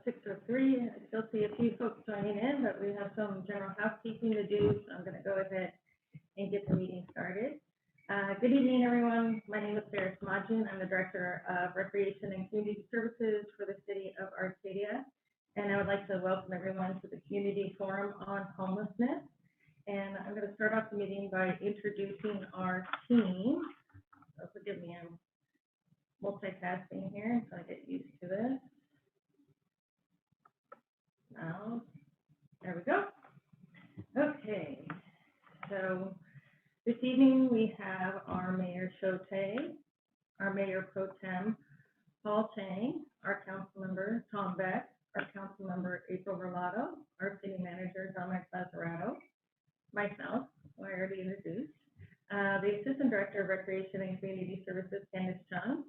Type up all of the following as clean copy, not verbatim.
6:03. I still see a few folks joining in, but we have some general housekeeping to do, so I'm going to go ahead and get the meeting started. Good evening, everyone. My name is Sarah Smadjian. I'm the Director of Recreation and Community Services for the City of Arcadia, and I would like to welcome everyone to the Community Forum on Homelessness. And I'm going to start off the meeting by introducing our team. So forgive me, I'm multitasking here, so I get used to this. Now, there we go. Okay, so this evening we have our Mayor Chote, our Mayor Pro Tem Paul Chang, our Council Member Tom Beck, our Council Member April Rolado, our City Manager Dominic Lazzarato, myself, who I already introduced, the Assistant Director of Recreation and Community Services, Candace Chung,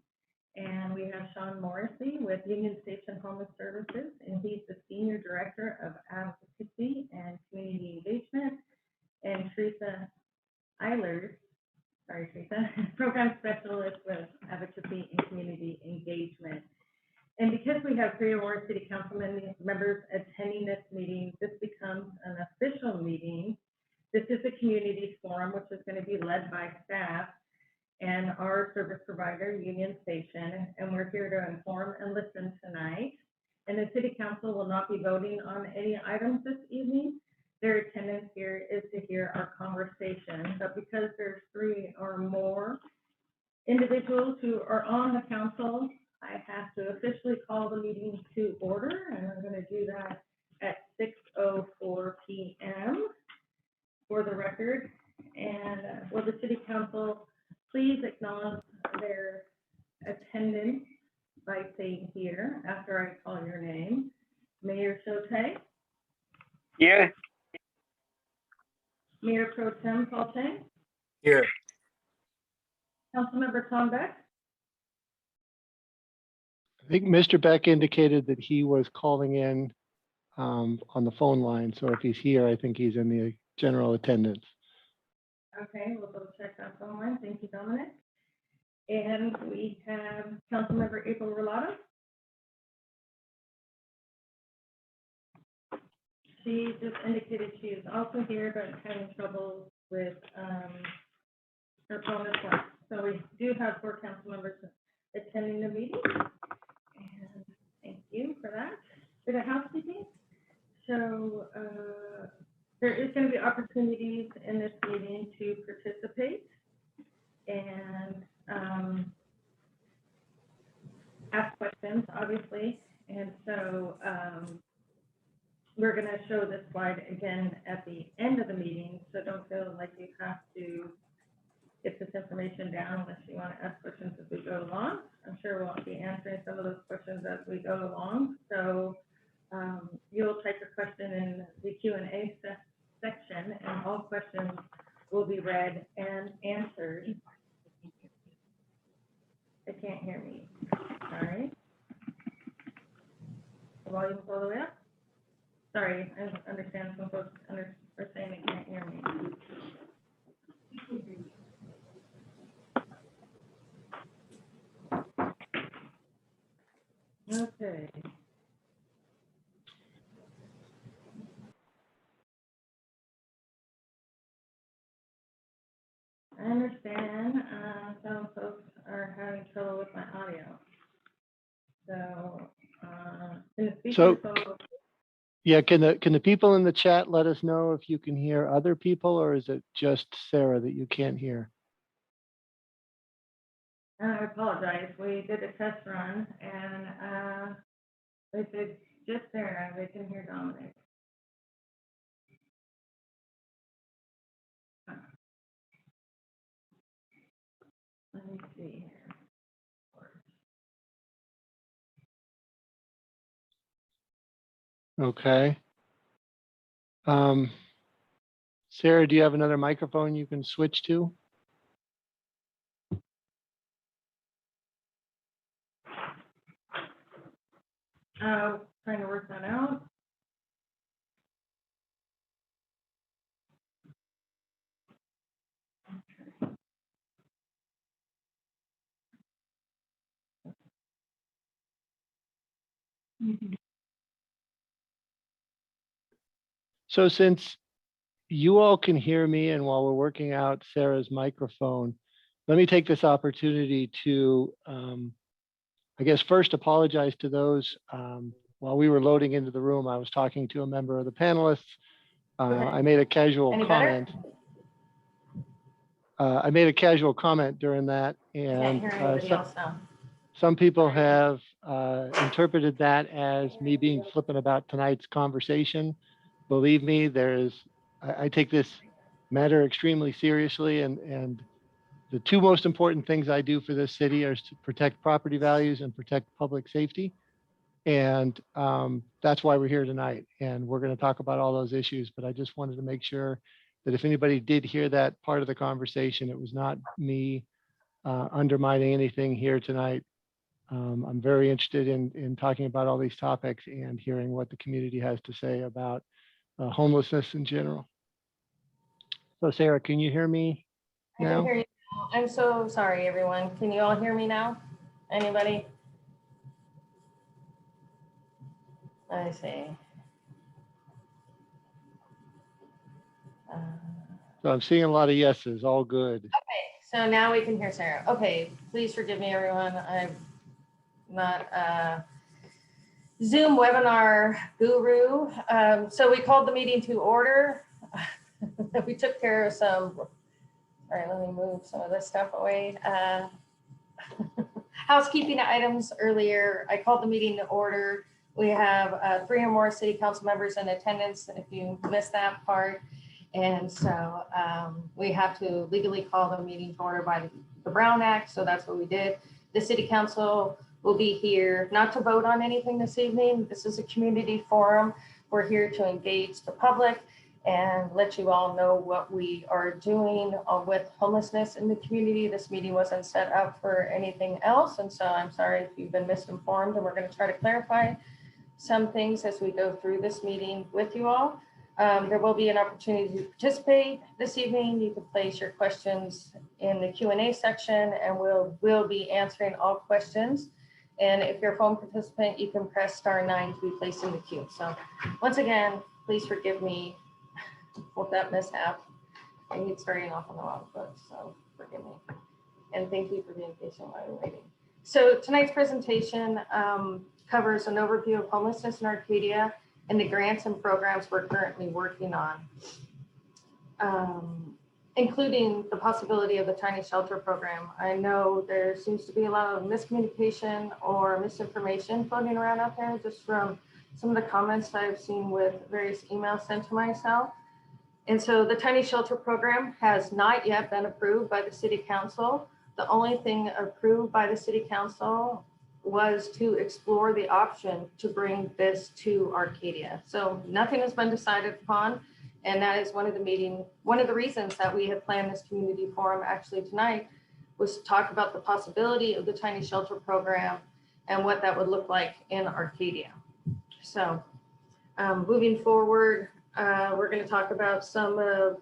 and we have Sean Morrissey with Union Station Homeless Services, and he's the Senior Director of Advocacy and Community Engagement, and Teresa Eilers, sorry Teresa, Program Specialist with Advocacy and Community Engagement. And because we have 3 or more City Council members attending this meeting, this becomes an official meeting. This is a community forum, which is going to be led by staff and our service provider, Union Station, and we're here to inform and listen tonight. And the City Council will not be voting on any items this evening. Their attendance here is to hear our conversation, but because there's 3 or more individuals who are on the council, I have to officially call the meeting to order, and I'm going to do that at 6:04 p.m. for the record. And will the City Council please acknowledge their attendance by saying here after I call your name. Mayor Chote? Here. Mayor Pro Tem Paul Chang? Here. Councilmember Tom Beck? I think Mr. Beck indicated that he was calling in on the phone line. So if he's here, I think he's in the general attendance. Okay, we'll go check that phone line. Thank you, Dominic. And we have Councilmember April Rolado. She just indicated she is also here, but having trouble with her phone as well. So we do have 4 council members attending the meeting. And thank you for that. For the housekeeping. So there is going to be opportunities in this meeting to participate and ask questions, obviously. And so we're going to show this slide again at the end of the meeting, so don't feel like you have to get this information down unless you want to ask questions as we go along. I'm sure we'll be answering some of those questions as we go along. So you'll type your question in the Q&A section, and all questions will be read and answered. They can't hear me. Sorry. The volume's all the way up. Sorry, I understand some folks are saying they can't hear me. Okay. I understand some folks are having trouble with my audio. So, in the speaker yeah, can the people in the chat let us know if you can hear other people, or is it just Sarah that you can't hear? I apologize. We did a test run, and they said just Sarah. They can hear Dominic. Let me see here. Okay. Sarah, do you have another microphone you can switch to? Trying to work that out. So since you all can hear me and while we're working out Sarah's microphone, let me take this opportunity to, I guess, first apologize to those. While we were loading into the room, I was talking to a member of the panelists. I made a casual Any better? comment. I made a casual comment during that, Can't and hear anybody else now. some people Sorry. have interpreted that as me being flippant about tonight's conversation. Believe me, I take this matter extremely seriously, and the two most important things I do for this city are to protect property values and protect public safety. And that's why we're here tonight. And we're going to talk about all those issues, but I just wanted to make sure that if anybody did hear that part of the conversation, it was not me undermining anything here tonight. I'm very interested in talking about all these topics and hearing what the community has to say about homelessness in general. So Sarah, can you hear me I can now? hear you now. I'm so sorry, everyone. Can you all hear me now? Anybody? I see. So I'm seeing a lot of yeses, all good. Okay, so now we can hear Sarah. Okay, please forgive me, everyone. I'm not a Zoom webinar guru. So we called the meeting to order. We took care of some, all right, let me move some of this stuff away. Housekeeping items earlier. I called the meeting to order. We have 3 or more city council members in attendance if you missed that part. And so we have to legally call the meeting to order by the Brown Act. So that's what we did. The city council will be here not to vote on anything this evening. This is a community forum. We're here to engage the public and let you all know what we are doing with homelessness in the community. This meeting wasn't set up for anything else. And so I'm sorry if you've been misinformed, and we're going to try to clarify some things as we go through this meeting with you all. There will be an opportunity to participate this evening. You can place your questions in the Q&A section, and we'll be answering all questions. And if you're a phone participant, you can press *9 to be placed in the queue. So once again, please forgive me for that mishap. I need starting off on the wrong foot, so forgive me. And thank you for being patient while we're waiting. So tonight's presentation covers an overview of homelessness in Arcadia and the grants and programs we're currently working on, including the possibility of the tiny shelter program. I know there seems to be a lot of miscommunication or misinformation floating around out there just from some of the comments I've seen with various emails sent to myself. And so the tiny shelter program has not yet been approved by the city council. The only thing approved by the city council was to explore the option to bring this to Arcadia. So nothing has been decided upon. And that is one of the reasons that we had planned this community forum actually tonight, was to talk about the possibility of the tiny shelter program and what that would look like in Arcadia. So moving forward, we're going to talk about some of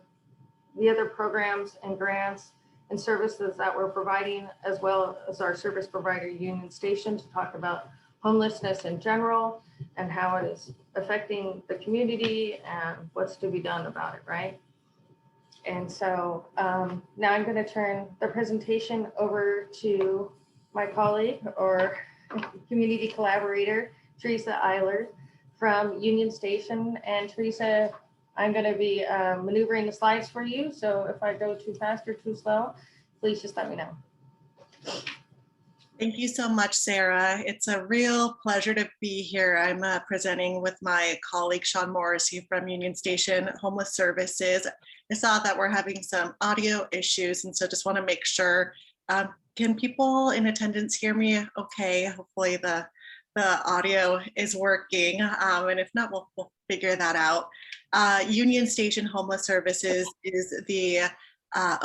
the other programs and grants and services that we're providing, as well as our service provider Union Station, to talk about homelessness in general and how it is affecting the community and what's to be done about it, right? And so now I'm going to turn the presentation over to my colleague or community collaborator, Teresa Eilers from Union Station. And Teresa, I'm going to be maneuvering the slides for you. So if I go too fast or too slow, please just let me know. Thank you so much, Sarah. It's a real pleasure to be here. I'm presenting with my colleague, Sean Morrissey from Union Station Homeless Services. I saw that we're having some audio issues, and so just want to make sure, can people in attendance hear me okay? Hopefully the audio is working, and if not, we'll figure that out. Union Station Homeless Services is the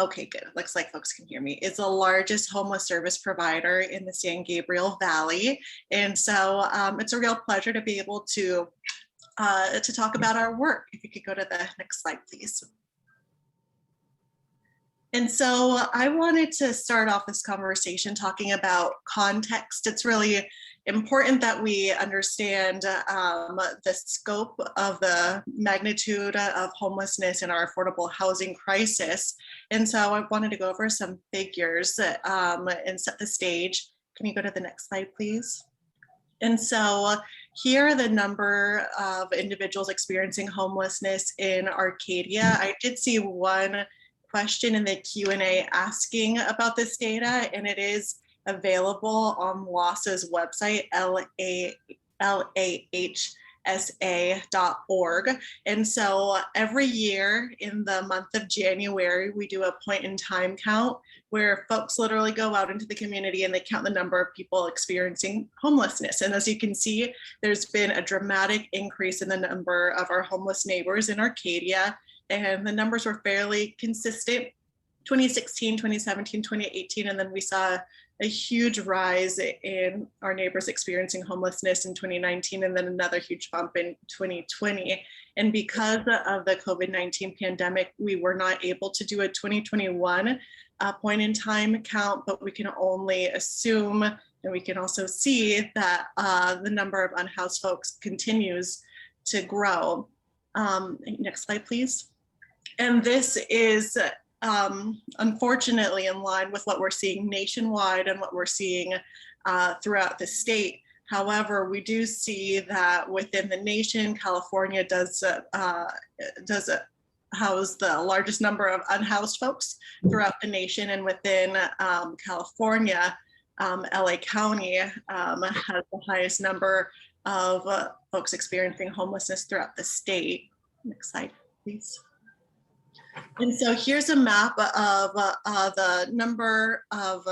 okay, good. Looks like folks can hear me. It's the largest homeless service provider in the San Gabriel Valley. And so it's a real pleasure to be able to talk about our work. If you could go to the next slide, please. And so I wanted to start off this conversation talking about context. It's really important that we understand the scope of the magnitude of homelessness in our affordable housing crisis. And so I wanted to go over some figures and set the stage. Can you go to the next slide, please? And so here are the number of individuals experiencing homelessness in Arcadia. I did see one question in the Q&A asking about this data, and it is available on LAHSA's website, lahsa.org. And so every year in the month of January, we do a point in time count where folks literally go out into the community and they count the number of people experiencing homelessness. And as you can see, there's been a dramatic increase in the number of our homeless neighbors in Arcadia, and the numbers were fairly consistent, 2016, 2017, 2018, and then we saw a huge rise in our neighbors experiencing homelessness in 2019, and then another huge bump in 2020. And because of the COVID-19 pandemic, we were not able to do a 2021 point in time count, but we can only assume, and we can also see that the number of unhoused folks continues to grow. Next slide, please. And this is unfortunately in line with what we're seeing nationwide and what we're seeing throughout the state. However, we do see that within the nation, California does house the largest number of unhoused folks throughout the nation, and within California, LA County has the highest number of folks experiencing homelessness throughout the state. Next slide, please. And so here's a map of the number of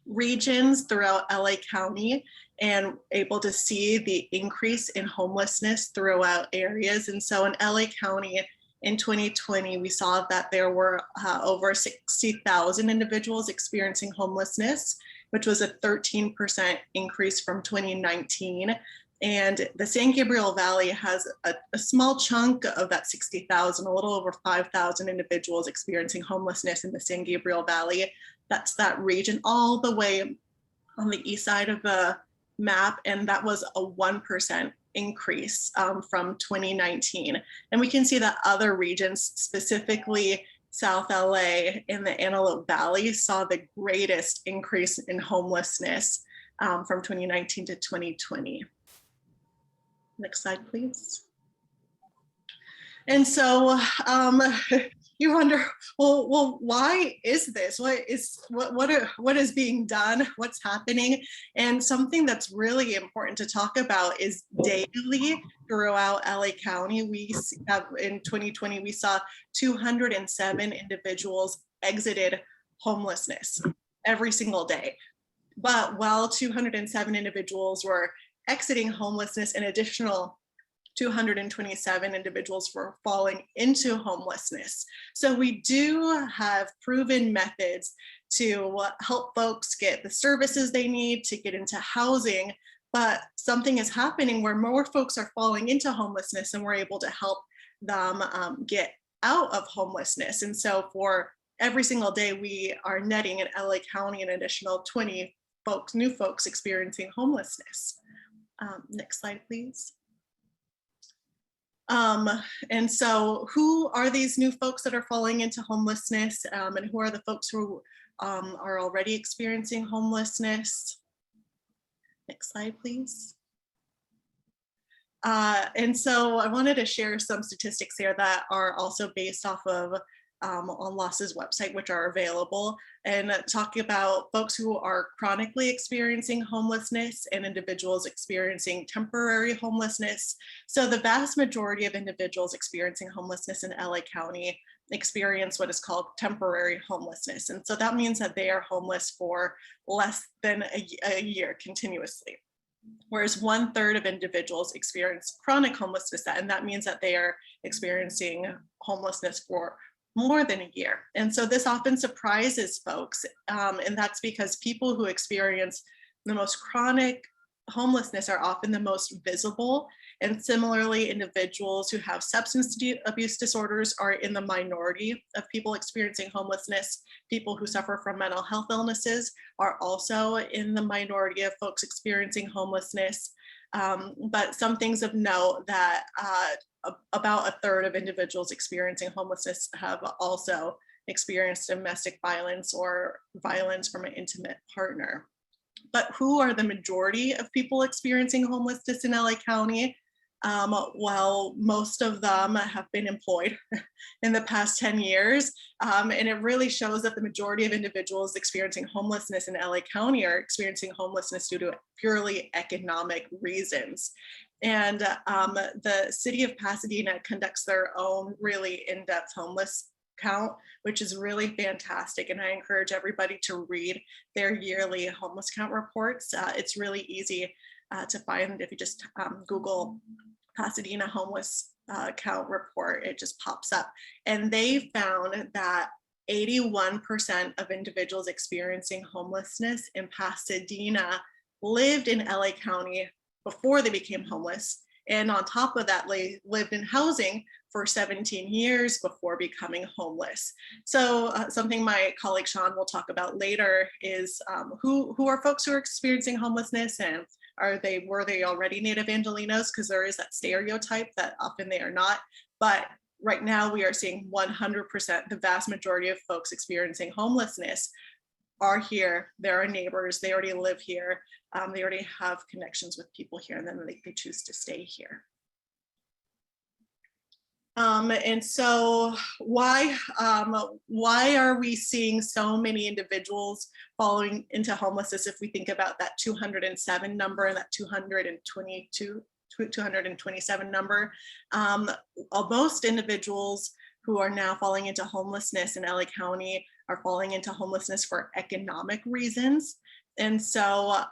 regions throughout LA County, and able to see the increase in homelessness throughout areas. And so in LA County in 2020, we saw that there were over 60,000 individuals experiencing homelessness, which was a 13% increase from 2019. And the San Gabriel Valley has a small chunk of that 60,000, a little over 5,000 individuals experiencing homelessness in the San Gabriel Valley. That's that region all the way on the east side of the map. And that was a 1% increase from 2019. And we can see that other regions, specifically South LA and the Antelope Valley, saw the greatest increase in homelessness from 2019 to 2020. Next slide, please. And so you wonder, well, why is this? What is being done? What's happening? And something that's really important to talk about is daily throughout LA County. We have in 2020, we saw 207 individuals exited homelessness every single day. But while 207 individuals were exiting homelessness, an additional 227 individuals were falling into homelessness. So we do have proven methods to help folks get the services they need to get into housing, but something is happening where more folks are falling into homelessness, and we're able to help them get out of homelessness. And so for every single day, we are netting in LA County an additional 20 folks, new folks experiencing homelessness. Next slide, please. And so who are these new folks that are falling into homelessness, and who are the folks who are already experiencing homelessness? Next slide, please. And so I wanted to share some statistics here that are also based off of on LAHSA's website, which are available, and talking about folks who are chronically experiencing homelessness and individuals experiencing temporary homelessness. So the vast majority of individuals experiencing homelessness in LA County experience what is called temporary homelessness. And so that means that they are homeless for less than a year continuously. Whereas 1/3 of individuals experience chronic homelessness, and that means that they are experiencing homelessness for more than a year. And so this often surprises folks, and that's because people who experience the most chronic homelessness are often the most visible. And similarly, individuals who have substance abuse disorders are in the minority of people experiencing homelessness. People who suffer from mental health illnesses are also in the minority of folks experiencing homelessness. But some things of note that about a third of individuals experiencing homelessness have also experienced domestic violence or violence from an intimate partner. But who are the majority of people experiencing homelessness in LA County? Well, most of them have been employed in the past 10 years. And it really shows that the majority of individuals experiencing homelessness in LA County are experiencing homelessness due to purely economic reasons. And the city of Pasadena conducts their own really in-depth homeless count, which is really fantastic. And I encourage everybody to read their yearly homeless count reports. It's really easy to find if you just Google Pasadena homeless count report, it just pops up. And they found that 81% of individuals experiencing homelessness in Pasadena lived in LA County before they became homeless. And on top of that, they lived in housing for 17 years before becoming homeless. So something my colleague Sean will talk about later is who are folks who are experiencing homelessness, and were they already Native Angelenos? Because there is that stereotype that often they are not. But right now we are seeing 100%, the vast majority of folks experiencing homelessness are here. They're our neighbors. They already live here. They already have connections with people here, and then they choose to stay here. And so why are we seeing so many individuals falling into homelessness if we think about that 207 number and that 227 number? Most individuals who are now falling into homelessness in LA County are falling into homelessness for economic reasons. And so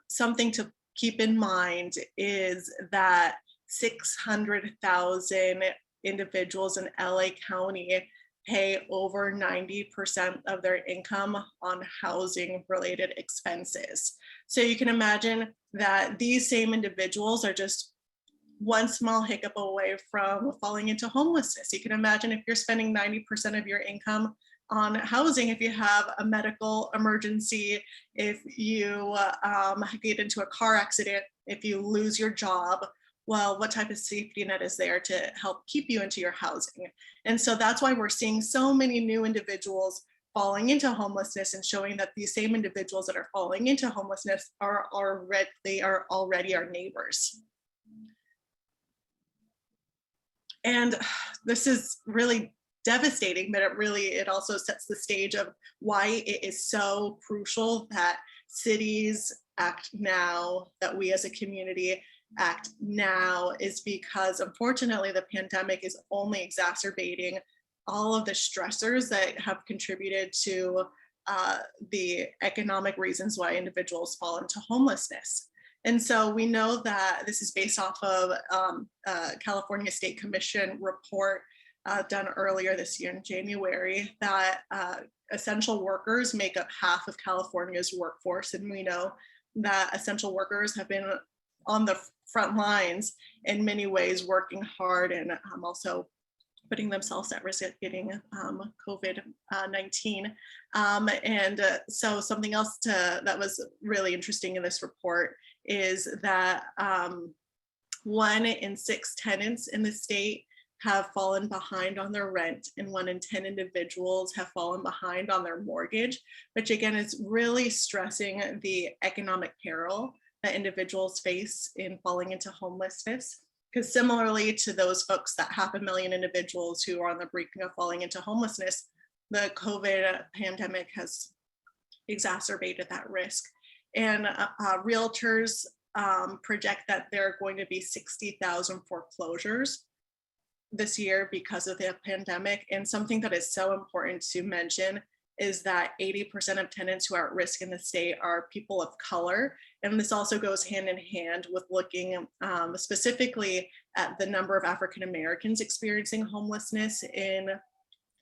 something to keep in mind is that 600,000 individuals in LA County pay over 90% of their income on housing related expenses. So you can imagine that these same individuals are just one small hiccup away from falling into homelessness. You can imagine if you're spending 90% of your income on housing, if you have a medical emergency, if you get into a car accident, if you lose your job, well, what type of safety net is there to help keep you into your housing? And so that's why we're seeing so many new individuals falling into homelessness, and showing that these same individuals that are falling into homelessness are already our neighbors. And this is really devastating, but it also sets the stage of why it is so crucial that cities act now, that we as a community act now, is because unfortunately the pandemic is only exacerbating all of the stressors that have contributed to the economic reasons why individuals fall into homelessness. And so we know that this is based off of California State Commission report done earlier this year in January, that essential workers make up half of California's workforce. And we know that essential workers have been on the front lines in many ways, working hard, and also putting themselves at risk of getting COVID-19. So something else that was really interesting in this report is that 1 in 6 tenants in the state have fallen behind on their rent, and 1 in 10 individuals have fallen behind on their mortgage, which again is really stressing the economic peril that individuals face in falling into homelessness. Because similarly to those folks, that 500,000 individuals who are on the brink of falling into homelessness, the COVID pandemic has exacerbated that risk. And realtors project that there are going to be 60,000 foreclosures this year because of the pandemic. And something that is so important to mention is that 80% of tenants who are at risk in the state are people of color. And this also goes hand in hand with looking specifically at the number of African Americans experiencing homelessness in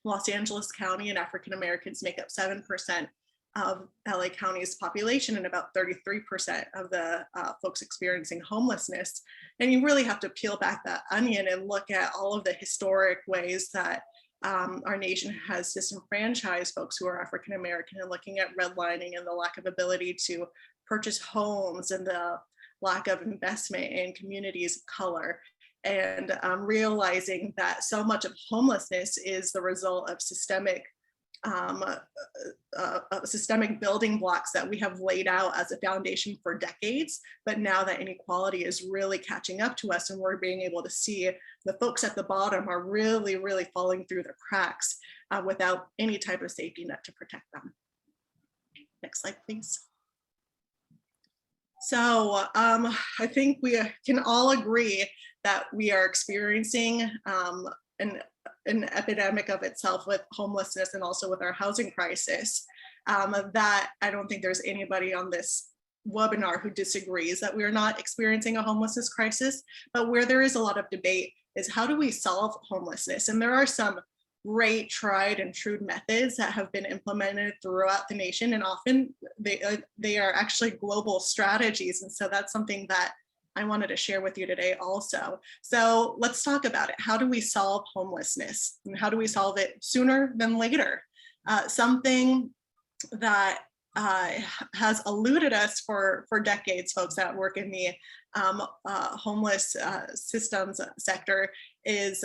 Los Angeles County, and African Americans make up 7% of LA County's population and about 33% of the folks experiencing homelessness. And you really have to peel back that onion and look at all of the historic ways that our nation has disenfranchised folks who are African American, and looking at redlining and the lack of ability to purchase homes and the lack of investment in communities of color, and realizing that so much of homelessness is the result of systemic building blocks that we have laid out as a foundation for decades. But now that inequality is really catching up to us, and we're being able to see the folks at the bottom are really, really falling through the cracks without any type of safety net to protect them. Next slide, please. So I think we can all agree that we are experiencing an epidemic of itself with homelessness, and also with our housing crisis. That I don't think there's anybody on this webinar who disagrees that we are not experiencing a homelessness crisis. But where there is a lot of debate is, how do we solve homelessness? And there are some great tried and true methods that have been implemented throughout the nation, and often they are actually global strategies. And so that's something that I wanted to share with you today also. So let's talk about it. How do we solve homelessness? And how do we solve it sooner than later? Something that has eluded us for decades, folks that work in the homeless systems sector, is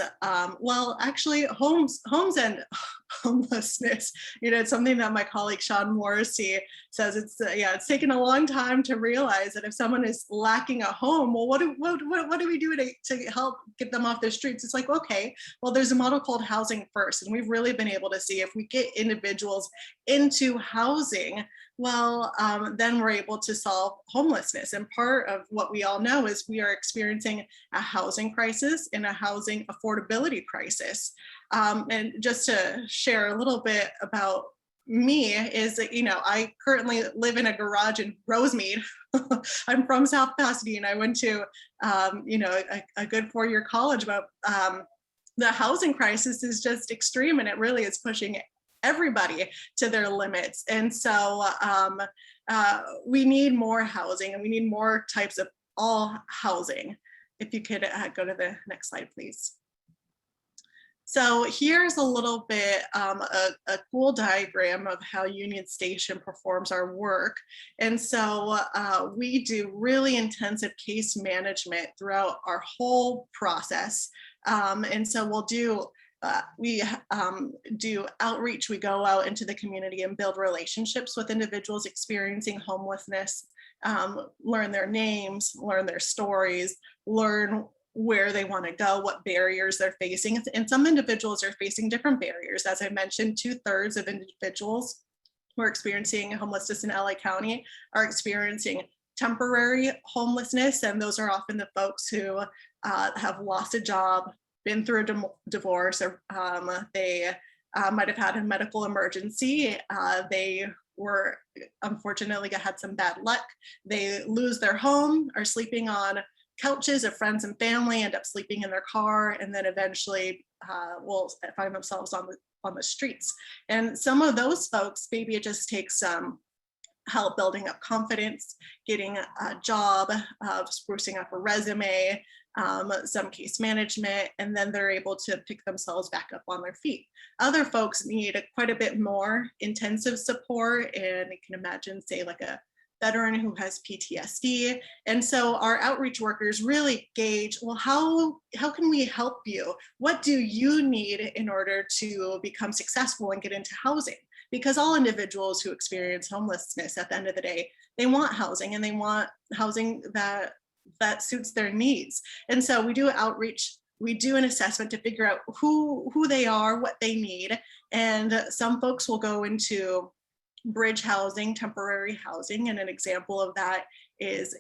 well, actually homes and homelessness. You know, it's something that my colleague Sean Morrissey says. It's taken a long time to realize that if someone is lacking a home, well, what do we do to help get them off the streets? It's like, okay, well, there's a model called Housing First, and we've really been able to see, if we get individuals into housing, well, then we're able to solve homelessness. And part of what we all know is we are experiencing a housing crisis and a housing affordability crisis. And just to share a little bit about me is that, you know, I currently live in a garage in Rosemead. I'm from South Pasadena. I went to, you know, a good four-year college, but the housing crisis is just extreme, and it really is pushing everybody to their limits. And so we need more housing, and we need more types of all housing. If you could go to the next slide, please. So here's a little bit, a cool diagram of how Union Station performs our work. And so we do really intensive case management throughout our whole process. And so we'll do we do outreach. We go out into the community and build relationships with individuals experiencing homelessness, learn their names, learn their stories, learn where they want to go, what barriers they're facing. And some individuals are facing different barriers. As I mentioned, 2/3 of individuals who are experiencing homelessness in LA County are experiencing temporary homelessness. And those are often the folks who have lost a job, been through a divorce, or they might have had a medical emergency. They were, unfortunately, had some bad luck. They lose their home, are sleeping on couches of friends and family, end up sleeping in their car, and then eventually will find themselves on the streets. And some of those folks, maybe it just takes some help building up confidence, getting a job, sprucing up a resume, some case management, and then they're able to pick themselves back up on their feet. Other folks need quite a bit more intensive support, and you can imagine, say, like a veteran who has PTSD. And so our outreach workers really gauge, well, how can we help you? What do you need in order to become successful and get into housing? Because all individuals who experience homelessness, at the end of the day, they want housing, and they want housing that suits their needs. And so we do outreach, we do an assessment to figure out who they are, what they need. And some folks will go into bridge housing, temporary housing, and an example of that is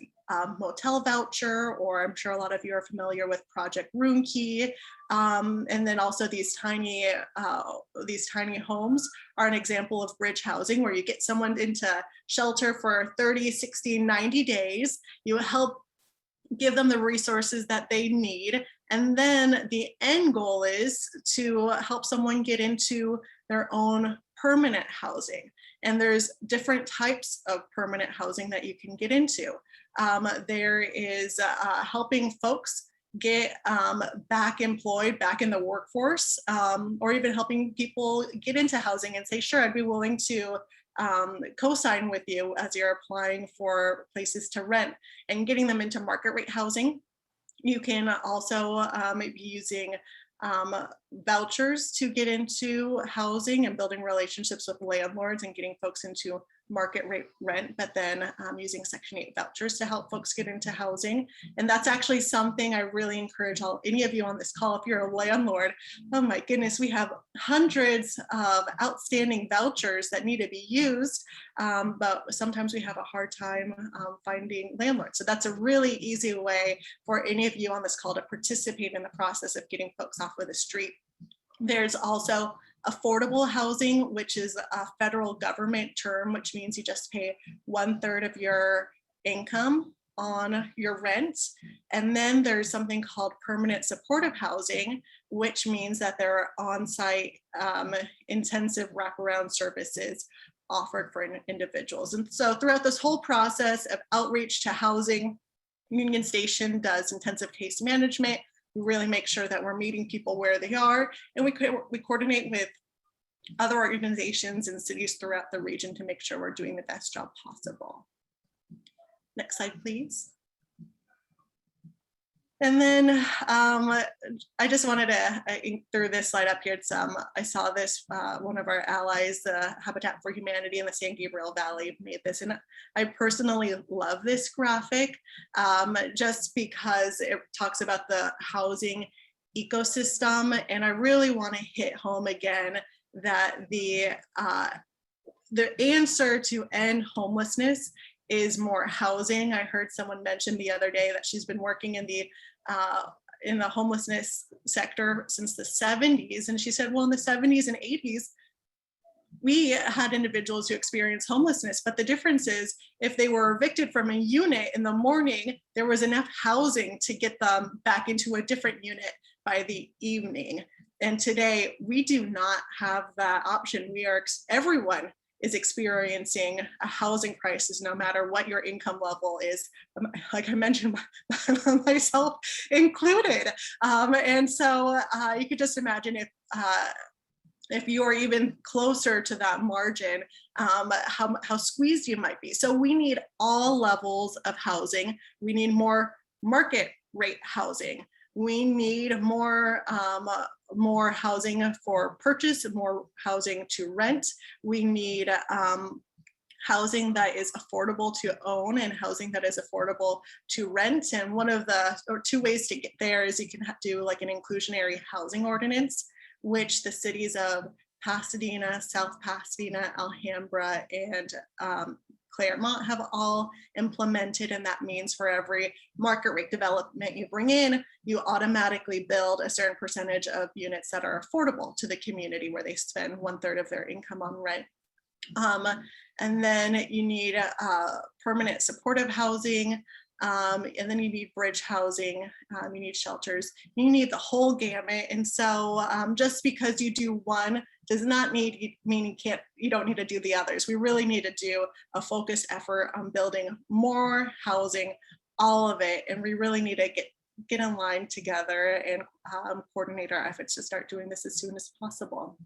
motel voucher, or I'm sure a lot of you are familiar with Project Room Key. And then also these tiny homes are an example of bridge housing, where you get someone into shelter for 30, 60, 90 days. You help give them the resources that they need. And then the end goal is to help someone get into their own permanent housing. And there's different types of permanent housing that you can get into. There is helping folks get back employed, back in the workforce, or even helping people get into housing and say, sure, I'd be willing to co-sign with you as you're applying for places to rent, and getting them into market rate housing. You can also be using vouchers to get into housing and building relationships with landlords and getting folks into market rate rent, but then using Section 8 vouchers to help folks get into housing. And that's actually something I really encourage any of you on this call. If you're a landlord, oh my goodness, we have hundreds of outstanding vouchers that need to be used, but sometimes we have a hard time finding landlords. So that's a really easy way for any of you on this call to participate in the process of getting folks off of the street. There's also affordable housing, which is a federal government term, which means you just pay 1/3 of your income on your rent. And then there's something called permanent supportive housing, which means that there are on-site intensive wraparound services offered for individuals. And so throughout this whole process of outreach to housing, Union Station does intensive case management. We really make sure that we're meeting people where they are, and we coordinate with other organizations and cities throughout the region to make sure we're doing the best job possible. Next slide, please. And then I just wanted to through this slide up here. It's I saw this one of our allies, Habitat for Humanity in the San Gabriel Valley, made this, and I personally love this graphic just because it talks about the housing ecosystem, and I really want to hit home again that the answer to end homelessness is more housing. I heard someone mention the other day that she's been working in the homelessness sector since the 70s. And she said, well, in the 70s and 80s, we had individuals who experienced homelessness, but the difference is if they were evicted from a unit in the morning, there was enough housing to get them back into a different unit by the evening. And today we do not have that option. Everyone is experiencing a housing crisis, no matter what your income level is, like I mentioned, myself included. And so you could just imagine if you are even closer to that margin, how squeezed you might be. So we need all levels of housing. We need more market rate housing. We need more housing for purchase, more housing to rent. We need housing that is affordable to own and housing that is affordable to rent. And two ways to get there is you can do like an inclusionary housing ordinance, which the cities of Pasadena, South Pasadena, Alhambra, and Claremont have all implemented. And that means for every market rate development you bring in, you automatically build a certain percentage of units that are affordable to the community, where they spend 1/3 of their income on rent. And then you need permanent supportive housing. And then you need bridge housing, you need shelters, you need the whole gamut. And so just because you do one does not mean you don't need to do the others. We really need to do a focused effort on building more housing, all of it. And we really need to get in line together and coordinate our efforts to start doing this as soon as possible.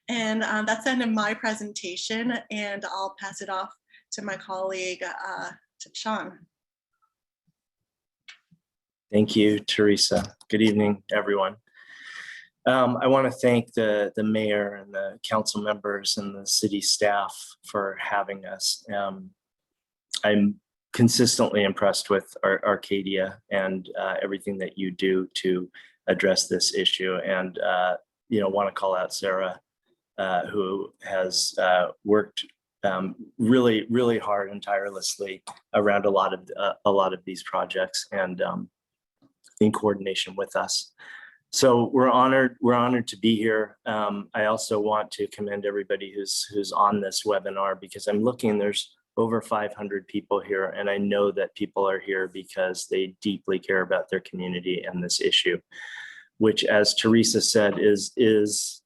And that's the end of my presentation, and I'll pass it off to my colleague, to Sean. Thank you, Teresa. Good evening, everyone. I want to thank the mayor and the council members and the city staff for having us. I'm consistently impressed with Arcadia and everything that you do to address this issue. And want to call out Sarah, who has worked really, really hard and tirelessly around a lot of these projects, and in coordination with us. So we're honored to be here. I also want to commend everybody who's on this webinar, because I'm looking, there's over 500 people here, and I know that people are here because they deeply care about their community and this issue, which, as Teresa said, is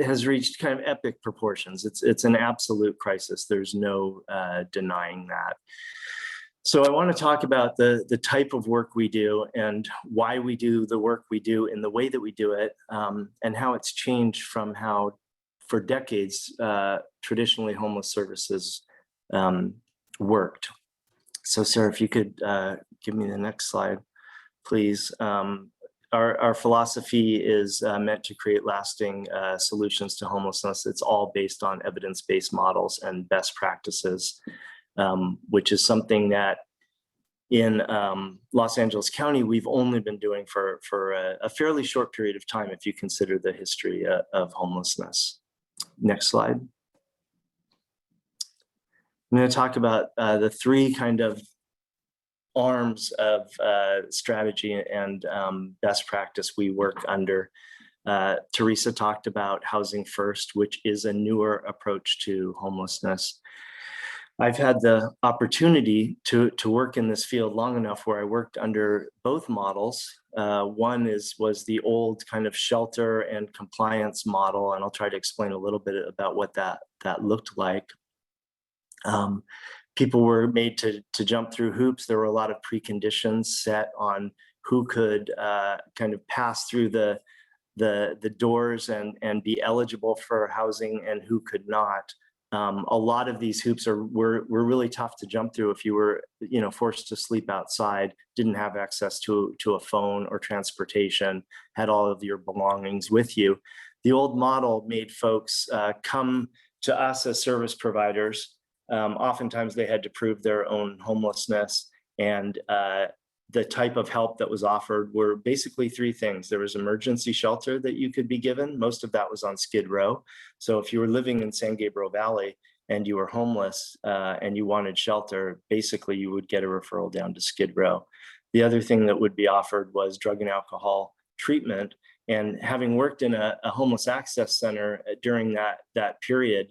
has reached kind of epic proportions. It's an absolute crisis. There's no denying that. So I want to talk about the type of work we do and why we do the work we do in the way that we do it, and how it's changed from how, for decades, traditionally homeless services worked. So Sarah, if you could give me the next slide, please. Our philosophy is meant to create lasting solutions to homelessness. It's all based on evidence-based models and best practices, which is something that in Los Angeles County, we've only been doing for a fairly short period of time, if you consider the history of homelessness. Next slide. I'm going to talk about the three kind of arms of strategy and best practice we work under. Teresa talked about Housing First, which is a newer approach to homelessness. I've had the opportunity to work in this field long enough where I worked under both models. One was the old kind of shelter and compliance model, and I'll try to explain a little bit about what that looked like. People were made to jump through hoops. There were a lot of preconditions set on who could kind of pass through the doors and be eligible for housing and who could not. A lot of these hoops were really tough to jump through if you were, forced to sleep outside, didn't have access to a phone or transportation, had all of your belongings with you. The old model made folks come to us as service providers. Oftentimes they had to prove their own homelessness, and the type of help that was offered were basically three things. There was emergency shelter that you could be given. Most of that was on Skid Row. So if you were living in San Gabriel Valley and you were homeless and you wanted shelter, basically you would get a referral down to Skid Row. The other thing that would be offered was drug and alcohol treatment. And having worked in a homeless access center during that period,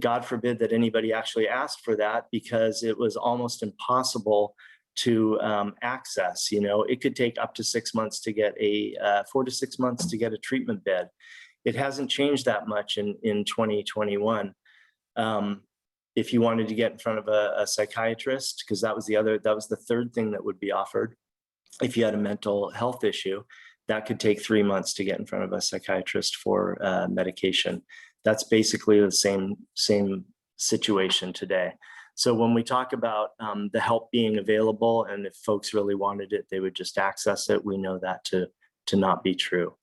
God forbid that anybody actually asked for that, because it was almost impossible to access. It could take up to 6 months to get 4 to 6 months to get a treatment bed. It hasn't changed that much in 2021. If you wanted to get in front of a psychiatrist, because that was the third thing that would be offered. If you had a mental health issue, that could take 3 months to get in front of a psychiatrist for medication. That's basically the same situation today. So when we talk about the help being available, and if folks really wanted it, they would just access it, we know that to not be true.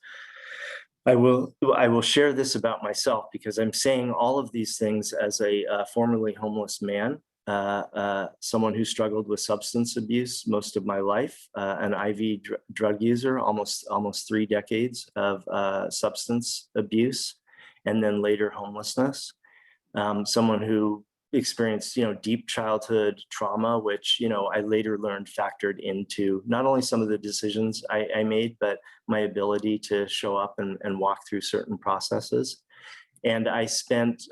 I will share this about myself, because I'm saying all of these things as a formerly homeless man, someone who struggled with substance abuse most of my life, an IV drug user, almost 3 decades of substance abuse, and then later homelessness. Someone who experienced, deep childhood trauma, which, I later learned factored into not only some of the decisions I made, but my ability to show up and walk through certain processes. And I spent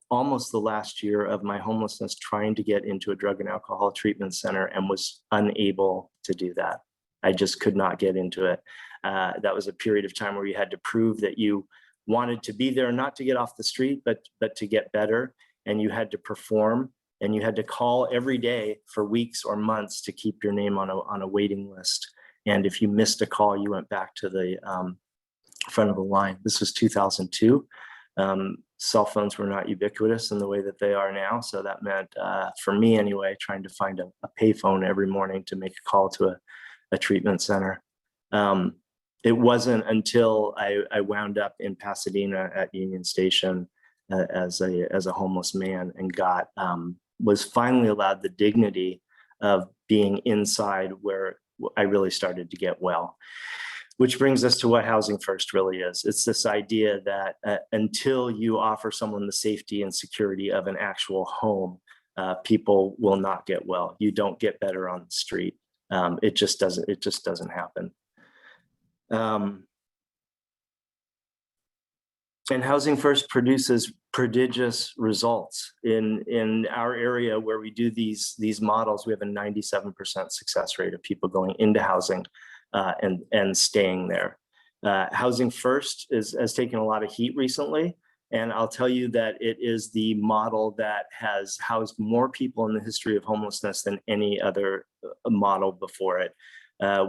almost the last year of my homelessness trying to get into a drug and alcohol treatment center and was unable to do that. I just could not get into it. That was a period of time where you had to prove that you wanted to be there, not to get off the street, but to get better. And you had to perform, and you had to call every day for weeks or months to keep your name on a waiting list. And if you missed a call, you went back to the front of the line. This was 2002. Cell phones were not ubiquitous in the way that they are now. So that meant, for me anyway, trying to find a payphone every morning to make a call to a treatment center. It wasn't until I wound up in Pasadena at Union Station as a homeless man and was finally allowed the dignity of being inside, where I really started to get well. Which brings us to what Housing First really is. It's this idea that until you offer someone the safety and security of an actual home, people will not get well. You don't get better on the street. It just doesn't happen. And Housing First produces prodigious results. In our area where we do these models, we have a 97% success rate of people going into housing and staying there. Housing First has taken a lot of heat recently. And I'll tell you that it is the model that has housed more people in the history of homelessness than any other model before it.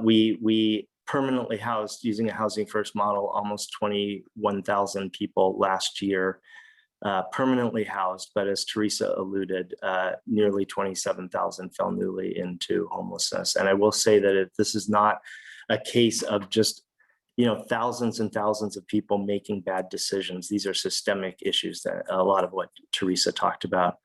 We permanently housed, using a Housing First model, almost 21,000 people last year, permanently housed. But as Teresa alluded, nearly 27,000 fell newly into homelessness. And I will say that this is not a case of just thousands and thousands of people making bad decisions. These are systemic issues, that a lot of what Teresa talked about.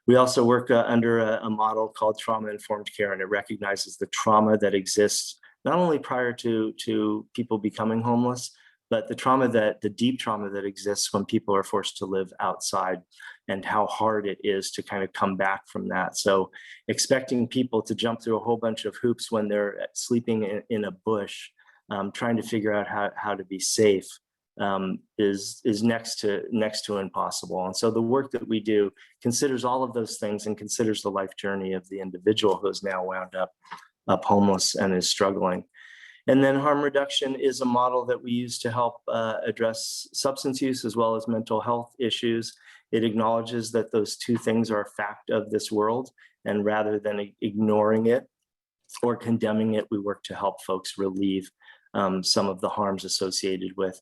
We also work under a model called trauma-informed care, and it recognizes the trauma that exists not only prior to people becoming homeless, but the deep trauma that exists when people are forced to live outside, and how hard it is to kind of come back from that. So expecting people to jump through a whole bunch of hoops when they're sleeping in a bush, trying to figure out how to be safe, is next to impossible. And so the work that we do considers all of those things and considers the life journey of the individual who is now wound up homeless and is struggling. And then harm reduction is a model that we use to help address substance use as well as mental health issues. It acknowledges that those two things are a fact of this world, and rather than ignoring it or condemning it, we work to help folks relieve some of the harms associated with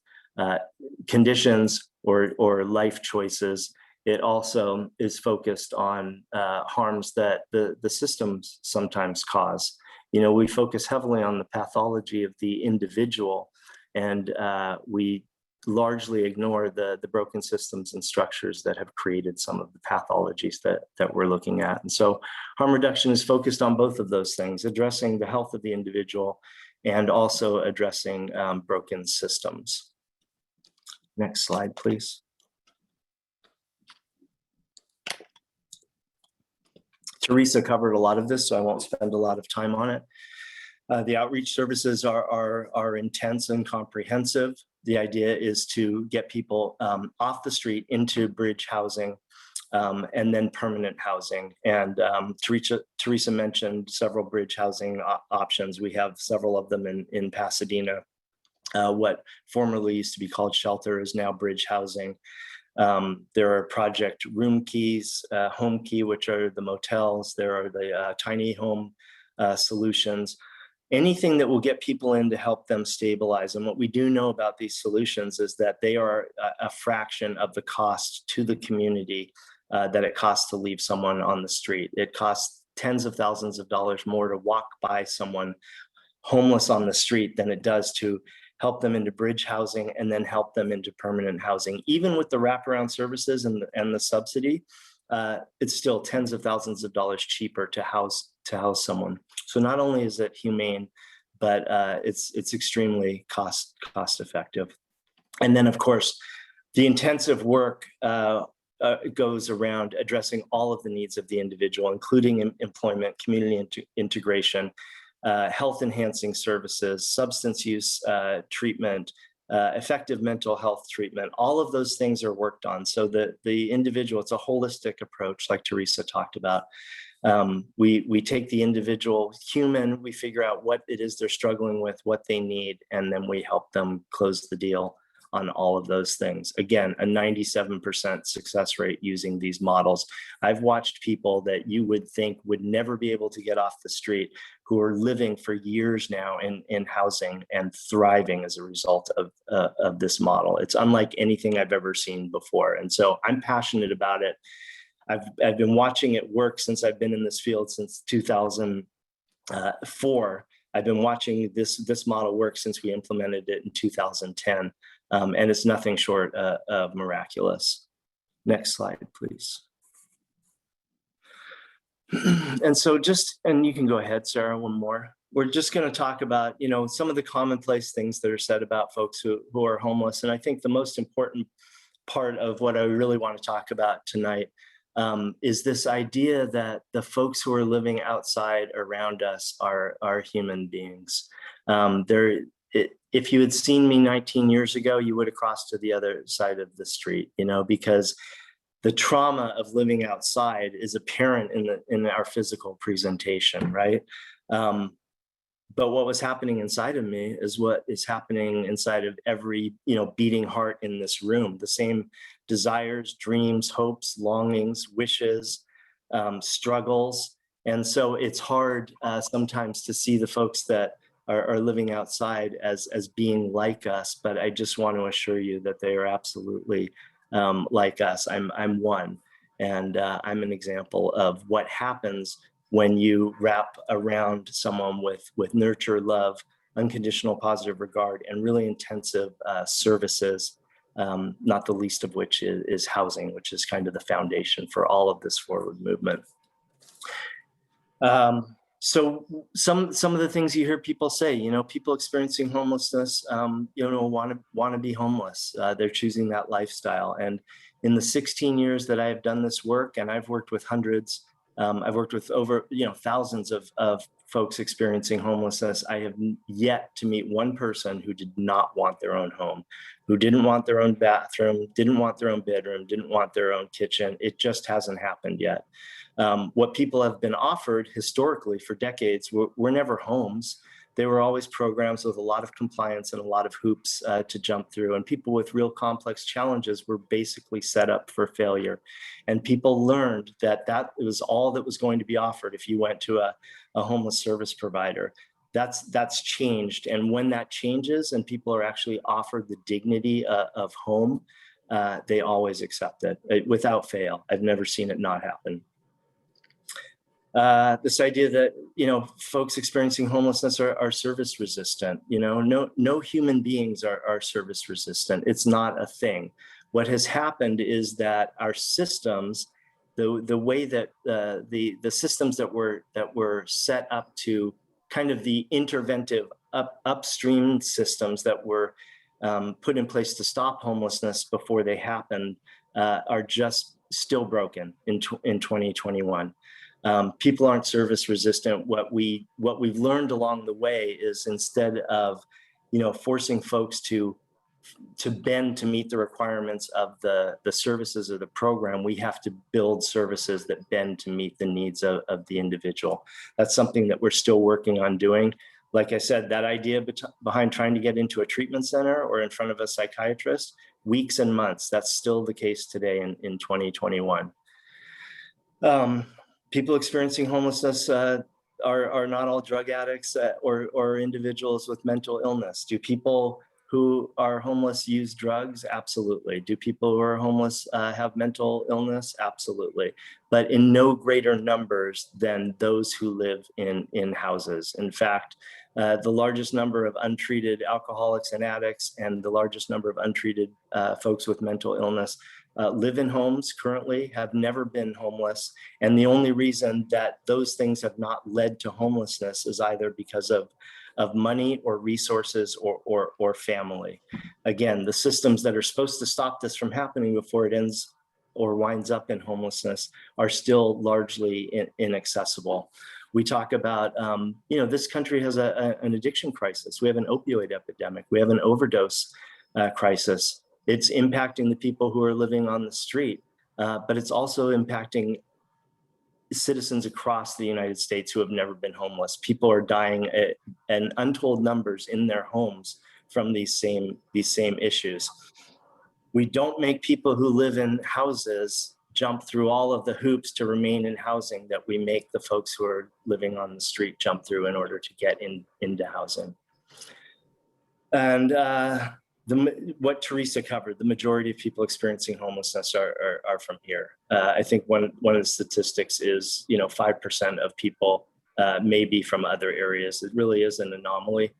conditions or life choices. It also is focused on harms that the systems sometimes cause. We focus heavily on the pathology of the individual, and we largely ignore the broken systems and structures that have created some of the pathologies that we're looking at. And so harm reduction is focused on both of those things, addressing the health of the individual and also addressing broken systems. Next slide, please. Teresa covered a lot of this, so I won't spend a lot of time on it. The outreach services are intense and comprehensive. The idea is to get people off the street into bridge housing, and then permanent housing. And Teresa mentioned several bridge housing options. We have several of them in Pasadena. What formerly used to be called shelter is now bridge housing. There are project room keys, home key, which are the motels. There are the tiny home solutions. Anything that will get people in to help them stabilize. And what we do know about these solutions is that they are a fraction of the cost to the community that it costs to leave someone on the street. It costs tens of thousands of dollars more to walk by someone homeless on the street than it does to help them into bridge housing and then help them into permanent housing. Even with the wraparound services and the subsidy, it's still tens of thousands of dollars cheaper to house someone. So not only is it humane, but it's extremely cost effective. And then of course, the intensive work goes around addressing all of the needs of the individual, including employment, community integration, health enhancing services, substance use treatment, effective mental health treatment. All of those things are worked on. So the individual, it's a holistic approach, like Teresa talked about. We take the individual human, we figure out what it is they're struggling with, what they need, and then we help them close the deal on all of those things. Again, a 97% success rate using these models. I've watched people that you would think would never be able to get off the street, who are living for years now in housing and thriving as a result of this model. It's unlike anything I've ever seen before. And so I'm passionate about it. I've been watching it work since I've been in this field since 2004. I've been watching this model work since we implemented it in 2010. And it's nothing short of miraculous. Next slide, please. And so and you can go ahead, Sarah, one more. We're just going to talk about, some of the commonplace things that are said about folks who are homeless. And I think the most important part of what I really want to talk about tonight is this idea that the folks who are living outside around us are human beings. If you had seen me 19 years ago, you would have crossed to the other side of the street, because the trauma of living outside is apparent in our physical presentation, right? But what was happening inside of me is what is happening inside of every, beating heart in this room. The same desires, dreams, hopes, longings, wishes, struggles. And so it's hard sometimes to see the folks that are living outside as being like us. But I just want to assure you that they are absolutely like us. I'm one, and I'm an example of what happens when you wrap around someone with nurture, love, unconditional positive regard, and really intensive services, not the least of which is housing, which is kind of the foundation for all of this forward movement. So some of the things you hear people say, people experiencing homelessness, want to be homeless. They're choosing that lifestyle. And in the 16 years that I've done this work, and I've worked with hundreds, I've worked with over, thousands of folks experiencing homelessness. I have yet to meet one person who did not want their own home, who didn't want their own bathroom, didn't want their own bedroom, didn't want their own kitchen. It just hasn't happened yet. What people have been offered historically for decades were never homes. They were always programs with a lot of compliance and a lot of hoops to jump through. And people with real complex challenges were basically set up for failure. And people learned that was all that was going to be offered if you went to a homeless service provider. That's changed. And when that changes and people are actually offered the dignity of home, they always accept it without fail. I've never seen it not happen. This idea that, folks experiencing homelessness are service resistant. No human beings are service resistant. It's not a thing. What has happened is that our systems, the way that the systems that were set up to kind of the interventive upstream systems that were put in place to stop homelessness before they happened are just still broken in 2021. People aren't service resistant. What we've learned along the way is instead of, forcing folks to bend to meet the requirements of the services of the program, we have to build services that bend to meet the needs of the individual. That's something that we're still working on doing. Like I said, that idea behind trying to get into a treatment center or in front of a psychiatrist, weeks and months, that's still the case today in 2021. People experiencing homelessness are not all drug addicts or individuals with mental illness. Do people who are homeless use drugs? Absolutely. Do people who are homeless have mental illness? Absolutely. But in no greater numbers than those who live in houses. In fact, the largest number of untreated alcoholics and addicts and the largest number of untreated folks with mental illness live in homes currently, have never been homeless. And the only reason that those things have not led to homelessness is either because of money or resources or family. Again, the systems that are supposed to stop this from happening before it ends or winds up in homelessness are still largely inaccessible. We talk about, this country has an addiction crisis. We have an opioid epidemic. We have an overdose crisis. It's impacting the people who are living on the street, but it's also impacting citizens across the United States who have never been homeless. People are dying in untold numbers in their homes from these same issues. We don't make people who live in houses jump through all of the hoops to remain in housing that we make the folks who are living on the street jump through in order to get into housing. And what Teresa covered, the majority of people experiencing homelessness are from here. I think one of the statistics is, 5% of people may be from other areas. It really is an anomaly.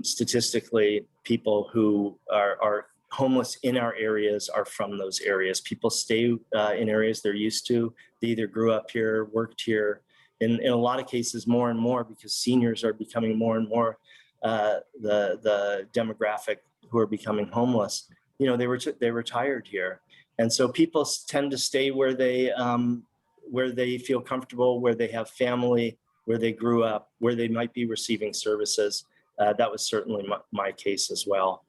Statistically, people who are homeless in our areas are from those areas. People stay in areas they're used to. They either grew up here, worked here. In a lot of cases, more and more, because seniors are becoming more and more the demographic who are becoming homeless. They retired here, and so people tend to stay where they feel comfortable, where they have family, where they grew up, where they might be receiving services. That was certainly my case as well.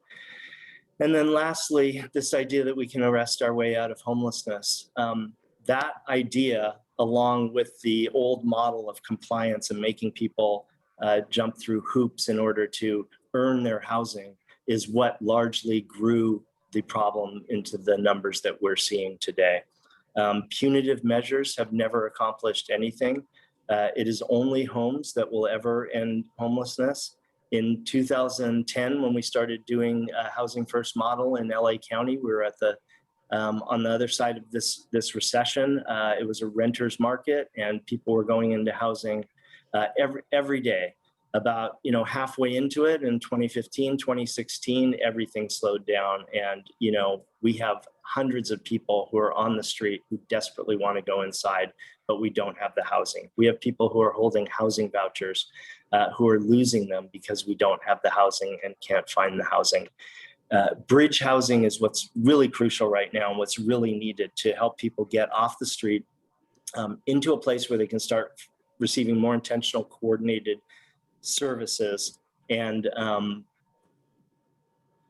And then lastly, this idea that we can arrest our way out of homelessness. That idea, along with the old model of compliance and making people jump through hoops in order to earn their housing is what largely grew the problem into the numbers that we're seeing today. Punitive measures have never accomplished anything. It is only homes that will ever end homelessness. In 2010, when we started doing a Housing First model in LA County, we were at the on the other side of this recession. It was a renter's market, and people were going into housing every day. About halfway into it in 2015, 2016, everything slowed down, and we have hundreds of people who are on the street who desperately want to go inside, but we don't have the housing. We have people who are holding housing vouchers who are losing them because we don't have the housing and can't find the housing. Bridge housing is what's really crucial right now and what's really needed to help people get off the street into a place where they can start receiving more intentional, coordinated services. And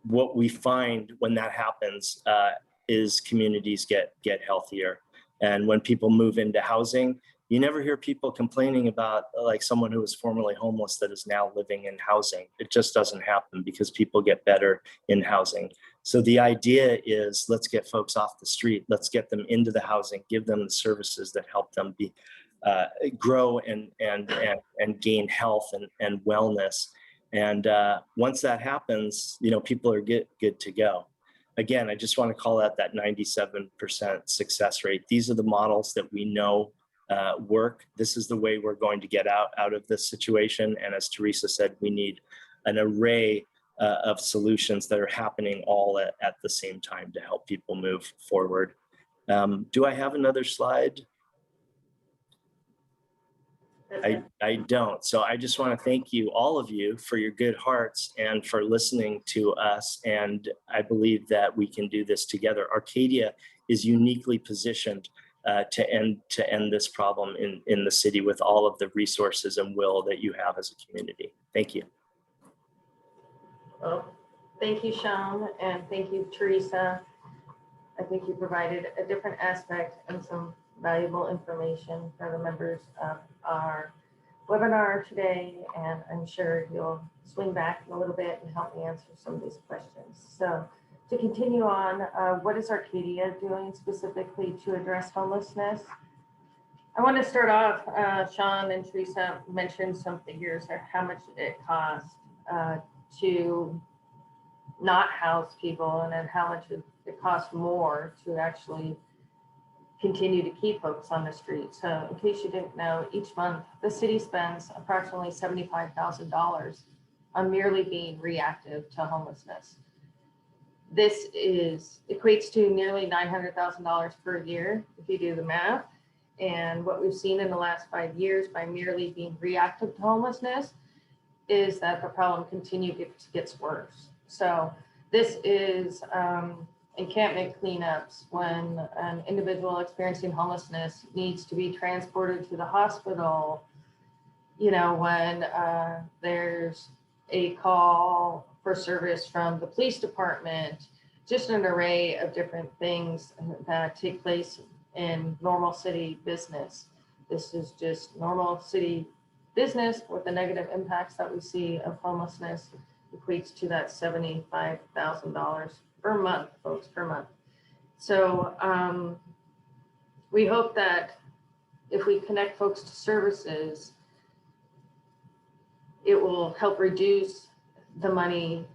what we find when that happens is communities get healthier. And when people move into housing, you never hear people complaining about like someone who was formerly homeless that is now living in housing. It just doesn't happen because people get better in housing. So the idea is, let's get folks off the street. Let's get them into the housing, give them the services that help them grow and gain health and wellness. And once that happens, people are good to go. Again, I just want to call out that 97% success rate. These are the models that we know work. This is the way we're going to get out of this situation. And as Teresa said, we need an array of solutions that are happening all at the same time to help people move forward. Do I have another slide? I don't. So I just want to thank you, all of you, for your good hearts and for listening to us. And I believe that we can do this together. Arcadia is uniquely positioned to end this problem in the city with all of the resources and will that you have as a community. Thank you. Well, thank you, Sean, and thank you, Teresa. I think you provided a different aspect and some valuable information for the members of our webinar today, and I'm sure you'll swing back a little bit and help me answer some of these questions. So to continue on, what is Arcadia doing specifically to address homelessness? I want to start off, Sean and Teresa mentioned some figures of how much it costs to not house people, and then how much it costs more to actually continue to keep folks on the street. So in case you didn't know, each month the city spends approximately $75,000 on merely being reactive to homelessness. This equates to nearly $900,000 per year if you do the math. And what we've seen in the last 5 years by merely being reactive to homelessness is that the problem gets worse. So this is encampment cleanups when an individual experiencing homelessness needs to be transported to the hospital, when there's a call for service from the police department, just an array of different things that take place in normal city business. This is just normal city business with the negative impacts that we see of homelessness equates to that $75,000 per month, folks, per month. So we hope that if we connect folks to services, it will help reduce the money.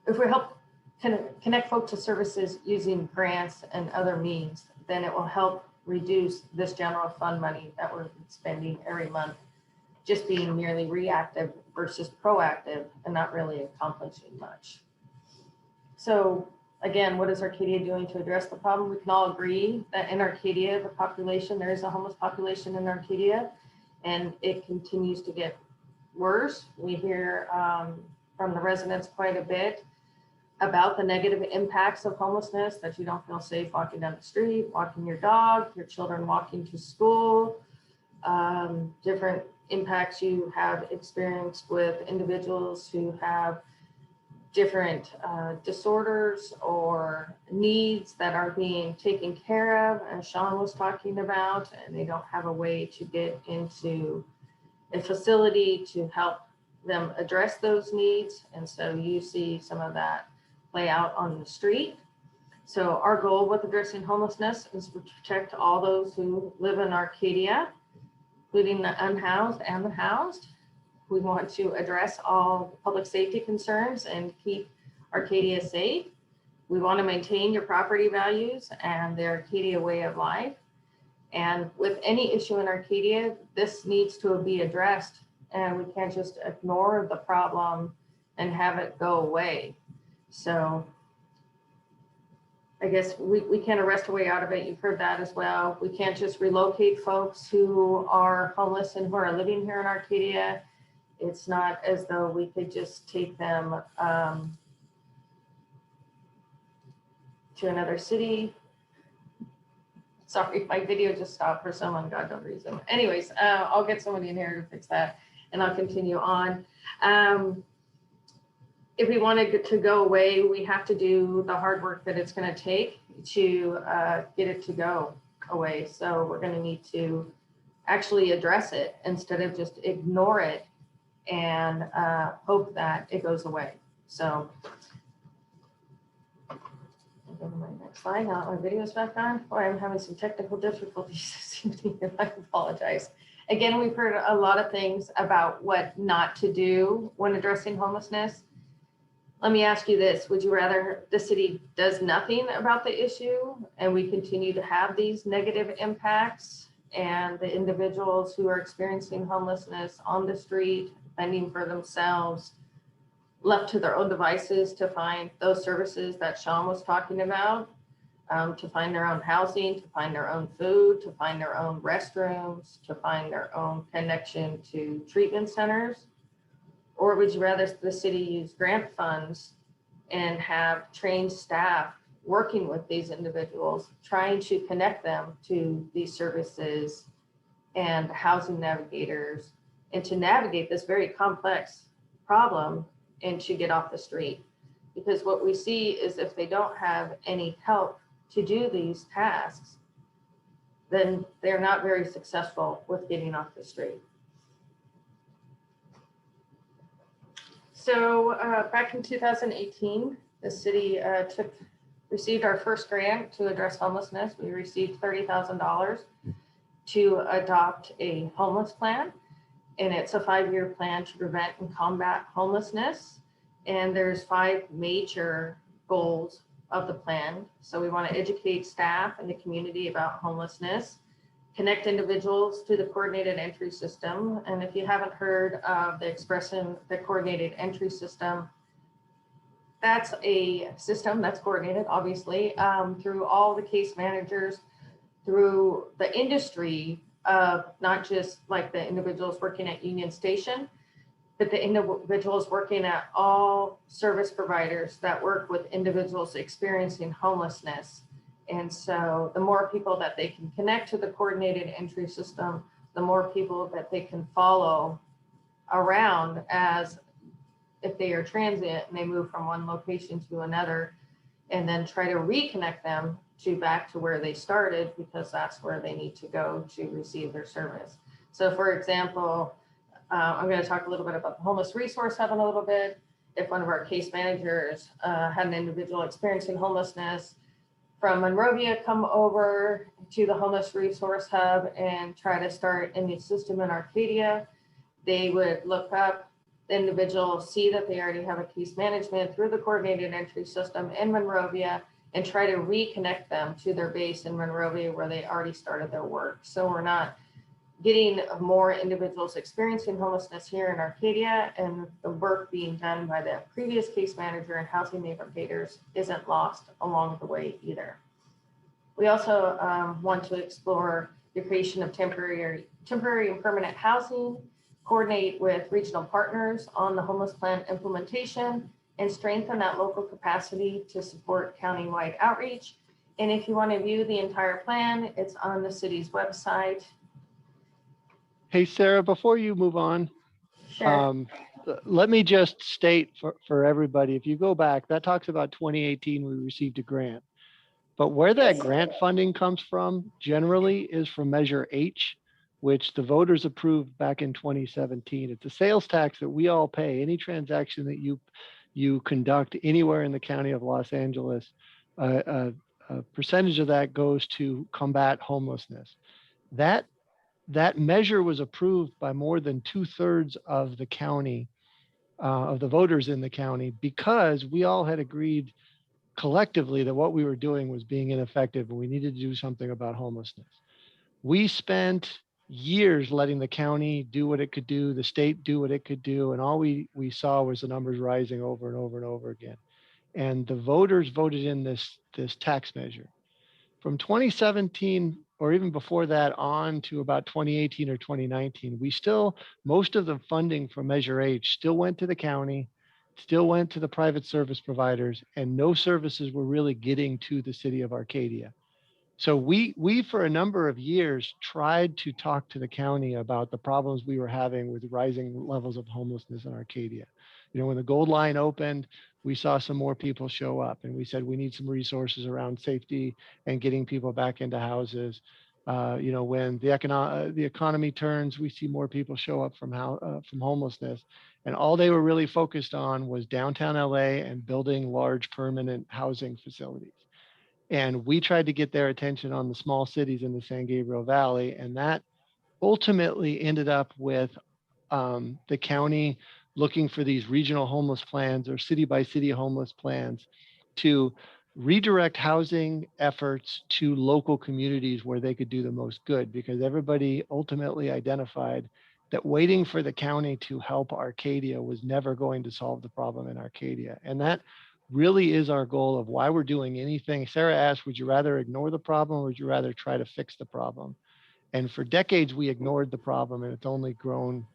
If we help connect folks to services using grants and other means, then it will help reduce this general fund money that we're spending every month, just being merely reactive versus proactive and not really accomplishing much. So again, what is Arcadia doing to address the problem? We can all agree that in Arcadia, the population, there is a homeless population in Arcadia, and it continues to get worse. We hear from the residents quite a bit about the negative impacts of homelessness, that you don't feel safe walking down the street, walking your dog, your children walking to school, different impacts you have experienced with individuals who have different disorders or needs that are being taken care of, as Sean was talking about, and they don't have a way to get into a facility to help them address those needs. And so you see some of that play out on the street. So our goal with addressing homelessness is to protect all those who live in Arcadia, including the unhoused and the housed. We want to address all public safety concerns and keep Arcadia safe. We want to maintain your property values and the Arcadia way of life. And with any issue in Arcadia, this needs to be addressed, and we can't just ignore the problem and have it go away. So I guess we can't arrest a way out of it. You've heard that as well. We can't just relocate folks who are homeless and who are living here in Arcadia. It's not as though we could just take them to another city. Sorry, my video just stopped for some ungodly reason. Anyways, I'll get somebody in here to fix that, and I'll continue on. If we want it to go away, we have to do the hard work that it's going to take to get it to go away. So we're going to need to actually address it instead of just ignore it and hope that it goes away. So I'll go to my next slide. Now my video is back on. Boy, I'm having some technical difficulties this evening. I apologize. Again, we've heard a lot of things about what not to do when addressing homelessness. Let me ask you this. Would you rather the city does nothing about the issue and we continue to have these negative impacts and the individuals who are experiencing homelessness on the street, fending for themselves, left to their own devices to find those services that Sean was talking about, to find their own housing, to find their own food, to find their own restrooms, to find their own connection to treatment centers? Or would you rather the city use grant funds and have trained staff working with these individuals, trying to connect them to these services and housing navigators, and to navigate this very complex problem and to get off the street? Because what we see is if they don't have any help to do these tasks, then they're not very successful with getting off the street. So back in 2018, the city received our first grant to address homelessness. We received $30,000 to adopt a homeless plan. And it's a 5-year plan to prevent and combat homelessness. And there's 5 major goals of the plan. So we want to educate staff and the community about homelessness, connect individuals to the coordinated entry system. And if you haven't heard of the expression, the coordinated entry system, that's a system that's coordinated, obviously, through all the case managers, through the industry of not just like the individuals working at Union Station, but the individuals working at all service providers that work with individuals experiencing homelessness. And so the more people that they can connect to the coordinated entry system, the more people that they can follow around as if they are transient and they move from one location to another, and then try to reconnect them back to where they started, because that's where they need to go to receive their service. So for example, I'm going to talk a little bit about the Homeless Resource Hub in a little bit. If one of our case managers had an individual experiencing homelessness from Monrovia come over to the Homeless Resource Hub and try to start a new system in Arcadia, they would look up the individual, see that they already have a case management through the coordinated entry system in Monrovia, and try to reconnect them to their base in Monrovia where they already started their work. So we're not getting more individuals experiencing homelessness here in Arcadia, and the work being done by the previous case manager and housing navigators isn't lost along the way either. We also want to explore the creation of temporary and permanent housing, coordinate with regional partners on the homeless plan implementation, and strengthen that local capacity to support countywide outreach. And if you want to view the entire plan, it's on the city's website. Hey, Sarah, before you move on, Sure. let me just state for everybody, if you go back, that talks about 2018, we received a grant. But where that grant funding comes from generally is from Measure H, which the voters approved back in 2017. It's a sales tax that we all pay. Any transaction that you conduct anywhere in the county of Los Angeles, a percentage of that goes to combat homelessness. That measure was approved by more than 2/3 of the county, of the voters in the county, because we all had agreed collectively that what we were doing was being ineffective and we needed to do something about homelessness. We spent years letting the county do what it could do, the state do what it could do, and all we saw was the numbers rising over and over and over again. And the voters voted in this tax measure. From 2017, or even before that, on to about 2018 or 2019, most of the funding for Measure H still went to the county, still went to the private service providers, and no services were really getting to the city of Arcadia. So we for a number of years tried to talk to the county about the problems we were having with rising levels of homelessness in Arcadia. You know, when the Gold Line opened, we saw some more people show up, and we said we need some resources around safety and getting people back into houses. You know, when the economy turns, we see more people show up from homelessness, and all they were really focused on was downtown LA and building large permanent housing facilities. And we tried to get their attention on the small cities in the San Gabriel Valley, and that ultimately ended up with the county looking for these regional homeless plans or city by city homeless plans to redirect housing efforts to local communities where they could do the most good, because everybody ultimately identified that waiting for the county to help Arcadia was never going to solve the problem in Arcadia. And that really is our goal of why we're doing anything. Sarah asked, would you rather ignore the problem or would you rather try to fix the problem? And for decades, we ignored the problem, and it's only grown.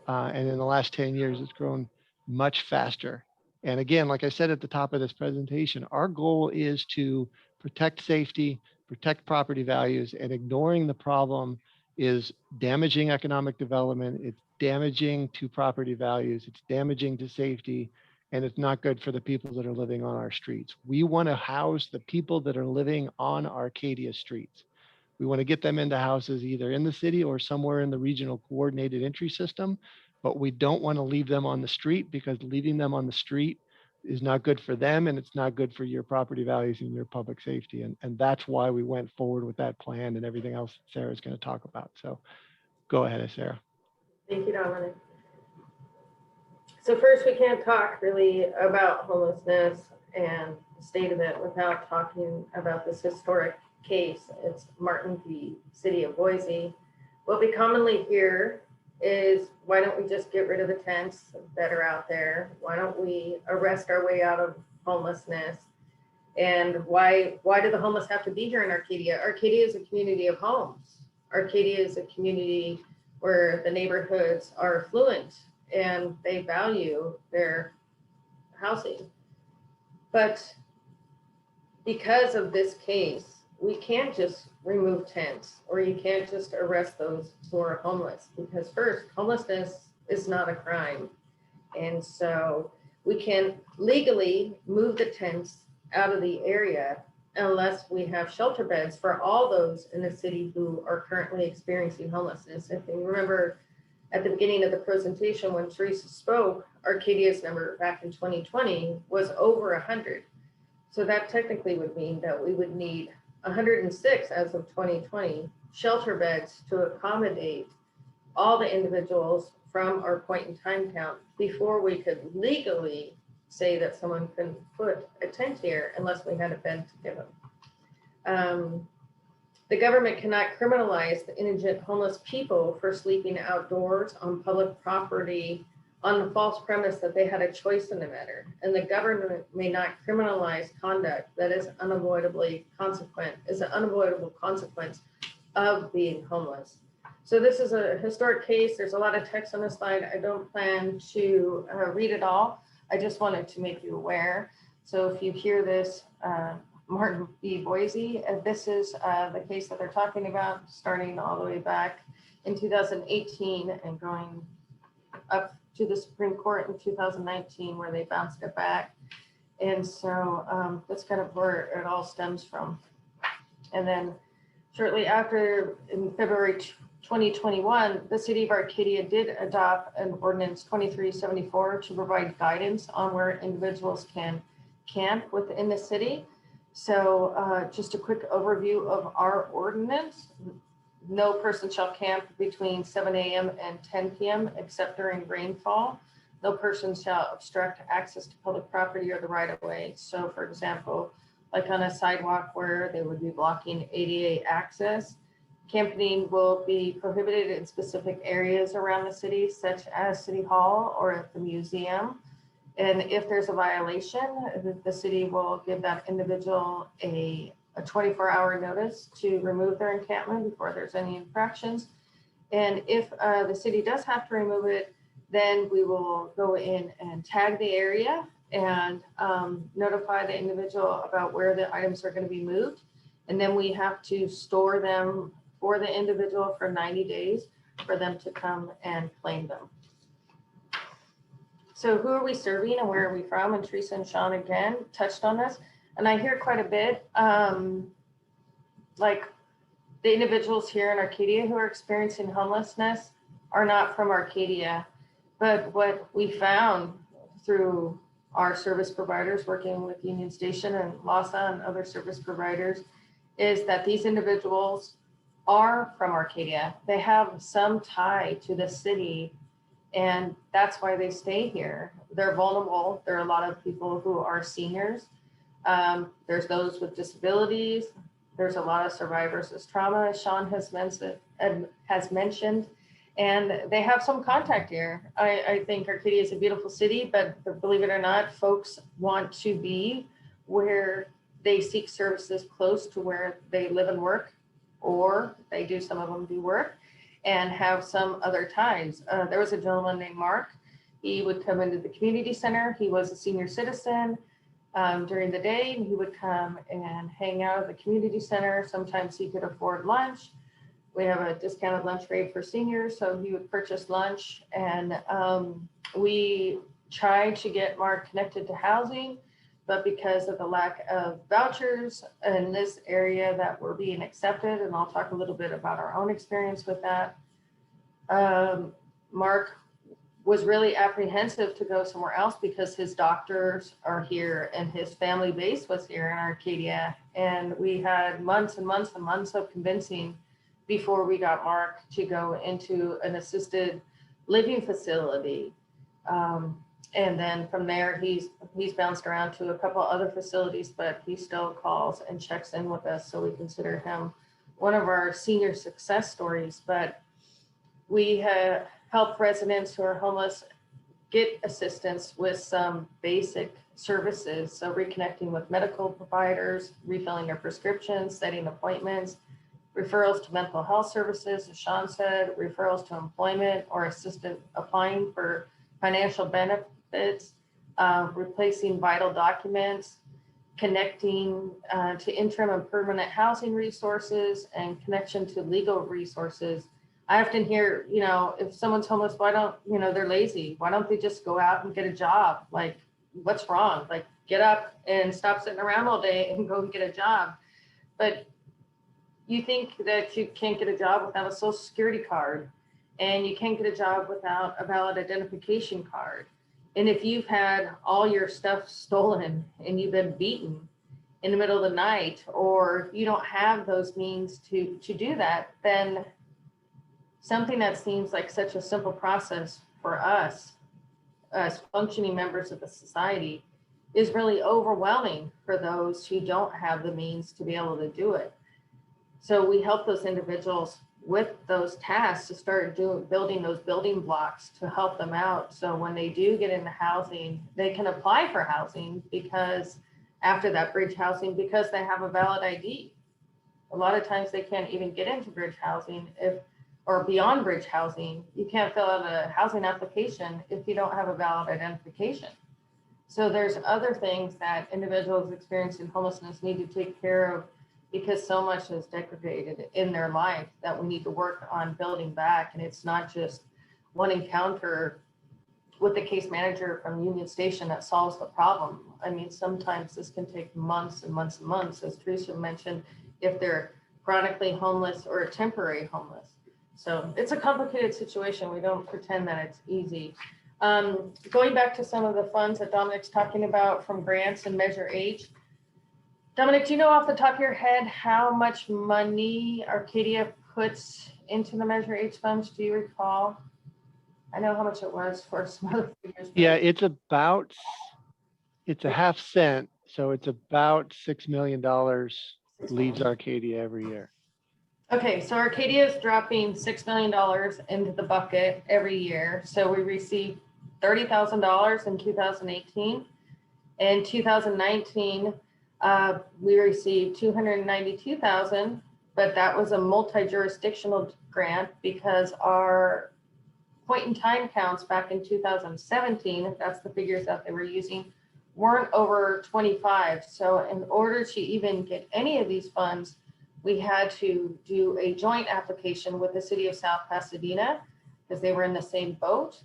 And in the last 10 years, it's grown much faster. And again, like I said at the top of this presentation, our goal is to protect safety, protect property values, and ignoring the problem is damaging economic development. It's damaging to property values. It's damaging to safety. And it's not good for the people that are living on our streets. We want to house the people that are living on Arcadia streets. We want to get them into houses either in the city or somewhere in the regional coordinated entry system, but we don't want to leave them on the street, because leaving them on the street is not good for them, and it's not good for your property values and your public safety. And that's why we went forward with that plan and everything else Sarah's going to talk about. So go ahead, Sarah. Thank you, Dominic. So first, we can't talk really about homelessness and the state of it without talking about this historic case. It's Martin v. City of Boise. What we commonly hear is, why don't we just get rid of the tents that are out there? Why don't we arrest our way out of homelessness? And why do the homeless have to be here in Arcadia? Arcadia is a community of homes. Arcadia is a community where the neighborhoods are affluent and they value their housing. But because of this case, we can't just remove tents, or you can't just arrest those who are homeless, because first, homelessness is not a crime. And so we can legally move the tents out of the area unless we have shelter beds for all those in the city who are currently experiencing homelessness. If you remember at the beginning of the presentation when Teresa spoke, Arcadia's number back in 2020 was over 100. So that technically would mean that we would need 106 as of 2020 shelter beds to accommodate all the individuals from our point in time count before we could legally say that someone couldn't put a tent here unless we had a bed to give them. The government cannot criminalize the indigent homeless people for sleeping outdoors on public property on the false premise that they had a choice in the matter. And the government may not criminalize conduct that is an unavoidable consequence of being homeless. So this is a historic case. There's a lot of text on the slide. I don't plan to read it all. I just wanted to make you aware. So if you hear this, Martin v. Boise, this is the case that they're talking about, starting all the way back in 2018 and going up to the Supreme Court in 2019, where they bounced it back. And so that's kind of where it all stems from. And then shortly after, in February 2021, the city of Arcadia did adopt an ordinance 2374 to provide guidance on where individuals can camp within the city. So just a quick overview of our ordinance. No person shall camp between 7 a.m. and 10 p.m. except during rainfall. No person shall obstruct access to public property or the right of way. So for example, like on a sidewalk where they would be blocking ADA access. Camping will be prohibited in specific areas around the city, such as City Hall or at the museum. And if there's a violation, the city will give that individual a 24-hour notice to remove their encampment before there's any infractions. And if the city does have to remove it, then we will go in and tag the area and notify the individual about where the items are going to be moved. And then we have to store them for the individual for 90 days for them to come and claim them. So who are we serving and where are we from? And Teresa and Sean again touched on this. And I hear quite a bit, like the individuals here in Arcadia who are experiencing homelessness are not from Arcadia. But what we found through our service providers working with Union Station and LASA and other service providers is that these individuals are from Arcadia. They have some tie to the city, and that's why they stay here. They're vulnerable. There are a lot of people who are seniors. There's those with disabilities. There's a lot of survivors of trauma, as Sean has mentioned, and they have some contact here. I think Arcadia is a beautiful city, but believe it or not, folks want to be where they seek services close to where they live and work, or they do, some of them do work and have some other ties. There was a gentleman named Mark. He would come into the community center. He was a senior citizen during the day, and he would come and hang out at the community center. Sometimes he could afford lunch. We have a discounted lunch rate for seniors, so he would purchase lunch. And we tried to get Mark connected to housing, but because of the lack of vouchers in this area that were being accepted, and I'll talk a little bit about our own experience with that, Mark was really apprehensive to go somewhere else because his doctors are here and his family base was here in Arcadia. And we had months and months and months of convincing before we got Mark to go into an assisted living facility. And then from there, he's bounced around to a couple other facilities, but he still calls and checks in with us. So we consider him one of our senior success stories. But we have helped residents who are homeless get assistance with some basic services. So reconnecting with medical providers, refilling their prescriptions, setting appointments, referrals to mental health services, as Sean said, referrals to employment or assistant applying for financial benefits, replacing vital documents, connecting to interim and permanent housing resources, and connection to legal resources. I often hear, if someone's homeless, why don't, they're lazy. Why don't they just go out and get a job? Like, what's wrong? Like, get up and stop sitting around all day and go and get a job. But you think that you can't get a job without a social security card, and you can't get a job without a valid identification card. And if you've had all your stuff stolen and you've been beaten in the middle of the night, or you don't have those means to do that, then something that seems like such a simple process for us as functioning members of the society is really overwhelming for those who don't have the means to be able to do it. So we help those individuals with those tasks to start building those building blocks to help them out. So when they do get into housing, they can apply for housing because after that bridge housing, because they have a valid ID. A lot of times they can't even get into bridge housing or beyond bridge housing. You can't fill out a housing application if you don't have a valid identification. So there's other things that individuals experiencing homelessness need to take care of, because so much is degraded in their life that we need to work on building back. And it's not just one encounter with the case manager from Union Station that solves the problem. I mean, sometimes this can take months and months and months, as Teresa mentioned, if they're chronically homeless or temporary homeless. So it's a complicated situation. We don't pretend that it's easy. Going back to some of the funds that Dominic's talking about from grants and Measure H. Dominic, do you know off the top of your head how much money Arcadia puts into the Measure H funds? Do you recall? I know how much it was for some other figures. Yeah, it's a half cent. So it's about $6 million leaves Arcadia every year. Okay, so Arcadia is dropping $6 million into the bucket every year. So we received $30,000 in 2018. In 2019, we received $292,000, but that was a multi-jurisdictional grant because our point in time counts back in 2017, if that's the figures that they were using, weren't over 25. So in order to even get any of these funds, we had to do a joint application with the city of South Pasadena because they were in the same boat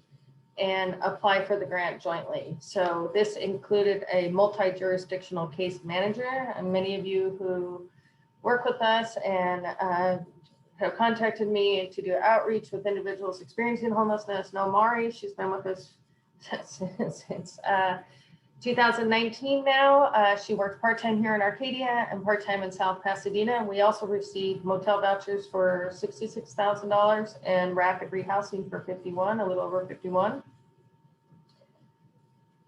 and apply for the grant jointly. So this included a multi-jurisdictional case manager, and many of you who work with us and have contacted me to do outreach with individuals experiencing homelessness know Mari. She's been with us since 2019 now. She works part-time here in Arcadia and part-time in South Pasadena. And we also received motel vouchers for $66,000 and rapid rehousing for 51, a little over 51.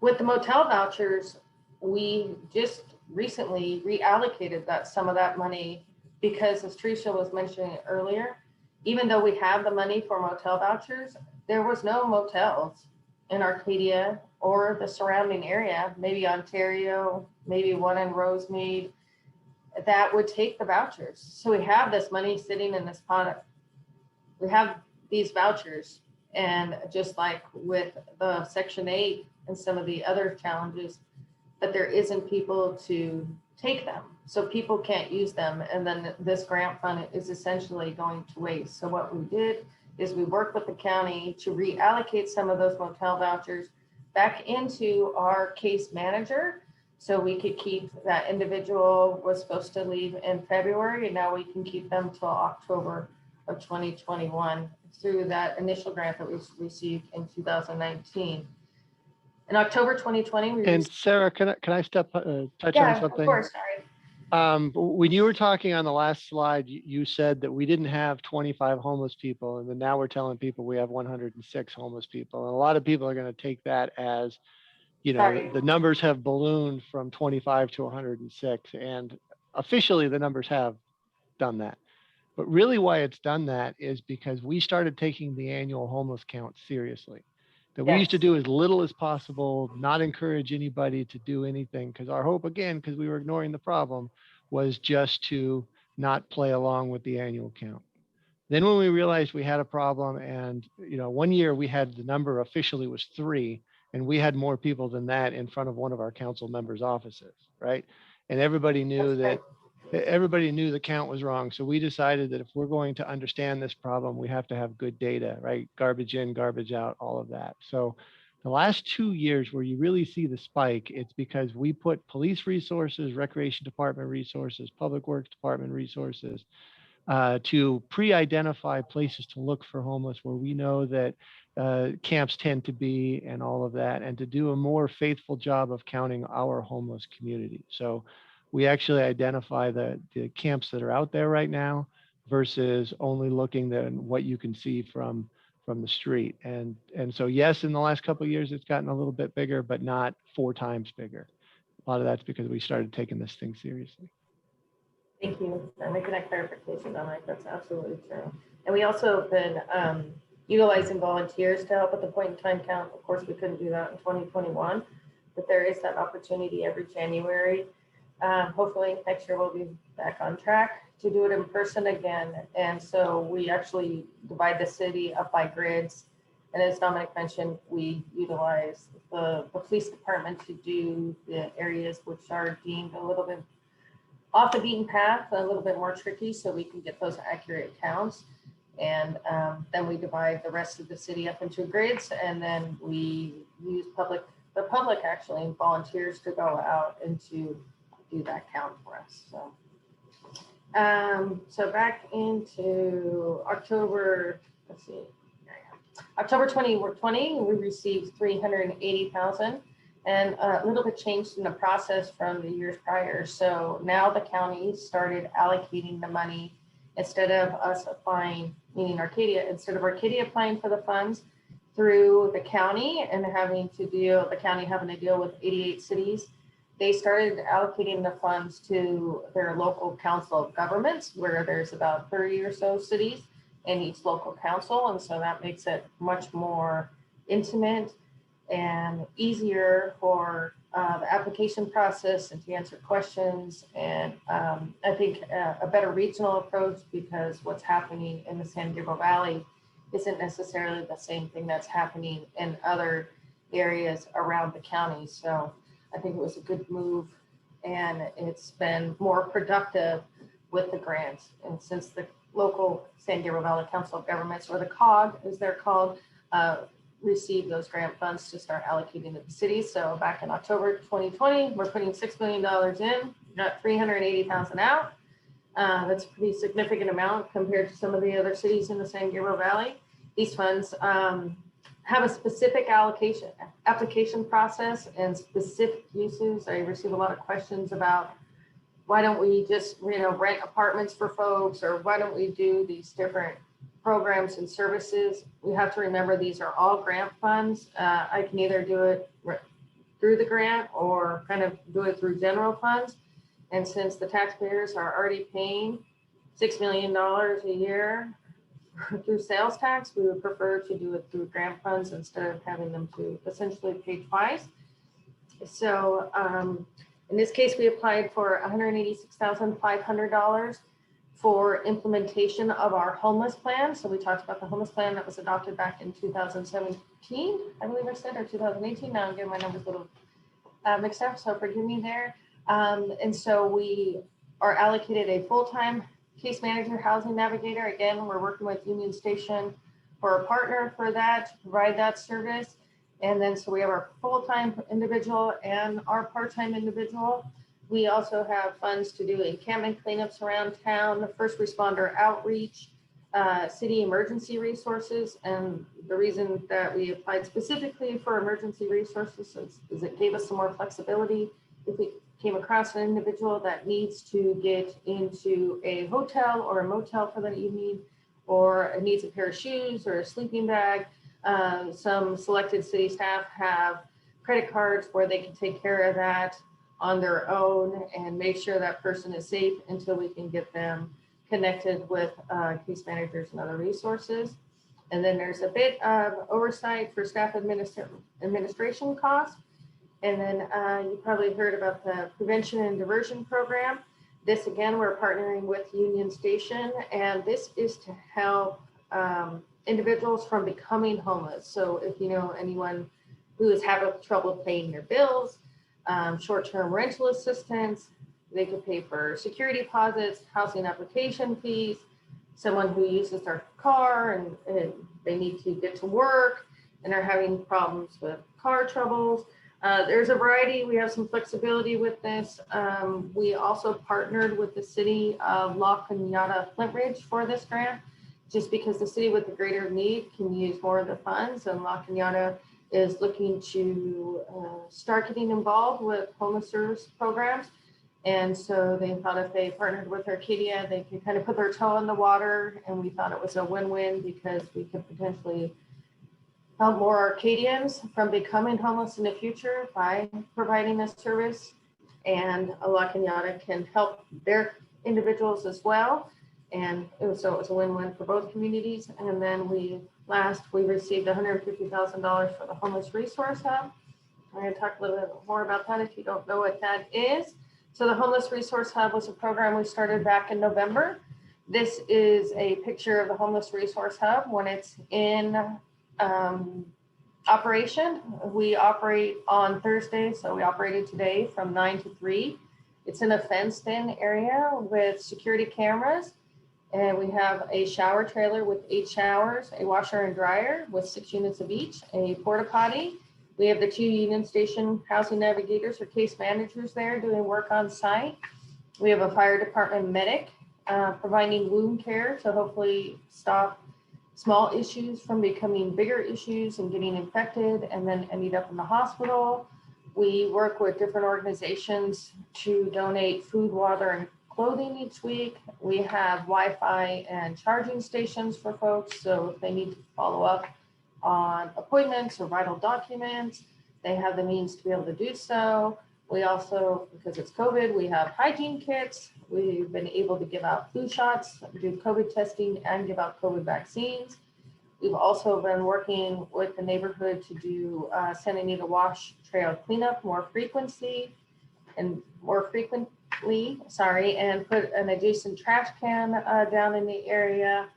With the motel vouchers, we just recently reallocated some of that money because, as Teresa was mentioning earlier, even though we have the money for motel vouchers, there was no motels in Arcadia or the surrounding area, maybe Ontario, maybe one in Rosemead, that would take the vouchers. So we have this money sitting in this pot. We have these vouchers, and just like with the Section 8 and some of the other challenges, that there isn't people to take them. So people can't use them. And then this grant fund is essentially going to waste. So what we did is we worked with the county to reallocate some of those motel vouchers back into our case manager. So we could keep that individual was supposed to leave in February, and now we can keep them till October of 2021 through that initial grant that we received in 2019. In October 2020, we And Sarah, can I touch on something? of course, sorry. When you were talking on the last slide, you said that we didn't have 25 homeless people, and then now we're telling people we have 106 homeless people. And a lot of people are going to take that as, Sorry. the numbers have ballooned from 25 to 106, and officially the numbers have done that. But really why it's done that is because we started taking the annual homeless count seriously. That we used to do as little as possible, not encourage anybody to do anything, because our hope, again, because we were ignoring the problem, was just to not play along with the annual count. Then when we realized we had a problem, and 1 year we had the number officially was 3, and we had more people than that in front of one of our council members' offices, right? And everybody knew the count was wrong. So we decided that if we're going to understand this problem, we have to have good data, right? Garbage in, garbage out, all of that. So the last 2 years where you really see the spike, it's because we put police resources, recreation department resources, public works department resources to pre-identify places to look for homeless where we know that camps tend to be and all of that, and to do a more faithful job of counting our homeless community. So we actually identify the camps that are out there right now versus only looking at what you can see from the street. And so, yes, in the last couple of years, it's gotten a little bit bigger, but not 4 times bigger. A lot of that's because we started taking this thing seriously. Thank you for making that clarification, Dominic. That's absolutely true. And we also have been utilizing volunteers to help with the point in time count. Of course, we couldn't do that in 2021, but there is that opportunity every January. Hopefully next year we'll be back on track to do it in person again. And so we actually divide the city up by grids. And as Dominic mentioned, we utilize the police department to do the areas which are deemed a little bit off the beaten path, a little bit more tricky, so we can get those accurate counts. And then we divide the rest of the city up into grids, and then we use the public actually, volunteers to go out and to do that count for us. So So back into October, let's see, October 2020, we received 380,000, and a little bit changed in the process from the years prior. So now the county started allocating the money instead of us applying, meaning Arcadia, instead of Arcadia applying for the funds through the county and the county having to deal with 88 cities. They started allocating the funds to their local council of governments, where there's about 30 or so cities in each local council. And so that makes it much more intimate and easier for the application process and to answer questions. And I think a better regional approach, because what's happening in the San Gabriel Valley isn't necessarily the same thing that's happening in other areas around the county. So I think it was a good move, and it's been more productive with the grants. And since the local San Gabriel Valley Council of Governments, or the COG as they're called, receive those grant funds to start allocating to the cities. So back in October 2020, we're putting $6 million in, got 380,000 out. That's a pretty significant amount compared to some of the other cities in the San Gabriel Valley. These funds have a specific application process and specific uses. I receive a lot of questions about why don't we just rent apartments for folks, or why don't we do these different programs and services. We have to remember these are all grant funds. I can either do it through the grant or kind of do it through general funds. And since the taxpayers are already paying $6 million a year through sales tax, we would prefer to do it through grant funds instead of having them to essentially pay twice. So in this case, we applied for $186,500 for implementation of our homeless plan. So we talked about the homeless plan that was adopted back in 2017, I believe I said, or 2018. Now I'm getting my numbers a little mixed up, so forgive me there. And so we are allocated a full-time case manager, housing navigator. Again, we're working with Union Station for a partner for that, to provide that service. And then so we have our full-time individual and our part-time individual. We also have funds to do encampment cleanups around town, the first responder outreach, city emergency resources. And the reason that we applied specifically for emergency resources is it gave us some more flexibility. If we came across an individual that needs to get into a hotel or a motel for the evening, or needs a pair of shoes or a sleeping bag, some selected city staff have credit cards where they can take care of that on their own and make sure that person is safe until we can get them connected with case managers and other resources. And then there's a bit of oversight for staff administration costs. And then you probably heard about the prevention and diversion program. This, again, we're partnering with Union Station, and this is to help individuals from becoming homeless. So if you know anyone who is having trouble paying their bills, short-term rental assistance, they could pay for security deposits, housing application fees, someone who uses their car and they need to get to work and are having problems with car troubles. There's a variety. We have some flexibility with this. We also partnered with the city of La Cañada Flint Ridge for this grant, just because the city with the greater need can use more of the funds, and La Cañada is looking to start getting involved with homeless service programs. And so they thought if they partnered with Arcadia, they could kind of put their toe in the water. And we thought it was a win-win because we could potentially help more Arcadians from becoming homeless in the future by providing this service. And La Cañada can help their individuals as well. And it was a win-win for both communities. And then we received $150,000 for the Homeless Resource Hub. I'm going to talk a little bit more about that if you don't know what that is. So the Homeless Resource Hub was a program we started back in November. This is a picture of the Homeless Resource Hub when it's in operation. We operate on Thursday, so we operated today from 9 to 3. It's in a fenced-in area with security cameras. And we have a shower trailer with 8 showers, a washer and dryer with 6 units of each, a porta potty. We have the 2 Union Station housing navigators or case managers there doing work on site. We have a fire department medic providing wound care to hopefully stop small issues from becoming bigger issues and getting infected and then ending up in the hospital. We work with different organizations to donate food, water, and clothing each week. We have Wi-Fi and charging stations for folks, so if they need to follow up on appointments or vital documents, they have the means to be able to do so. We also, because it's COVID, we have hygiene kits. We've been able to give out flu shots, do COVID testing, and give out COVID vaccines. We've also been working with the neighborhood to do Santa Anita Wash Trail cleanup more frequently, and put an adjacent trash can down in the area.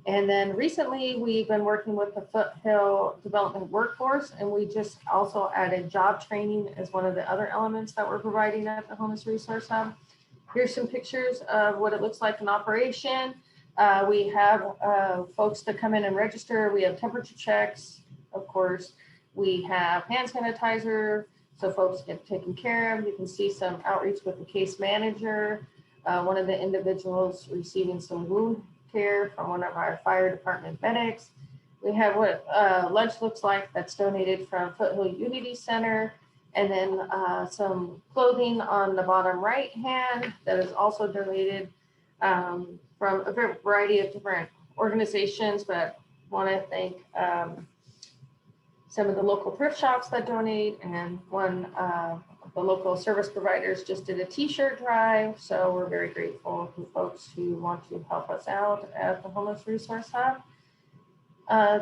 And then recently we've been working with the Foothill Development Workforce, and we just also added job training as one of the other elements that we're providing at the Homeless Resource Hub. Here's some pictures of what it looks like in operation. We have folks that come in and register. We have temperature checks, of course. We have hand sanitizer, so folks get taken care of. You can see some outreach with the case manager. One of the individuals receiving some wound care from one of our fire department medics. We have what lunch looks like that's donated from Foothill Unity Center, and then some clothing on the bottom right hand that is also donated from a variety of different organizations, but want to thank some of the local thrift shops that donate, and one of the local service providers just did a t-shirt drive. So we're very grateful to folks who want to help us out at the Homeless Resource Hub.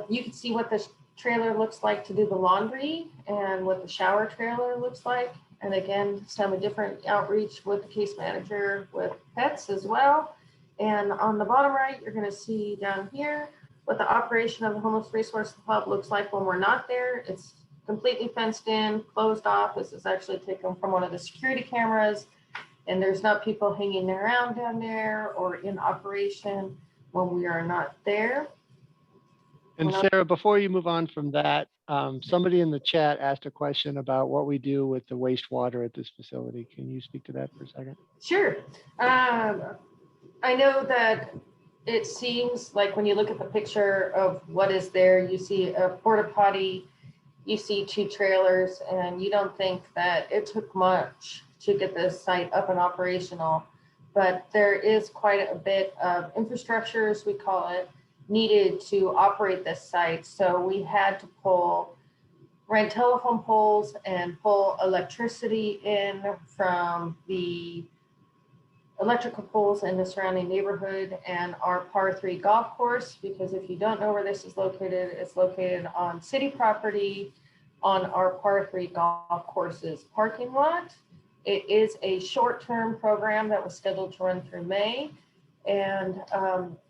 You can see what this trailer looks like to do the laundry and what the shower trailer looks like. And again, some different outreach with the case manager with pets as well. And on the bottom right, you're going to see down here what the operation of the Homeless Resource Hub looks like when we're not there. It's completely fenced in, closed off. This is actually taken from one of the security cameras, and there's not people hanging around down there or in operation when we are not there. And Sarah, before you move on from that, somebody in the chat asked a question about what we do with the wastewater at this facility. Can you speak to that for a second? Sure. I know that it seems like when you look at the picture of what is there, you see a porta potty, you see 2 trailers, and you don't think that it took much to get this site up and operational. But there is quite a bit of infrastructure, as we call it, needed to operate this site. So we had to rent telephone poles and pull electricity in from the electrical poles in the surrounding neighborhood and our par 3 golf course, because if you don't know where this is located, it's located on city property on our par 3 golf course's parking lot. It is a short-term program that was scheduled to run through May. And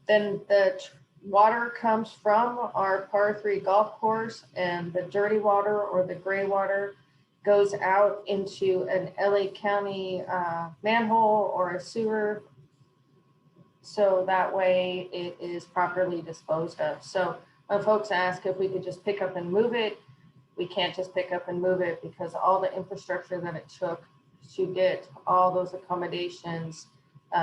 then the water comes from our par 3 golf course, and the dirty water or the gray water goes out into an LA County manhole or a sewer. So that way it is properly disposed of. So when folks ask if we could just pick up and move it, we can't just pick up and move it, because all the infrastructure that it took to get all those accommodations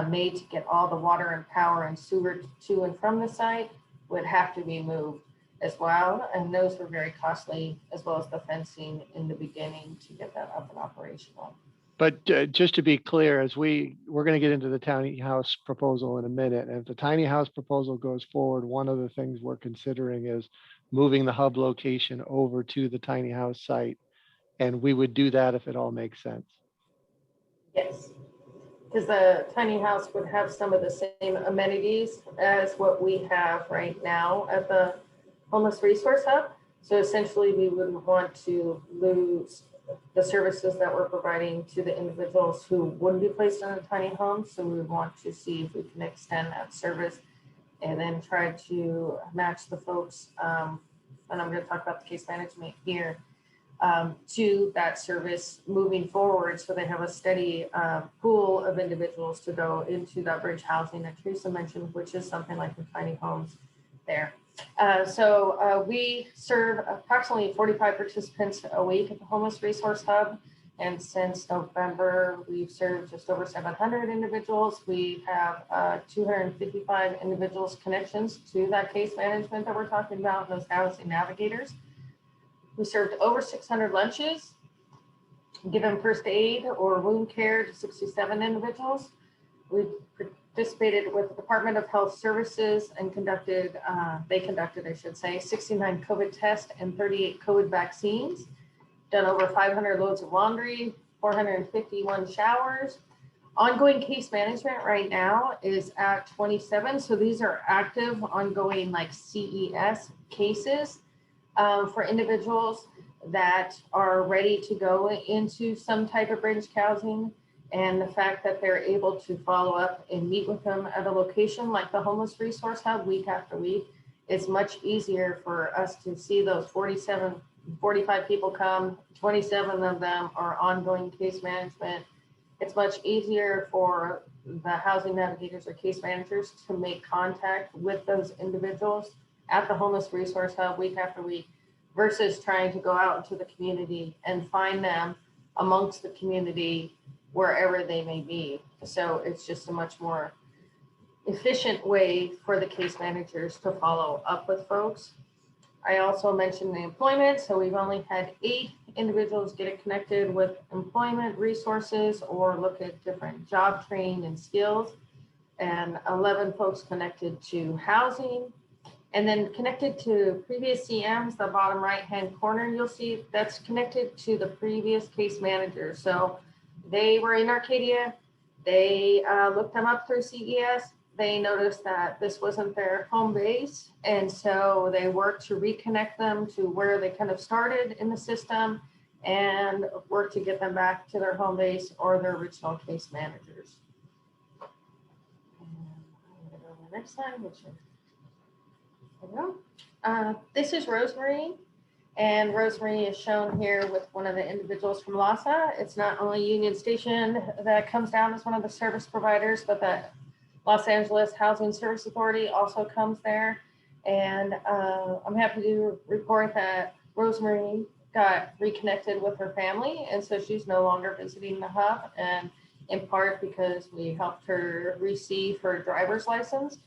made to get all the water and power and sewer to and from the site would have to be moved as well. And those were very costly, as well as the fencing in the beginning to get that up and operational. But just to be clear, as we're going to get into the tiny house proposal in a minute, and if the tiny house proposal goes forward, one of the things we're considering is moving the hub location over to the tiny house site. And we would do that if it all makes sense. Yes, because the tiny house would have some of the same amenities as what we have right now at the Homeless Resource Hub. So essentially we wouldn't want to lose the services that we're providing to the individuals who wouldn't be placed in a tiny home. So we would want to see if we can extend that service and then try to match the folks, and I'm going to talk about the case management here, to that service moving forward, so they have a steady pool of individuals to go into that bridge housing that Teresa mentioned, which is something like the tiny homes there. So we serve approximately 45 participants a week at the Homeless Resource Hub. And since November, we've served just over 700 individuals. We have 255 individuals connections to that case management that we're talking about, those housing navigators. We served over 600 lunches, given first aid or wound care to 67 individuals. We participated with the Department of Health Services and they conducted, I should say, 69 COVID tests and 38 COVID vaccines, done over 500 loads of laundry, 451 showers. Ongoing case management right now is at 27. So these are active, ongoing like CES cases for individuals that are ready to go into some type of bridge housing. And the fact that they're able to follow up and meet with them at a location like the Homeless Resource Hub week after week is much easier for us to see those 45 people come, 27 of them are ongoing case management. It's much easier for the housing navigators or case managers to make contact with those individuals at the Homeless Resource Hub week after week versus trying to go out into the community and find them amongst the community wherever they may be. So it's just a much more efficient way for the case managers to follow up with folks. I also mentioned the employment. So we've only had 8 individuals get connected with employment resources or look at different job training and skills, and 11 folks connected to housing. And then connected to previous CMs, the bottom right-hand corner, you'll see that's connected to the previous case manager. So they were in Arcadia, they looked them up through CES, they noticed that this wasn't their home base. And so they worked to reconnect them to where they kind of started in the system and work to get them back to their home base or their original case managers. And I'm gonna go to the next slide, which is, there we go. This is Rosemary, and Rosemary is shown here with one of the individuals from LASA. It's not only Union Station that comes down as one of the service providers, but the Los Angeles Housing Service Authority also comes there. And I'm happy to report that Rosemary got reconnected with her family, and so she's no longer visiting the hub, and in part because we helped her receive her driver's license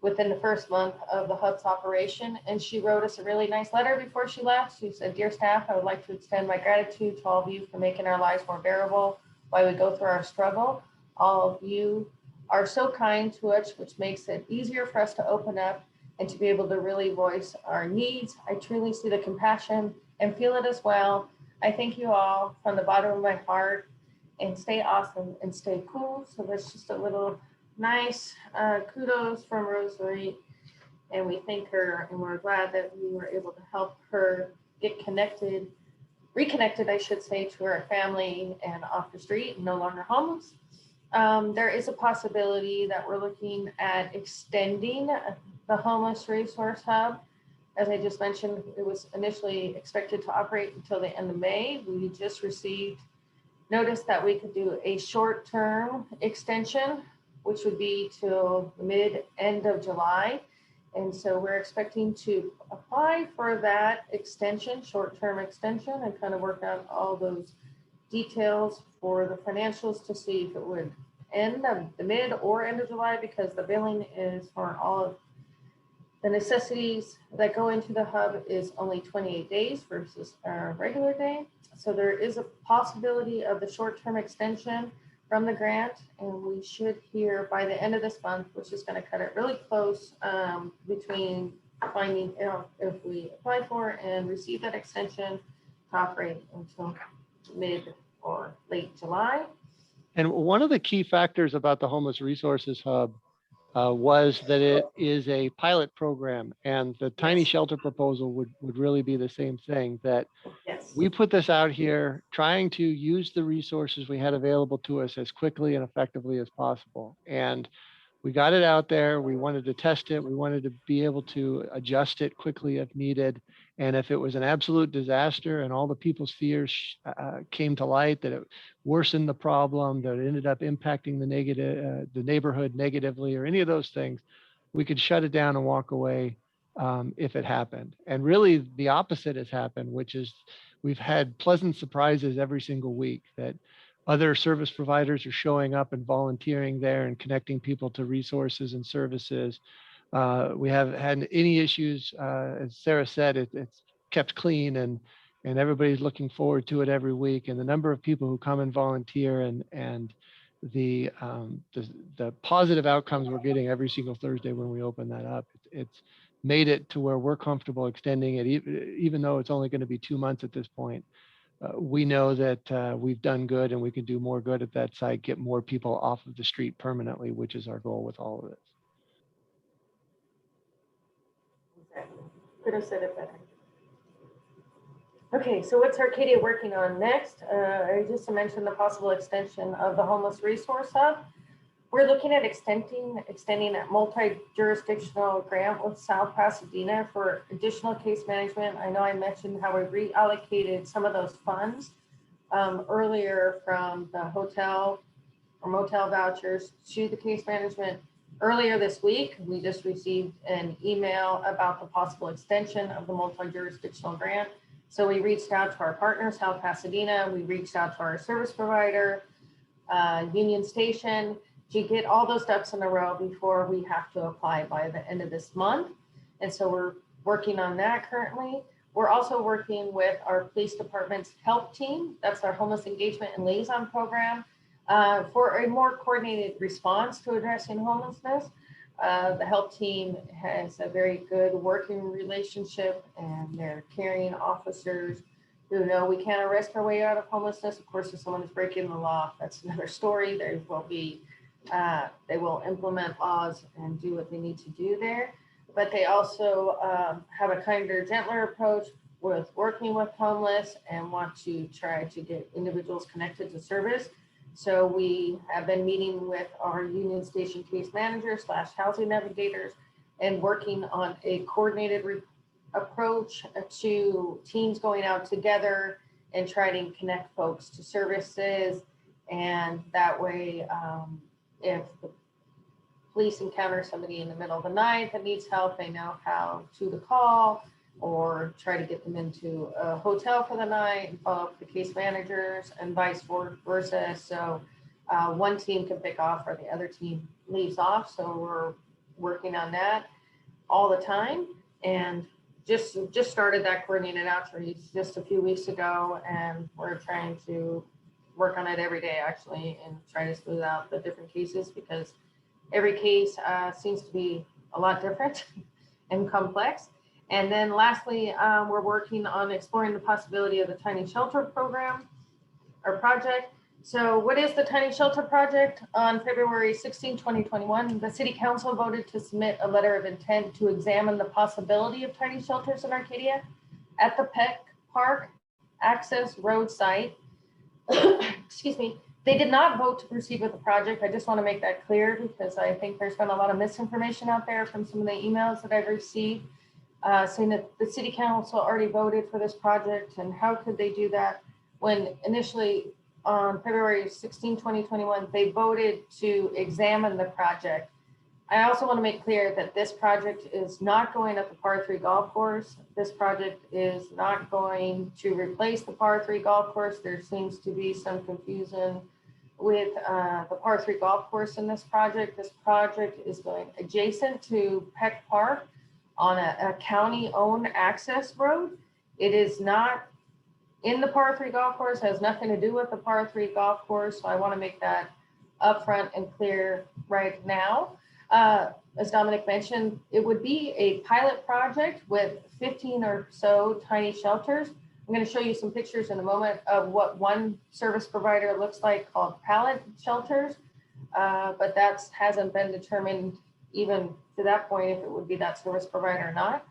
within the first month of the hub's operation. And she wrote us a really nice letter before she left. She said, "Dear staff, I would like to extend my gratitude to all of you for making our lives more bearable while we go through our struggle. All of you are so kind to us, which makes it easier for us to open up and to be able to really voice our needs. I truly see the compassion and feel it as well. I thank you all from the bottom of my heart, and stay awesome and stay cool." So that's just a little nice kudos from Rosemary, and we thank her, and we're glad that we were able to help her get reconnected, I should say, to her family and off the street and no longer homeless. There is a possibility that we're looking at extending the Homeless Resource Hub. As I just mentioned, it was initially expected to operate until the end of May. We just received notice that we could do a short-term extension, which would be till end of July. And so we're expecting to apply for that extension, short-term extension, and kind of work out all those details for the financials to see if it would end the mid or end of July, because the billing is for all of the necessities that go into the hub is only 28 days versus our regular day. So there is a possibility of the short-term extension from the grant, and we should hear by the end of this month, which is going to cut it really close between finding out if we apply for and receive that extension to operate until mid or late July. And one of the key factors about the Homeless Resources Hub was that it is a pilot program, and the tiny shelter proposal would really be the same thing, that Yes. we put this out here trying to use the resources we had available to us as quickly and effectively as possible. And we got it out there. We wanted to test it. We wanted to be able to adjust it quickly if needed. And if it was an absolute disaster and all the people's fears came to light, that it worsened the problem, that it ended up impacting the neighborhood negatively, or any of those things, we could shut it down and walk away if it happened. And really the opposite has happened, which is we've had pleasant surprises every single week that other service providers are showing up and volunteering there and connecting people to resources and services. We haven't had any issues. As Sarah said, it's kept clean, and everybody's looking forward to it every week. And the number of people who come and volunteer and the positive outcomes we're getting every single Thursday when we open that up, it's made it to where we're comfortable extending it, even though it's only going to be 2 months at this point. We know that we've done good and we can do more good at that site, get more people off of the street permanently, which is our goal with all of this. Exactly. Could have said it better. Okay, so what's Arcadia working on next? I just mentioned the possible extension of the Homeless Resource Hub. We're looking at extending a multi-jurisdictional grant with South Pasadena for additional case management. I know I mentioned how we reallocated some of those funds earlier from the hotel or motel vouchers to the case management. Earlier this week, we just received an email about the possible extension of the multi-jurisdictional grant. So we reached out to our partner, South Pasadena. We reached out to our service provider, Union Station, to get all those ducks in a row before we have to apply by the end of this month. And so we're working on that currently. We're also working with our police department's help team. That's our homeless engagement and liaison program for a more coordinated response to addressing homelessness. The help team has a very good working relationship, and they're caring officers who know we can't arrest our way out of homelessness. Of course, if someone is breaking the law, that's another story. There will be they will implement laws and do what they need to do there. But they also have a kinder, gentler approach with working with homeless and want to try to get individuals connected to service. So we have been meeting with our Union Station case managers / housing navigators and working on a coordinated approach to teams going out together and trying to connect folks to services. And that way, if the police encounter somebody in the middle of the night that needs help, they know how to call or try to get them into a hotel for the night and follow up with the case managers and vice versa. So one team can pick off or the other team leaves off. So we're working on that all the time, and just started that coordinated outreach just a few weeks ago, and we're trying to work on it every day actually and try to smooth out the different cases, because every case seems to be a lot different and complex. And then lastly, we're working on exploring the possibility of the tiny shelter program or project. So what is the tiny shelter project? On February 16, 2021, the city council voted to submit a letter of intent to examine the possibility of tiny shelters in Arcadia at the Peck Park Access Road site. Excuse me. They did not vote to proceed with the project. I just want to make that clear, because I think there's been a lot of misinformation out there from some of the emails that I've received saying that the city council already voted for this project, and how could they do that when initially on February 16, 2021, they voted to examine the project. I also want to make clear that this project is not going at the par 3 golf course. This project is not going to replace the par 3 golf course. There seems to be some confusion with the par 3 golf course in this project. This project is going adjacent to Peck Park on a county-owned access road. It is not in the par 3 golf course, has nothing to do with the par 3 golf course. So I want to make that upfront and clear right now. As Dominic mentioned, it would be a pilot project with 15 or so tiny shelters. I'm going to show you some pictures in a moment of what one service provider looks like called pallet shelters, but that hasn't been determined even to that point if it would be that service provider or not.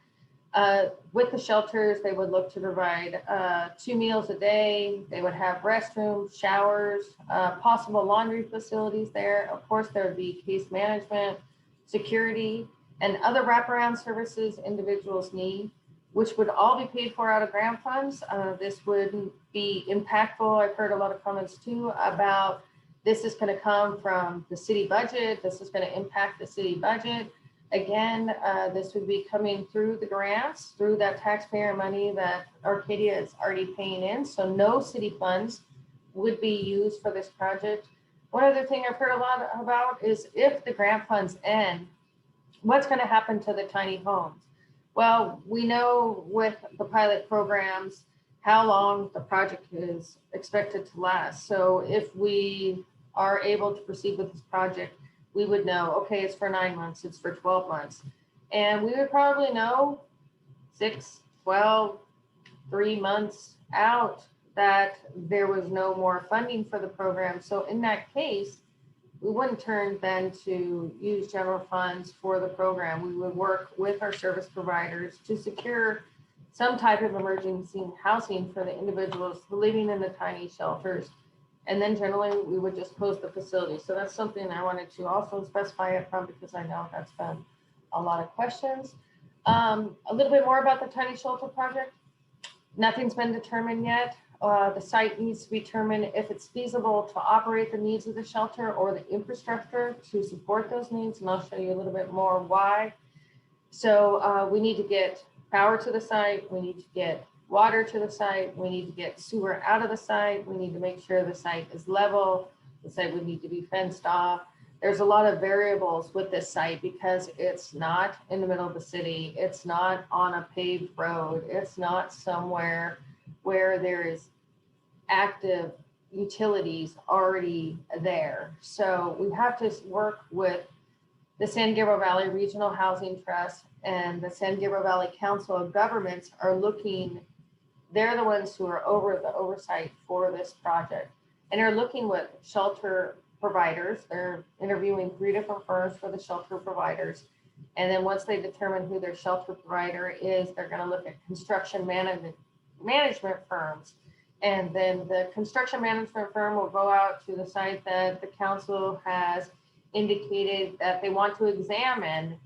With the shelters, they would look to provide 2 meals a day. They would have restrooms, showers, possible laundry facilities there. Of course, there would be case management, security, and other wraparound services individuals need, which would all be paid for out of grant funds. This would be impactful. I've heard a lot of comments too about this is going to come from the city budget. This is going to impact the city budget. Again, this would be coming through the grants, through that taxpayer money that Arcadia is already paying in. So no city funds would be used for this project. One other thing I've heard a lot about is if the grant funds end, what's going to happen to the tiny homes? Well, we know with the pilot programs how long the project is expected to last. So if we are able to proceed with this project, we would know, okay, it's for 9 months, it's for 12 months. And we would probably know 6, 12, 3 months out that there was no more funding for the program. So in that case, we wouldn't turn then to use general funds for the program. We would work with our service providers to secure some type of emergency housing for the individuals living in the tiny shelters. And then generally we would just close the facility. So that's something I wanted to also specify up front because I know that's been a lot of questions. A little bit more about the tiny shelter project. Nothing's been determined yet. The site needs to be determined if it's feasible to operate the needs of the shelter or the infrastructure to support those needs. And I'll show you a little bit more why. So we need to get power to the site. We need to get water to the site. We need to get sewer out of the site. We need to make sure the site is level. The site would need to be fenced off. There's a lot of variables with this site because it's not in the middle of the city. It's not on a paved road. It's not somewhere where there is active utilities already there. So we have to work with the San Gabriel Valley Regional Housing Trust and the San Gabriel Valley Council of Governments are looking, they're the ones who are over the oversight for this project. And are looking with shelter providers. They're interviewing 3 different firms for the shelter providers. And then once they determine who their shelter provider is, they're going to look at construction management firms. And then the construction management firm will go out to the site that the council has indicated that they want to examine.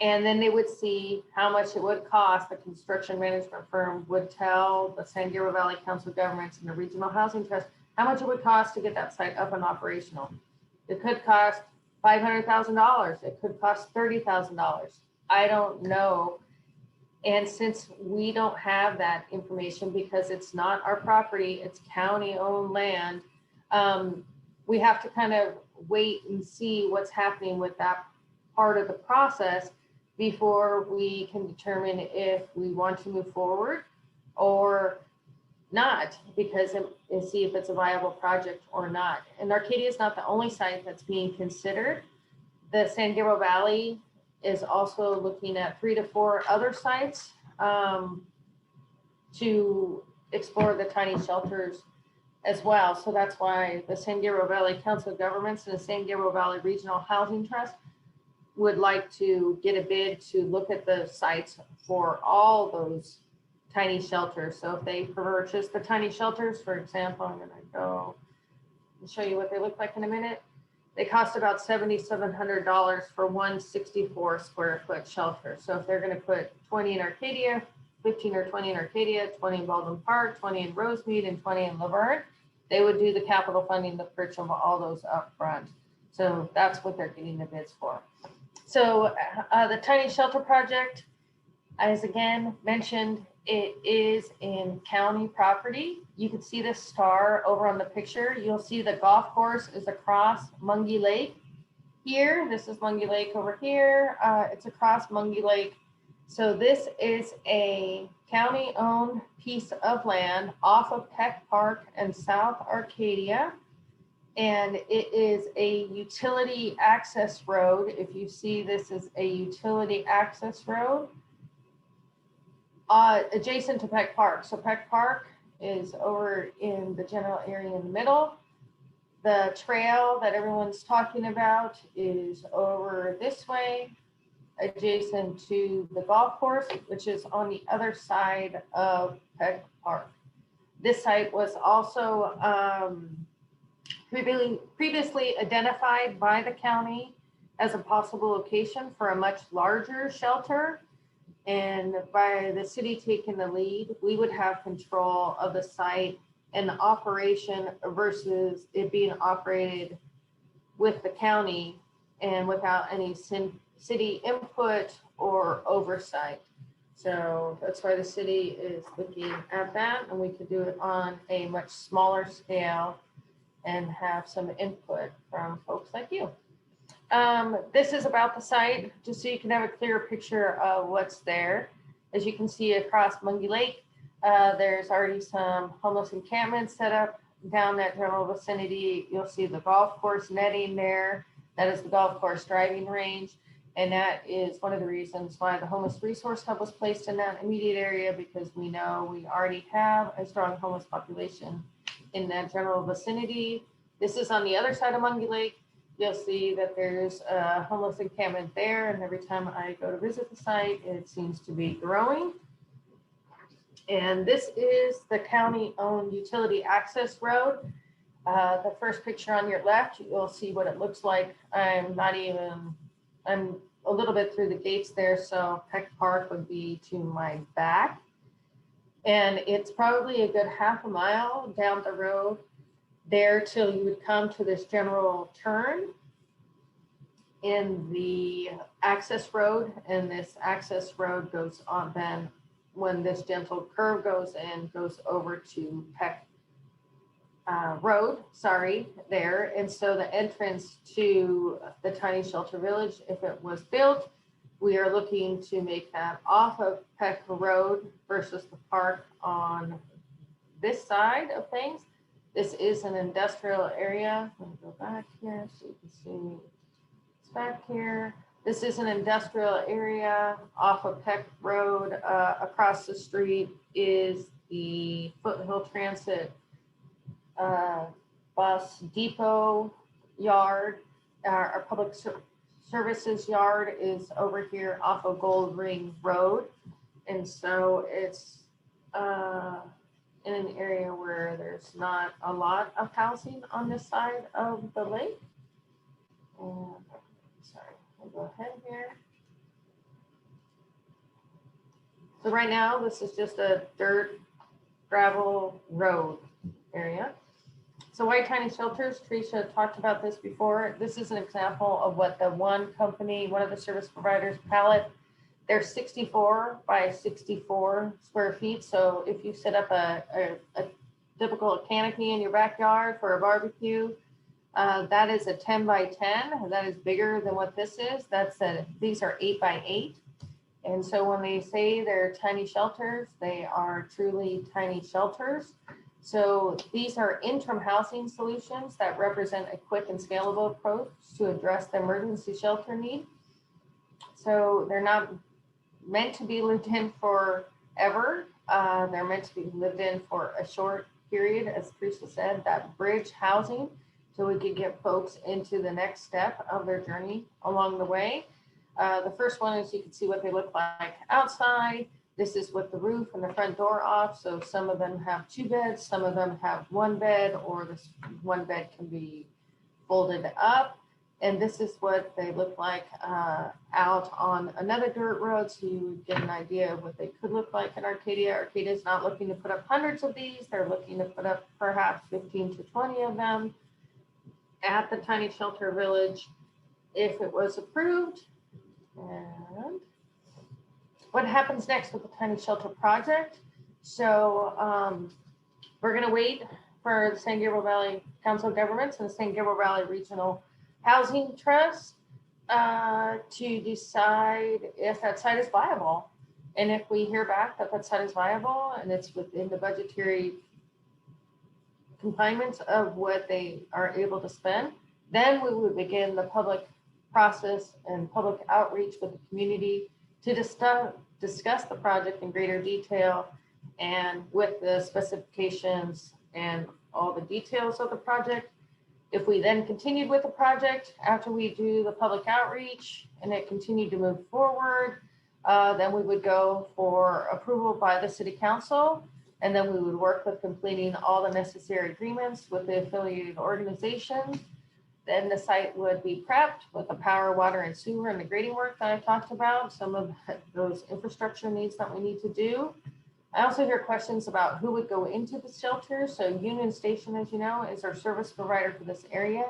And then they would see how much it would cost. The construction management firm would tell the San Gabriel Valley Council of Governments and the Regional Housing Trust how much it would cost to get that site up and operational. It could cost $500,000. It could cost $30,000. I don't know. And since we don't have that information because it's not our property, it's county-owned land, we have to kind of wait and see what's happening with that part of the process before we can determine if we want to move forward or not, because and see if it's a viable project or not. And Arcadia is not the only site that's being considered. The San Gabriel Valley is also looking at 3 to 4 other sites to explore the tiny shelters as well. So that's why the San Gabriel Valley Council of Governments and the San Gabriel Valley Regional Housing Trust would like to get a bid to look at the sites for all those tiny shelters. So if they purchase the tiny shelters, for example, I'm going to go and show you what they look like in a minute. They cost about $7,700 for one 64 square foot shelter. So if they're going to put 20 in Arcadia, 15 or 20 in Arcadia, 20 in Baldwin Park, 20 in Rosemead, and 20 in Laverne, they would do the capital funding to purchase all those up front. So that's what they're getting the bids for. So the tiny shelter project, as again mentioned, it is in county property. You can see this star over on the picture. You'll see the golf course is across Mungie Lake here. This is Mungie Lake over here. It's across Mungie Lake. So this is a county-owned piece of land off of Peck Park and South Arcadia. And it is a utility access road. If you see, this is a utility access road adjacent to Peck Park. So Peck Park is over in the general area in the middle. The trail that everyone's talking about is over this way, adjacent to the golf course, which is on the other side of Peck Park. This site was also previously identified by the county as a possible location for a much larger shelter. And by the city taking the lead, we would have control of the site and the operation versus it being operated with the county and without any city input or oversight. So that's why the city is looking at that, and we could do it on a much smaller scale and have some input from folks like you. This is about the site, just so you can have a clearer picture of what's there. As you can see across Mungie Lake, there's already some homeless encampments set up down that general vicinity. You'll see the golf course netting there. That is the golf course driving range. And that is one of the reasons why the Homeless Resource Hub was placed in that immediate area, because we know we already have a strong homeless population in that general vicinity. This is on the other side of Mungie Lake. You'll see that there's a homeless encampment there. And every time I go to visit the site, it seems to be growing. And this is the county-owned utility access road. The first picture on your left, you'll see what it looks like. I'm a little bit through the gates there, so Peck Park would be to my back. And it's probably a good half a mile down the road there till you would come to this general turn in the access road. And this access road goes on, then when this gentle curve goes in, goes over to Peck Road, there. And so the entrance to the tiny shelter village, if it was built, we are looking to make that off of Peck Road versus the park on this side of things. This is an industrial area. Let me go back here so you can see it's back here. This is an industrial area off of Peck Road. Across the street is the Foothill Transit bus depot yard. Our public services yard is over here off of Gold Ring Road. And so it's in an area where there's not a lot of housing on this side of the lake. And, sorry, I'll go ahead here. So right now, this is just a dirt gravel road area. So why tiny shelters? Teresa talked about this before. This is an example of what the one company, one of the service providers, pallet, they're 64 by 64 square feet. So if you set up a typical canopy in your backyard for a barbecue, that is a 10 by 10. That is bigger than what this is. These are 8 by 8. And so when they say they're tiny shelters, they are truly tiny shelters. So these are interim housing solutions that represent a quick and scalable approach to address the emergency shelter need. So they're not meant to be lived in forever. They're meant to be lived in for a short period, as Teresa said, that bridge housing, so we could get folks into the next step of their journey along the way. The first one is you can see what they look like outside. This is with the roof and the front door off. So some of them have 2 beds, some of them have 1 bed, or this 1 bed can be folded up. And this is what they look like out on another dirt road. So you would get an idea of what they could look like in Arcadia. Arcadia is not looking to put up hundreds of these. They're looking to put up perhaps 15 to 20 of them at the tiny shelter village if it was approved. And what happens next with the tiny shelter project? So we're going to wait for the San Gabriel Valley Council of Governments and the San Gabriel Valley Regional Housing Trust to decide if that site is viable. And if we hear back that that site is viable and it's within the budgetary confinements of what they are able to spend, then we would begin the public process and public outreach with the community to discuss the project in greater detail and with the specifications and all the details of the project. If we then continued with the project after we do the public outreach and it continued to move forward, then we would go for approval by the city council, and then we would work with completing all the necessary agreements with the affiliated organizations. Then the site would be prepped with the power, water, and sewer and the grading work that I talked about, some of those infrastructure needs that we need to do. I also hear questions about who would go into the shelter. So Union Station, as you know, is our service provider for this area.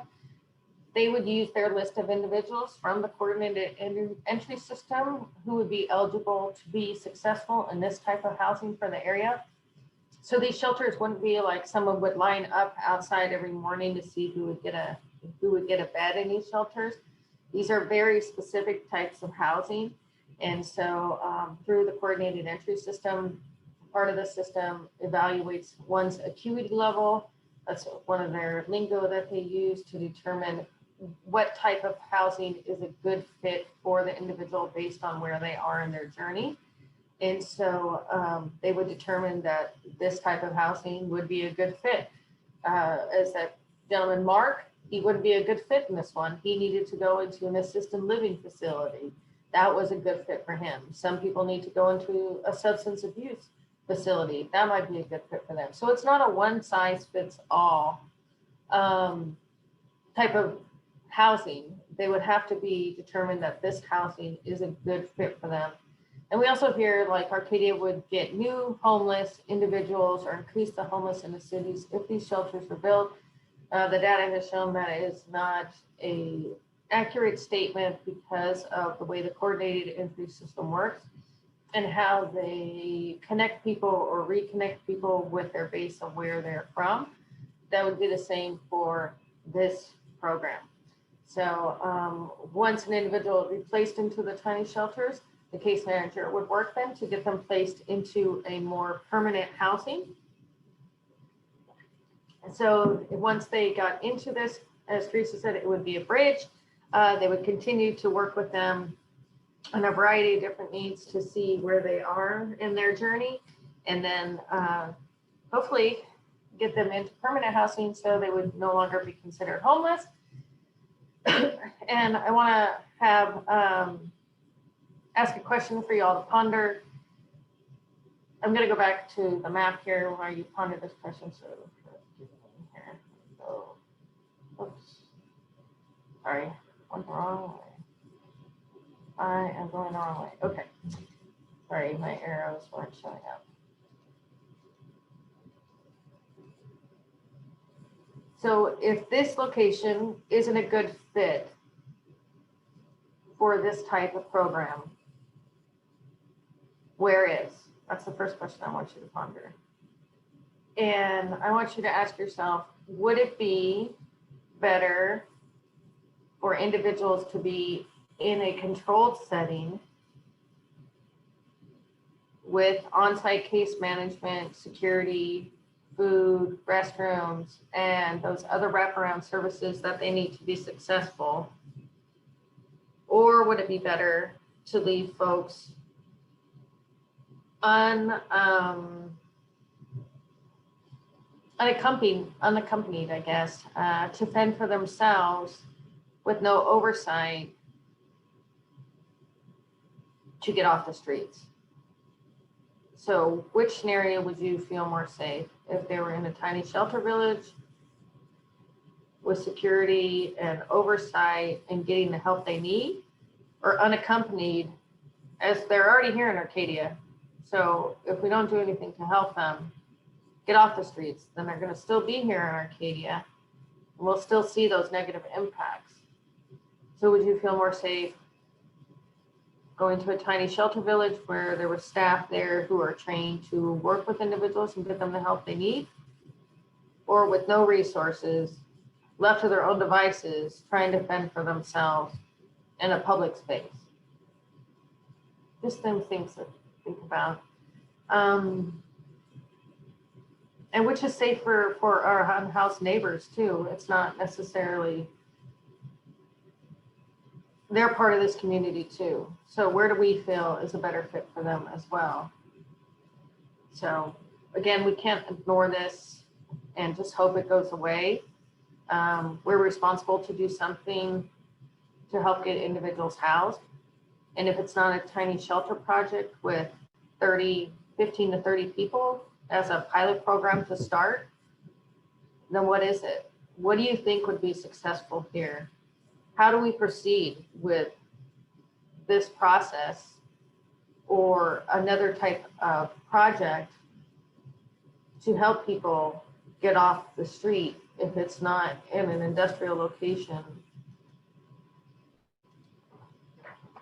they would use their list of individuals from the coordinated entry system who would be eligible to be successful in this type of housing for the area. So these shelters wouldn't be like someone would line up outside every morning to see who would get a bed in these shelters. These are very specific types of housing. And so through the coordinated entry system, part of the system evaluates one's acuity level. That's one of their lingo that they use to determine what type of housing is a good fit for the individual based on where they are in their journey. And so they would determine that this type of housing would be a good fit. As that gentleman, Mark, he wouldn't be a good fit in this one. He needed to go into an assisted living facility. That was a good fit for him. Some people need to go into a substance abuse facility. That might be a good fit for them. So it's not a one size fits all type of housing. They would have to be determined that this housing is a good fit for them. And we also hear like Arcadia would get new homeless individuals or increase the homeless in the cities if these shelters were built. The data has shown that is not a accurate statement because of the way the coordinated entry system works and how they connect people or reconnect people with their base of where they're from. That would be the same for this program. So once an individual would be placed into the tiny shelters, the case manager would work them to get them placed into a more permanent housing. And so once they got into this, as Teresa said, it would be a bridge. They would continue to work with them on a variety of different needs to see where they are in their journey. And then hopefully get them into permanent housing so they would no longer be considered homeless. And I want to have ask a question for you all to ponder. I'm going to go back to the map here where you ponder this question. So, oops, sorry, went the wrong way. I am going the wrong way. Okay, sorry, my arrows weren't showing up. So if this location isn't a good fit for this type of program, where is? That's the first question I want you to ponder. And I want you to ask yourself, would it be better for individuals to be in a controlled setting with on-site case management, security, food, restrooms, and those other wraparound services that they need to be successful? Or would it be better to leave folks unaccompanied, I guess, to fend for themselves with no oversight to get off the streets? So which scenario would you feel more safe? If they were in a tiny shelter village with security and oversight and getting the help they need, or unaccompanied, as they're already here in Arcadia? So if we don't do anything to help them get off the streets, then they're going to still be here in Arcadia. And we'll still see those negative impacts. So would you feel more safe going to a tiny shelter village where there was staff there who are trained to work with individuals and get them the help they need? Or with no resources, left to their own devices, trying to fend for themselves in a public space? Just some things to think about. And which is safer for our unhoused neighbors too. It's not necessarily, they're part of this community too. So where do we feel is a better fit for them as well? So again, we can't ignore this and just hope it goes away. We're responsible to do something to help get individuals housed. And if it's not a tiny shelter project with 15 to 30 people as a pilot program to start, then what is it? What do you think would be successful here? How do we proceed with this process or another type of project to help people get off the street if it's not in an industrial location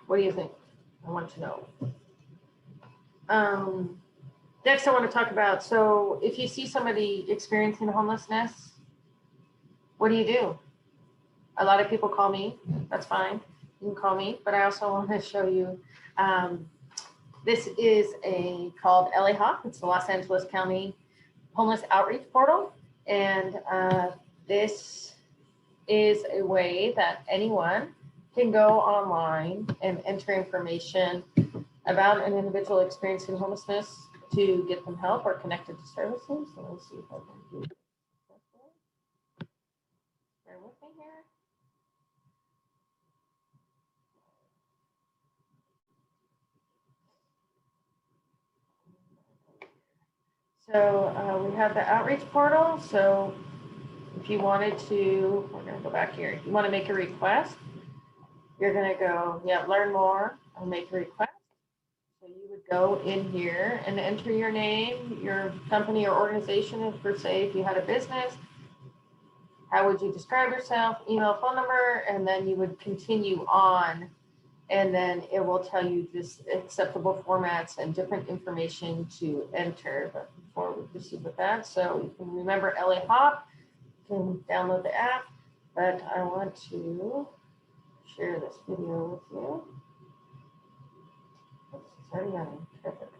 What do you think? I want to know. Next, I want to talk about, so if you see somebody experiencing homelessness, what do? A lot of people call me. That's fine. You can call me, but I also want to show you. This is called LA HOP. It's the Los Angeles County Homeless Outreach Portal. And this is a way that anyone can go online and enter information about an individual experiencing homelessness to get them help or connected to services. So let's see if I can do that. Bear with me here. So we have the outreach portal. So if you wanted to, we're going to go back here. If you want to make a request, you're going to go, learn more and make a request. So you would go in here and enter your name, your company or organization, and per se, if you had a business, how would you describe yourself, email, phone number, and then you would continue on. And then it will tell you just acceptable formats and different information to enter. But before we proceed with that, so you can remember LA HOP, you can download the app, but I want to share this video with you. Oops, it's already running. Perfect.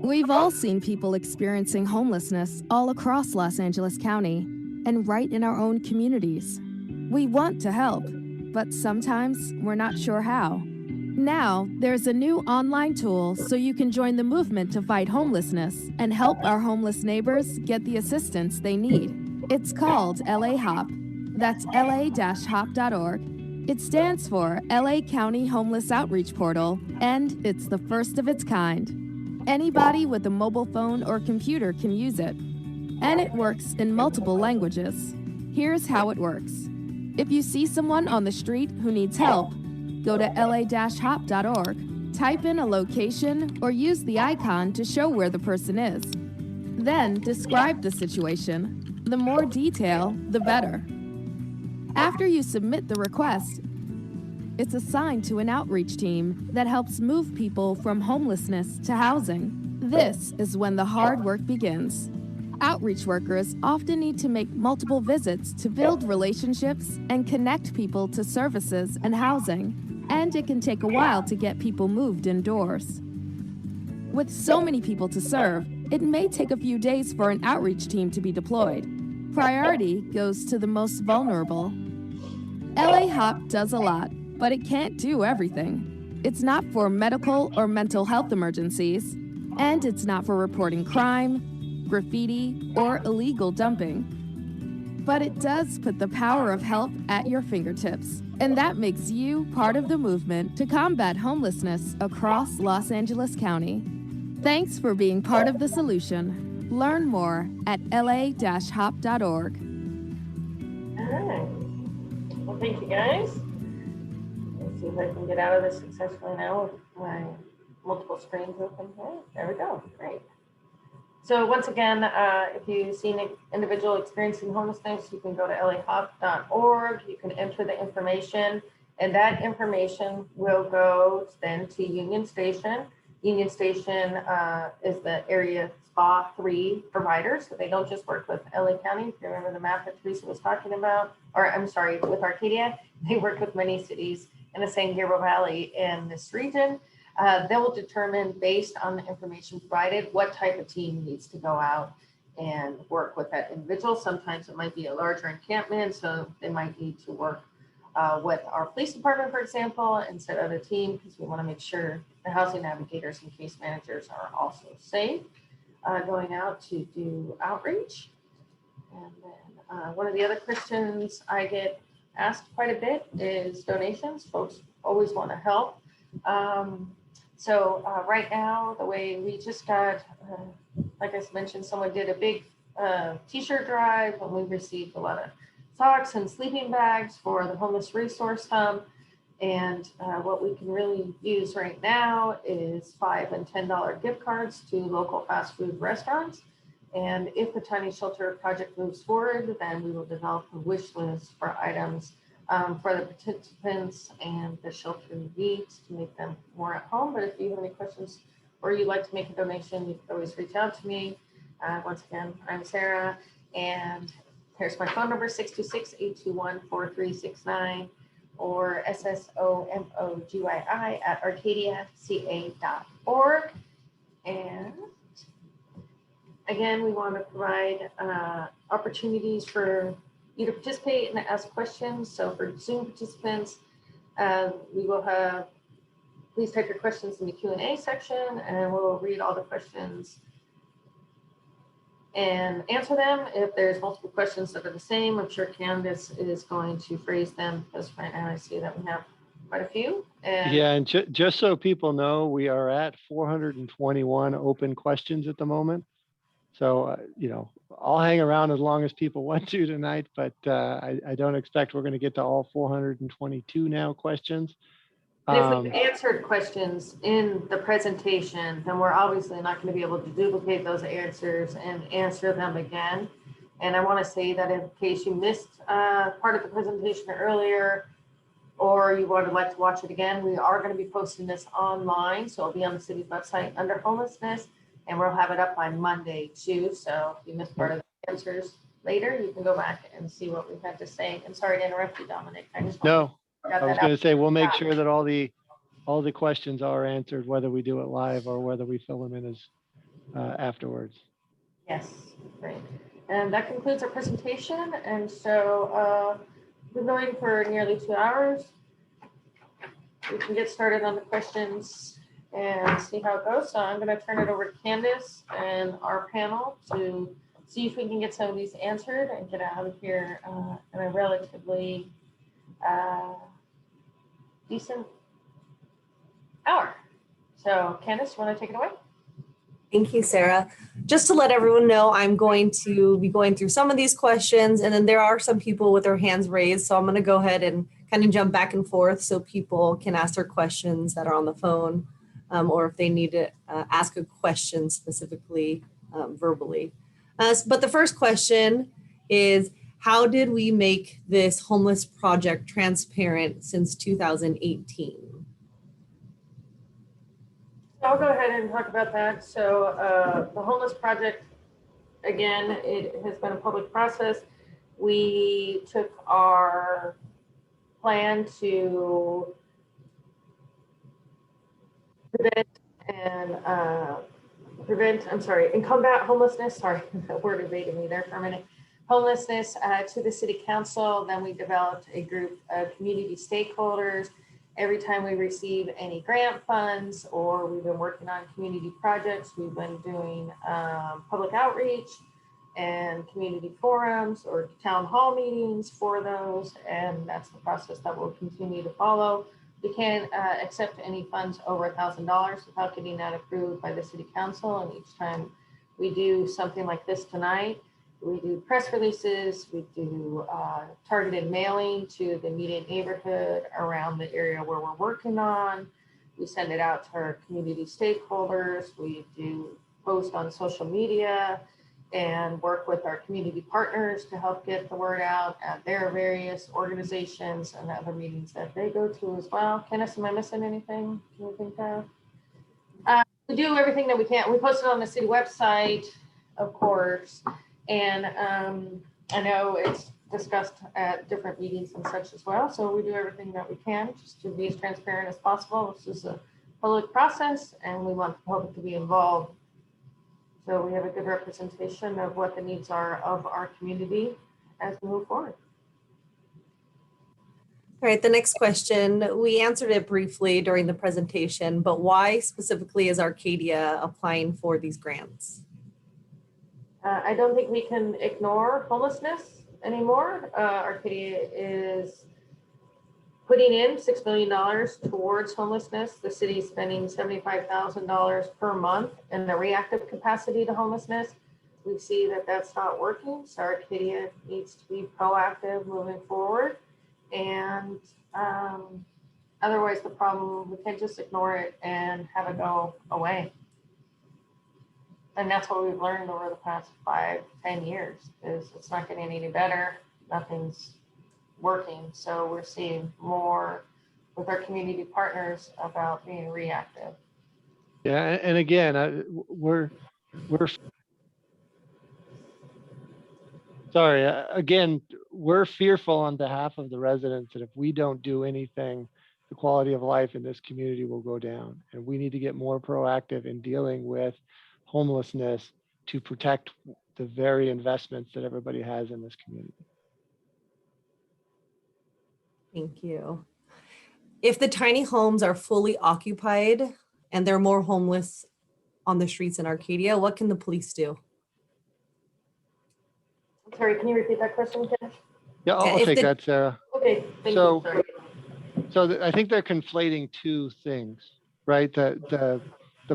We've all seen people experiencing homelessness all across Los Angeles County and right in our own communities. We want to help, but sometimes we're not sure how. Now, there's a new online tool so you can join the movement to fight homelessness and help our homeless neighbors get the assistance they need. It's called LA HOP. That's la-hop.org. It stands for LA County Homeless Outreach Portal, and it's the first of its kind. Anybody with a mobile phone or computer can use it, and it works in multiple languages. Here's how it works. If you see someone on the street who needs help, go to la-hop.org, type in a location, or use the icon to show where the person is. Then describe the situation. The more detail, the better. After you submit the request, it's assigned to an outreach team that helps move people from homelessness to housing. This is when the hard work begins. Outreach workers often need to make multiple visits to build relationships and connect people to services and housing, and it can take a while to get people moved indoors. With so many people to serve, it may take a few days for an outreach team to be deployed. Priority goes to the most vulnerable. LA HOP does a lot, but it can't do everything. It's not for medical or mental health emergencies, and it's not for reporting crime, graffiti, or illegal dumping. But it does put the power of help at your fingertips, and that makes you part of the movement to combat homelessness across Los Angeles County. Thanks for being part of the solution. Learn more at la-hop.org. All right. Well, thank you guys. Let's see if I can get out of this successfully now with my multiple screens open here. There we go. Great. So once again, if you see an individual experiencing homelessness, you can go to lahop.org. You can enter the information, and that information will go then to Union Station. Union Station is the area SPA 3 provider, so they don't just work with LA County. If you remember the map that Teresa was talking about, or I'm sorry, with Arcadia, they work with many cities in the San Gabriel Valley in this region. They will determine, based on the information provided, what type of team needs to go out and work with that individual. Sometimes it might be a larger encampment, so they might need to work with our police department, for example, and set out a team, because we want to make sure the housing navigators and case managers are also safe going out to do outreach. And then one of the other questions I get asked quite a bit is donations. Folks always want to help. So right now, the way we just got, like I mentioned, someone did a big t-shirt drive, and we received a lot of socks and sleeping bags for the homeless resource hub. And what we can really use right now is $5 and $10 gift cards to local fast food restaurants. And if the tiny shelter project moves forward, then we will develop a wish list for items for the participants and the shelter needs to make them more at home. But if you have any questions or you'd like to make a donation, you can always reach out to me. Once again, I'm Sarah, and here's my phone number, 626-821-4369, or ssomogyi@arcadiaca.org. And again, we want to provide opportunities for you to participate and ask questions. So for Zoom participants, we will have, please type your questions in the Q&A section, and we'll read all the questions and answer them. If there's multiple questions that are the same, I'm sure Candace is going to phrase them, because right now I see that we have quite a few. And Yeah, and just so people know, we are at 421 open questions at the moment. So, I'll hang around as long as people want to tonight, but I don't expect we're going to get to all 422 now questions. if we've answered questions in the presentation, then we're obviously not going to be able to duplicate those answers and answer them again. And I want to say that in case you missed part of the presentation earlier, or you would like to watch it again, we are going to be posting this online. So it'll be on the city's website under homelessness, and we'll have it up by Monday too. So if you missed part of the answers later, you can go back and see what we had to say. And sorry to interrupt you, Dominic. I just No, got I was that going out. to say, we'll make sure that all the questions are answered, whether we do it live or whether we fill them in as afterwards. Yes, great. And that concludes our presentation. And so we're going for nearly 2 hours. We can get started on the questions and see how it goes. So I'm going to turn it over to Candace and our panel to see if we can get some of these answered and get out of here in a relatively decent hour. So Candace, you want to take it away? Thank you, Sarah. Just to let everyone know, I'm going to be going through some of these questions, and then there are some people with their hands raised. So I'm going to go ahead and kind of jump back and forth so people can ask their questions that are on the phone, or if they need to ask a question specifically verbally. But the first question is, how did we make this homeless project transparent since 2018? I'll go ahead and talk about that. So the homeless project, again, it has been a public process. We took our plan to combat homelessness. Sorry, that word evaded me there for a minute. Homelessness to the city council. Then we developed a group of community stakeholders. Every time we receive any grant funds, or we've been working on community projects, we've been doing public outreach and community forums or town hall meetings for those. And that's the process that we'll continue to follow. We can't accept any funds over $1,000 without getting that approved by the city council. And each time we do something like this tonight, we do press releases, we do targeted mailing to the immediate neighborhood around the area where we're working on. We send it out to our community stakeholders. We do post on social media and work with our community partners to help get the word out at their various organizations and other meetings that they go to as well. Kenneth, am I missing anything? Can you think of? We do everything that we can. We post it on the city website, of course. And I know it's discussed at different meetings and such as well. So we do everything that we can just to be as transparent as possible. This is a public process and we want the public to be involved. So we have a good representation of what the needs are of our community as we move forward. All right, the next question, we answered it briefly during the presentation, but why specifically is Arcadia applying for these grants? I don't think we can ignore homelessness anymore. Arcadia is putting in $6 million towards homelessness. The city is spending $75,000 per month in the reactive capacity to homelessness. We see that that's not working. So Arcadia needs to be proactive moving forward. And otherwise the problem, we can't just ignore it and have it go away. And that's what we've learned over the past 5-10 years is it's not getting any better. Nothing's working. So we're seeing more with our community partners about being reactive. Yeah, and again, we're sorry. Again, we're fearful on behalf of the residents that if we don't do anything, the quality of life in this community will go down, and we need to get more proactive in dealing with homelessness to protect the very investments that everybody has in this community. Thank you. If the tiny homes are fully occupied and there are more homeless on the streets in Arcadia, what can the police do? Sorry, can you repeat that question, Ken? Yeah, I'll If take the- that, Sarah. Okay, thank So- you. Sorry. So I think they're conflating two things, right? The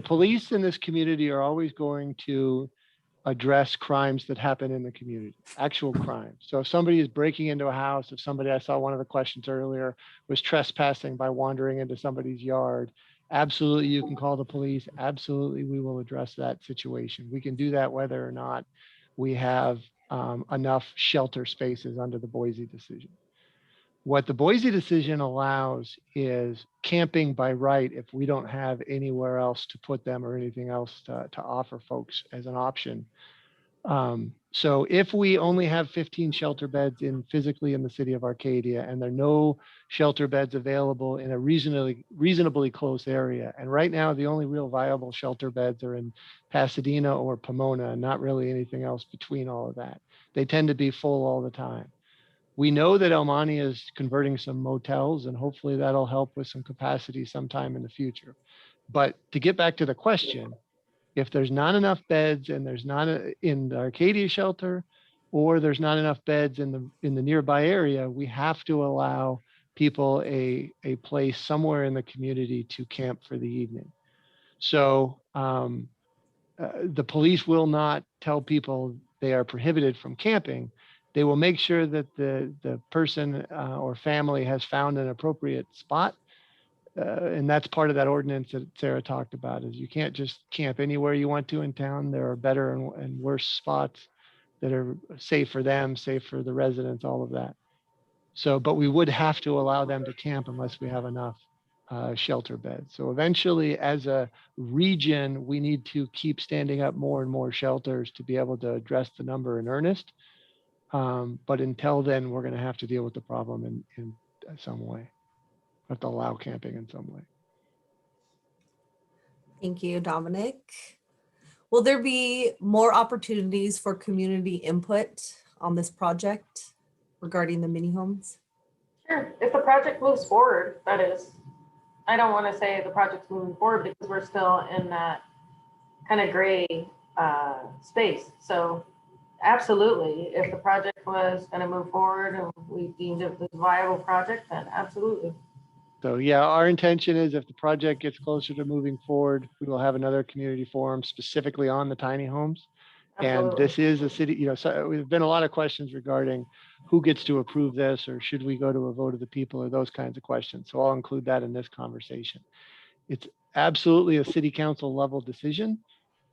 police in this community are always going to address crimes that happen in the community, actual crimes. So if somebody is breaking into a house, if somebody, I saw one of the questions earlier, was trespassing by wandering into somebody's yard, absolutely you can call the police. Absolutely, we will address that situation. We can do that whether or not we have enough shelter spaces under the Boise decision. What the Boise decision allows is camping by right if we don't have anywhere else to put them or anything else to offer folks as an option. So if we only have 15 shelter beds physically in the city of Arcadia, and there are no shelter beds available in a reasonably close area, and right now the only real viable shelter beds are in Pasadena or Pomona, and not really anything else between all of that. They tend to be full all the time. We know that El Monte is converting some motels, and hopefully that'll help with some capacity sometime in the future. But to get back to the question, if there's not enough beds and there's not in the Arcadia shelter, or there's not enough beds in the nearby area, we have to allow people a place somewhere in the community to camp for the evening. So the police will not tell people they are prohibited from camping. They will make sure that the person or family has found an appropriate spot. And that's part of that ordinance that Sarah talked about, is you can't just camp anywhere you want to in town. There are better and worse spots that are safe for them, safe for the residents, all of that. So, but we would have to allow them to camp unless we have enough shelter beds. So eventually, as a region, we need to keep standing up more and more shelters to be able to address the number in earnest. But until then, we're going to have to deal with the problem in some way. Have to allow camping in some way. Thank you, Dominic. Will there be more opportunities for community input on this project regarding the mini homes? Sure, if the project moves forward, that is. I don't want to say the project's moving forward because we're still in that kind of gray space. So absolutely, if the project was going to move forward and we deemed it a viable project, then absolutely. So yeah, our intention is if the project gets closer to moving forward, we will have another community forum specifically on the tiny homes. And Absolutely. this is a city, so there's been a lot of questions regarding who gets to approve this, or should we go to a vote of the people, or those kinds of questions. So I'll include that in this conversation. It's absolutely a city council level decision.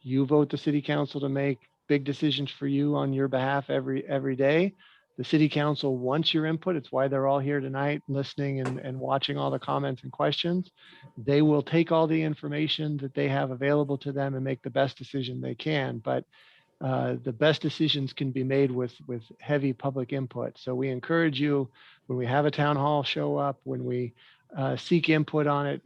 You vote the city council to make big decisions for you on your behalf every day. The city council wants your input. It's why they're all here tonight, listening and watching all the comments and questions. They will take all the information that they have available to them and make the best decision they can. But the best decisions can be made with heavy public input. So we encourage you, when we have a town hall, show up. When we seek input on it,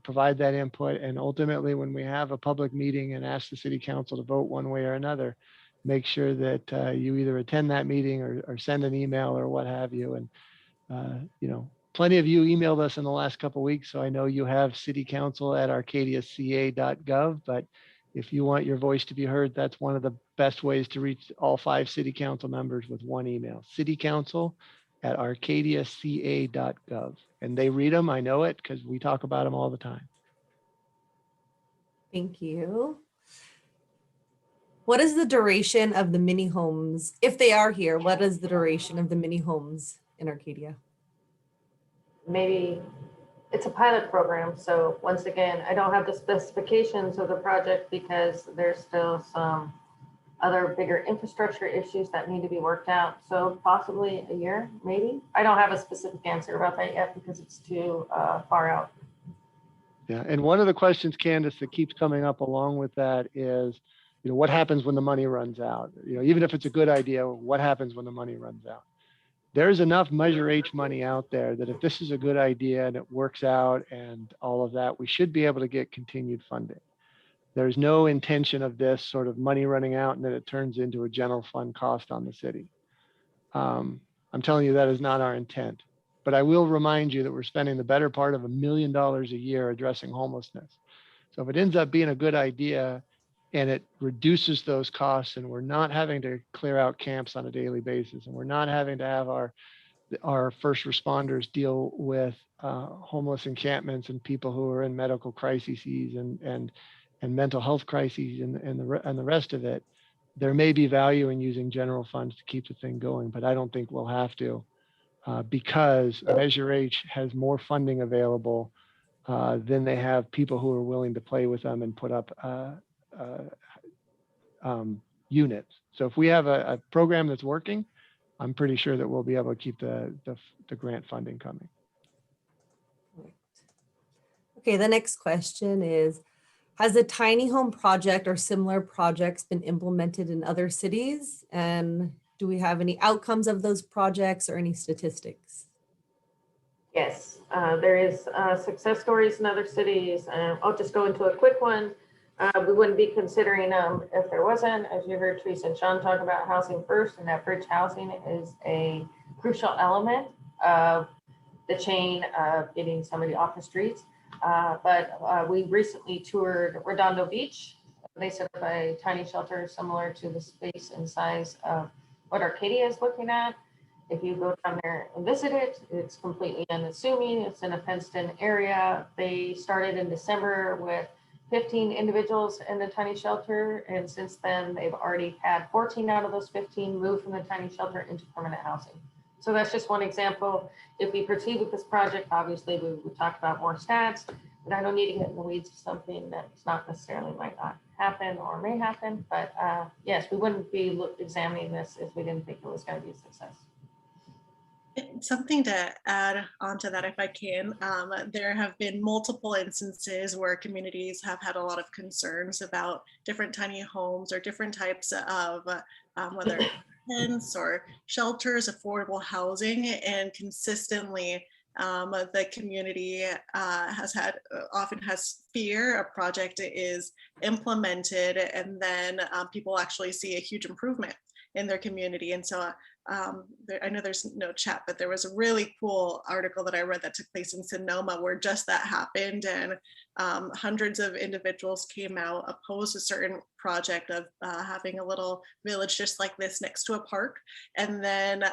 provide that input. And ultimately, when we have a public meeting and ask the city council to vote one way or another, make sure that you either attend that meeting or send an email or what have you. And, plenty of you emailed us in the last couple of weeks. So I know you have citycouncil@arcadiaca.gov, but if you want your voice to be heard, that's one of the best ways to reach all 5 city council members with one email: citycouncil@arcadiaca.gov. And they read them. I know it because we talk about them all the time. Thank you. What is the duration of the mini homes? If they are here, what is the duration of the mini homes in Arcadia? Maybe it's a pilot program. So once again, I don't have the specifications of the project because there's still some other bigger infrastructure issues that need to be worked out. So possibly a year, maybe. I don't have a specific answer about that yet because it's too far out. Yeah, and one of the questions, Candace, that keeps coming up along with that is, what happens when the money runs out? Even if it's a good idea, what happens when the money runs out? There's enough Measure H money out there that if this is a good idea and it works out and all of that, we should be able to get continued funding. There's no intention of this sort of money running out and then it turns into a general fund cost on the city. I'm telling you that is not our intent. But I will remind you that we're spending the better part of $1 million a year addressing homelessness. So if it ends up being a good idea and it reduces those costs and we're not having to clear out camps on a daily basis and we're not having to have our first responders deal with homeless encampments and people who are in medical crises and mental health crises and the rest of it, there may be value in using general funds to keep the thing going, but I don't think we'll have to because Measure H has more funding available than they have people who are willing to play with them and put up units. So if we have a program that's working, I'm pretty sure that we'll be able to keep the grant funding coming. Okay, the next question is, has the tiny home project or similar projects been implemented in other cities? And do we have any outcomes of those projects or any statistics? Yes, there is success stories in other cities. I'll just go into a quick one. We wouldn't be considering them if there wasn't. As you heard Teresa and Sean talk about housing first, and that bridge housing is a crucial element of the chain of getting somebody off the streets. But we recently toured Redondo Beach. They set up a tiny shelter similar to the space and size of what Arcadia is looking at. If you go down there and visit it, it's completely unassuming. It's in a fenced-in area. They started in December with 15 individuals in the tiny shelter, and since then they've already had 14 out of those 15 moved from the tiny shelter into permanent housing. So that's just one example. If we proceed with this project, obviously we would talk about more stats, but I don't need to get in the weeds of something that's not necessarily might not happen or may happen. But yes, we wouldn't be examining this if we didn't think it was going to be a success. Something to add on to that, if I can, there have been multiple instances where communities have had a lot of concerns about different tiny homes or different types of whether tents or shelters, affordable housing, and consistently the community often has fear a project is implemented and then people actually see a huge improvement in their community. And so I know there's no chat, but there was a really cool article that I read that took place in Sonoma where just that happened, and hundreds of individuals came out opposed to a certain project of having a little village just like this next to a park. And then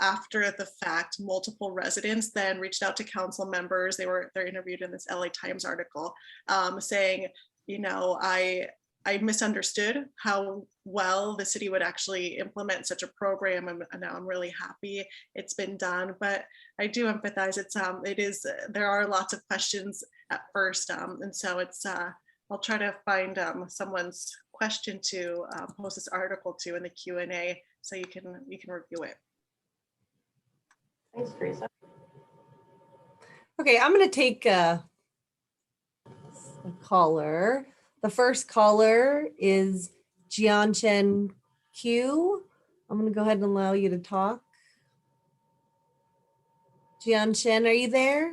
after the fact, multiple residents then reached out to council members. They're interviewed in this LA Times article saying, I misunderstood how well the city would actually implement such a program, and now I'm really happy it's been done. But I do empathize. There are lots of questions at first, and so I'll try to find someone's question to post this article to in the Q&A so you can review it. Thanks, Teresa. Okay, I'm going to take a caller. The first caller is Jianchen Q. I'm going to go ahead and allow you to talk. Jianchen, are you there?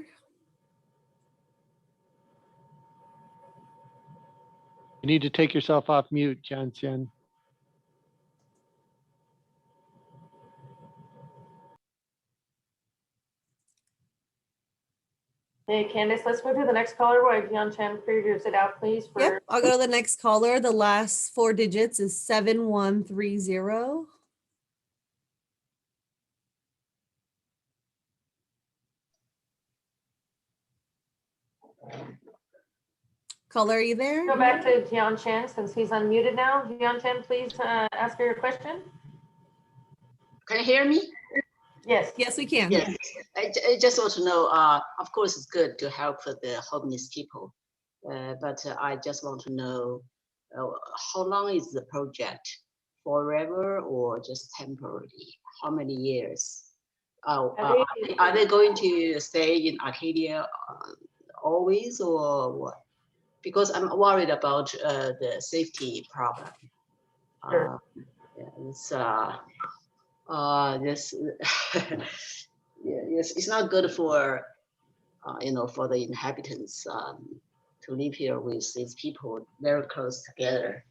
You need to take yourself off mute, Jianchen. Hey, Candace, let's move to the next caller while Jianchen figures it out, please. Yep, I'll go to the next caller. The last 4 digits is 7130. Caller, are you there? Go back to Jianchen since he's unmuted now. Jianchen, please ask her your question. Can you hear me? Yes. Yes, we can. Yes. I just want to know, of course, it's good to help the homeless people, but I just want to know how long is the project? Forever or just temporary? How many years? Are they going to stay in Arcadia always or what? Because I'm worried about the safety problem. Sure. It's this yes, it's not good for for the inhabitants to live here with these people very close together.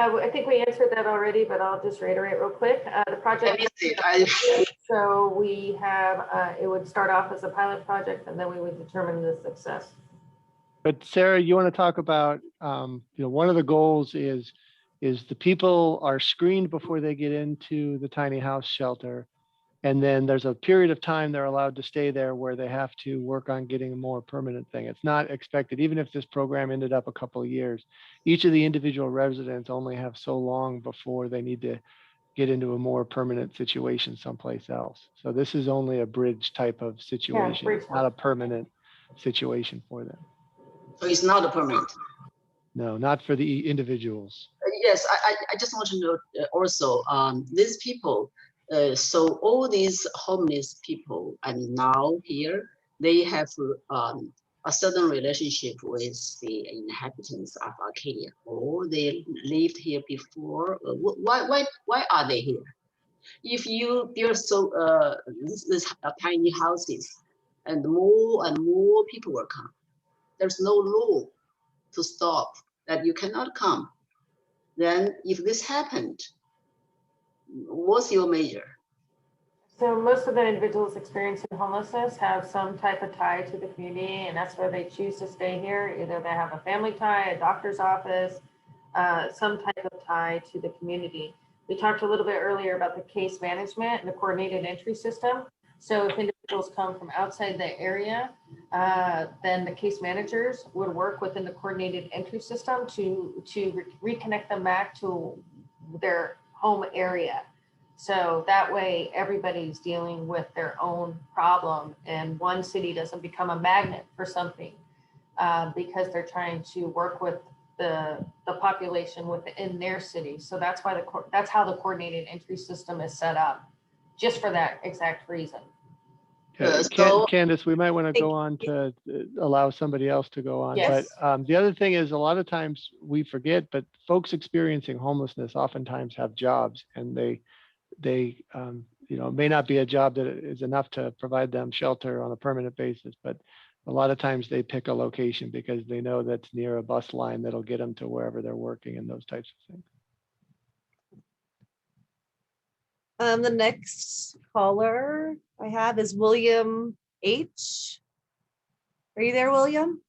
I think we answered that already, but I'll just reiterate real quick. The project. I So we have, it would start off as a pilot project and then we would determine the success. But Sarah, you want to talk about, one of the goals is the people are screened before they get into the tiny house shelter. And then there's a period of time they're allowed to stay there where they have to work on getting a more permanent thing. It's not expected, even if this program ended up a couple of years, each of the individual residents only have so long before they need to get into a more permanent situation someplace else. So this is only a bridge type of situation. It's not a permanent situation for them. So it's not a permanent. No, not for the individuals. Yes, I just want to know also these people. So all these homeless people, I mean, now here they have a certain relationship with the inhabitants of Arcadia, or they lived here before. Why are they here? If you build so this tiny houses, and more people will come, there's no law to stop that you cannot come. Then if this happened, what's your measure? So most of the individuals experiencing homelessness have some type of tie to the community, and that's where they choose to stay here. Either they have a family tie, a doctor's office, some type of tie to the community. We talked a little bit earlier about the case management and the coordinated entry system. So if individuals come from outside the area, then the case managers would work within the coordinated entry system to reconnect them back to their home area. So that way everybody's dealing with their own problem and one city doesn't become a magnet for something because they're trying to work with the population within their city. So that's why that's how the coordinated entry system is set up, just for that exact reason. Candace, we might want to go on to allow somebody else to go on. Yes. But the other thing is a lot of times we forget, but folks experiencing homelessness oftentimes have jobs and they may not be a job that is enough to provide them shelter on a permanent basis, but a lot of times they pick a location because they know that's near a bus line that'll get them to wherever they're working and those types of things. The next caller I have is William H. Are you there, William?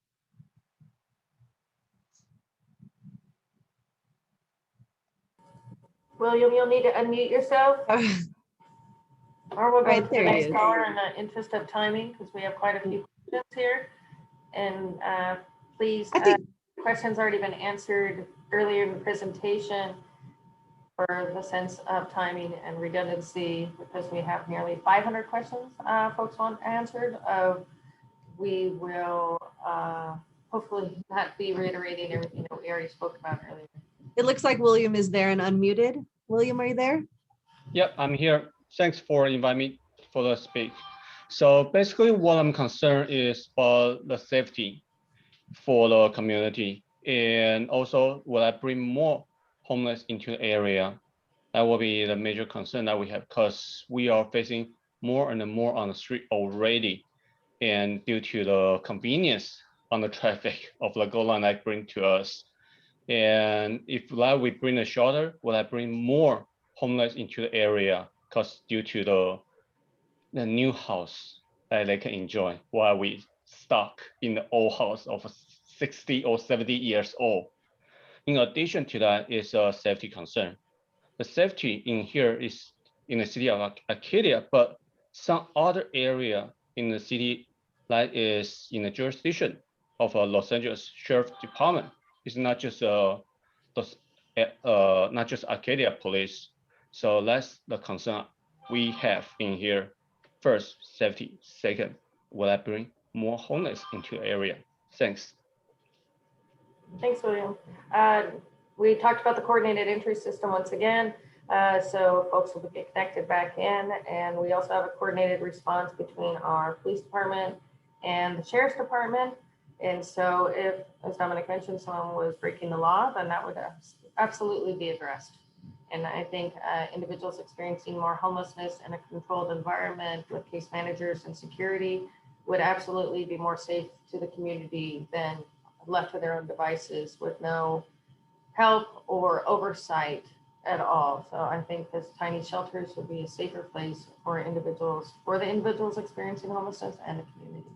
William, you'll need to unmute yourself. Or we'll go Right, to the there he next is. caller in the interest of timing, because we have quite a few questions here. And please, questions already been answered earlier in the presentation for the sense of timing and redundancy, because we have nearly 500 questions folks want answered. We will hopefully not be reiterating everything that we already spoke about earlier. It looks like William is there and unmuted. William, are you there? Yep, I'm here. Thanks for inviting me for the speak. So basically what I'm concerned is about the safety for the community. And also, will I bring more homeless into the area? That will be the major concern that we have, because we are facing more and more on the street already. And due to the convenience on the traffic of the goal line that bring to us. And if we bring a shelter, will I bring more homeless into the area? Because due to the new house that they can enjoy while we stuck in the old house of 60 or 70 years old. In addition to that is a safety concern. The safety in here is in the city of Arcadia, but some other area in the city that is in the jurisdiction of a Los Angeles Sheriff Department. It's not just Arcadia Police. So that's the concern we have in here. First, safety. Second, will I bring more homeless into the area? Thanks. Thanks, William. We talked about the coordinated entry system once again. So folks will get connected back in, and we also have a coordinated response between our police department and the sheriff's department. And so if, as Dominic mentioned, someone was breaking the law, then that would absolutely be addressed. And I think individuals experiencing more homelessness in a controlled environment with case managers and security would absolutely be more safe to the community than left to their own devices with no help or oversight at all. So I think this tiny shelters would be a safer place for individuals, for the individuals experiencing homelessness and the community.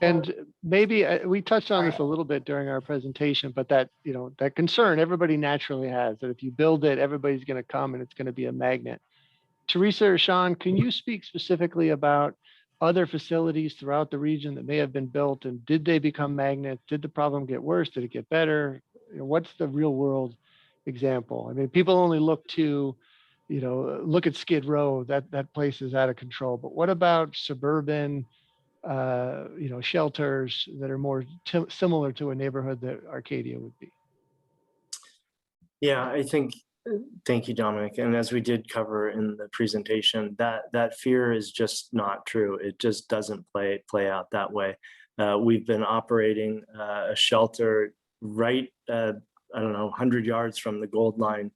So, And maybe we touched on this Right. a little bit during our presentation, but that, that concern everybody naturally has, that if you build it, everybody's going to come and it's going to be a magnet. Teresa or Sean, can you speak specifically about other facilities throughout the region that may have been built, and did they become magnets? Did the problem get worse? Did it get better? What's the real world example? I mean, people only look to, look at Skid Row, that place is out of control. But what about suburban, shelters that are more similar to a neighborhood that Arcadia would be? Yeah, I think, thank you, Dominic. And as we did cover in the presentation, that fear is just not true. It just doesn't play out that way. We've been operating a shelter right, I don't know, 100 yards from the Gold Line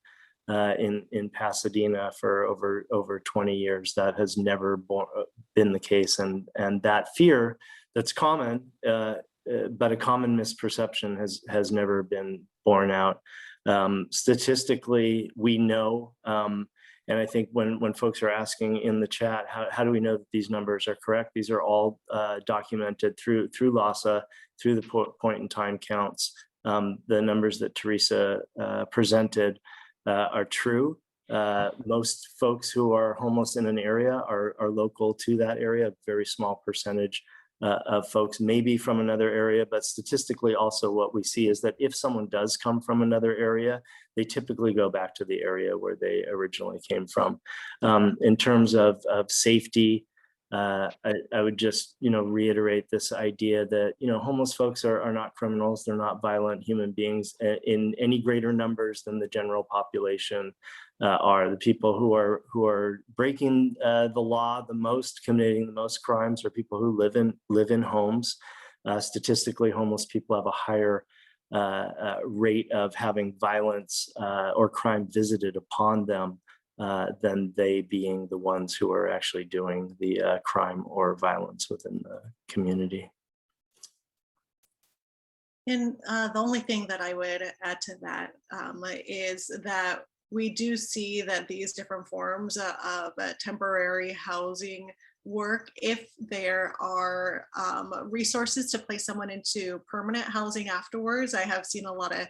in Pasadena for over 20 years. That has never been the case. And that fear that's common, but a common misperception has never been borne out. Statistically, we know, and I think when folks are asking in the chat, how do we know that these numbers are correct? These are all documented through LAHSA, through the point in time counts. The numbers that Teresa presented are true. Most folks who are homeless in an area are local to that area, a very small percentage of folks maybe from another area, but statistically also what we see is that if someone does come from another area, they typically go back to the area where they originally came from. In terms of safety, I would just, reiterate this idea that, homeless folks are not criminals. They're not violent human beings in any greater numbers than the general population are. The people who are breaking the law the most, committing the most crimes, are people who live in homes. Statistically, homeless people have a higher rate of having violence or crime visited upon them than they being the ones who are actually doing the crime or violence within the community. And the only thing that I would add to that is that we do see that these different forms of temporary housing work if there are resources to place someone into permanent housing afterwards. I have seen a lot of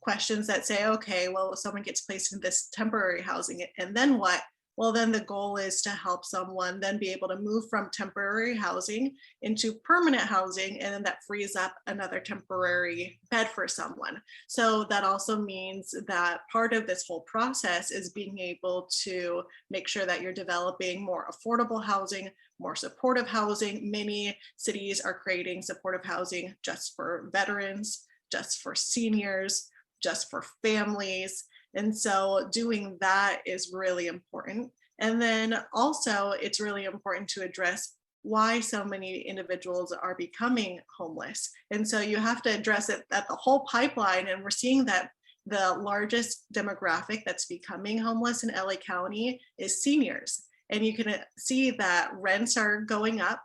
questions that say, okay, well, if someone gets placed in this temporary housing, and then what? Well, then the goal is to help someone then be able to move from temporary housing into permanent housing, and then that frees up another temporary bed for someone. So that also means that part of this whole process is being able to make sure that you're developing more affordable housing, more supportive housing. Many cities are creating supportive housing just for veterans, just for seniors, just for families. And so doing that is really important. And then also it's really important to address why so many individuals are becoming homeless. And so you have to address it at the whole pipeline. And we're seeing that the largest demographic that's becoming homeless in LA County is seniors. And you can see that rents are going up,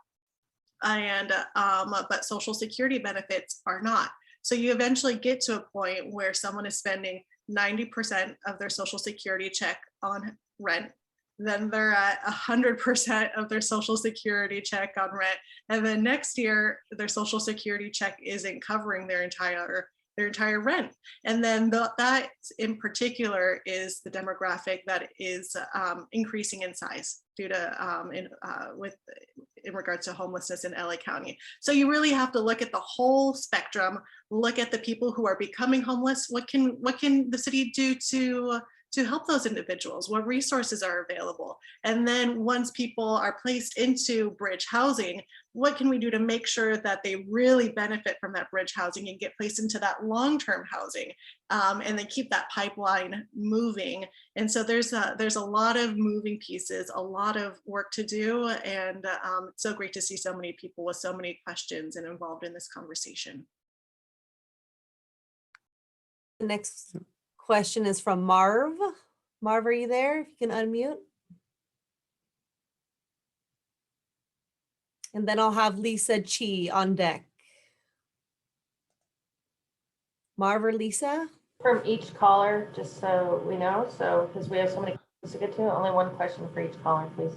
and but Social Security benefits are not. So you eventually get to a point where someone is spending 90% of their Social Security check on rent. Then they're at 100% of their Social Security check on rent. And then next year, their Social Security check isn't covering their entire rent. And then that in particular is the demographic that is increasing in size due to in regards to homelessness in LA County. So you really have to look at the whole spectrum, look at the people who are becoming homeless. What can the city do to to help those individuals? What resources are available? And then once people are placed into bridge housing, what can we do to make sure that they really benefit from that bridge housing and get placed into that long-term housing, and then keep that pipeline moving? And so there's a lot of moving pieces, a lot of work to do, and it's so great to see so many people with so many questions and involved in this conversation. The next question is from Marv. Marv, are you there? If you can unmute. And then I'll have Lisa Chi on deck. Marv or Lisa? From each caller, just so we know, so because we have so many questions to get to, only one question for each caller, please.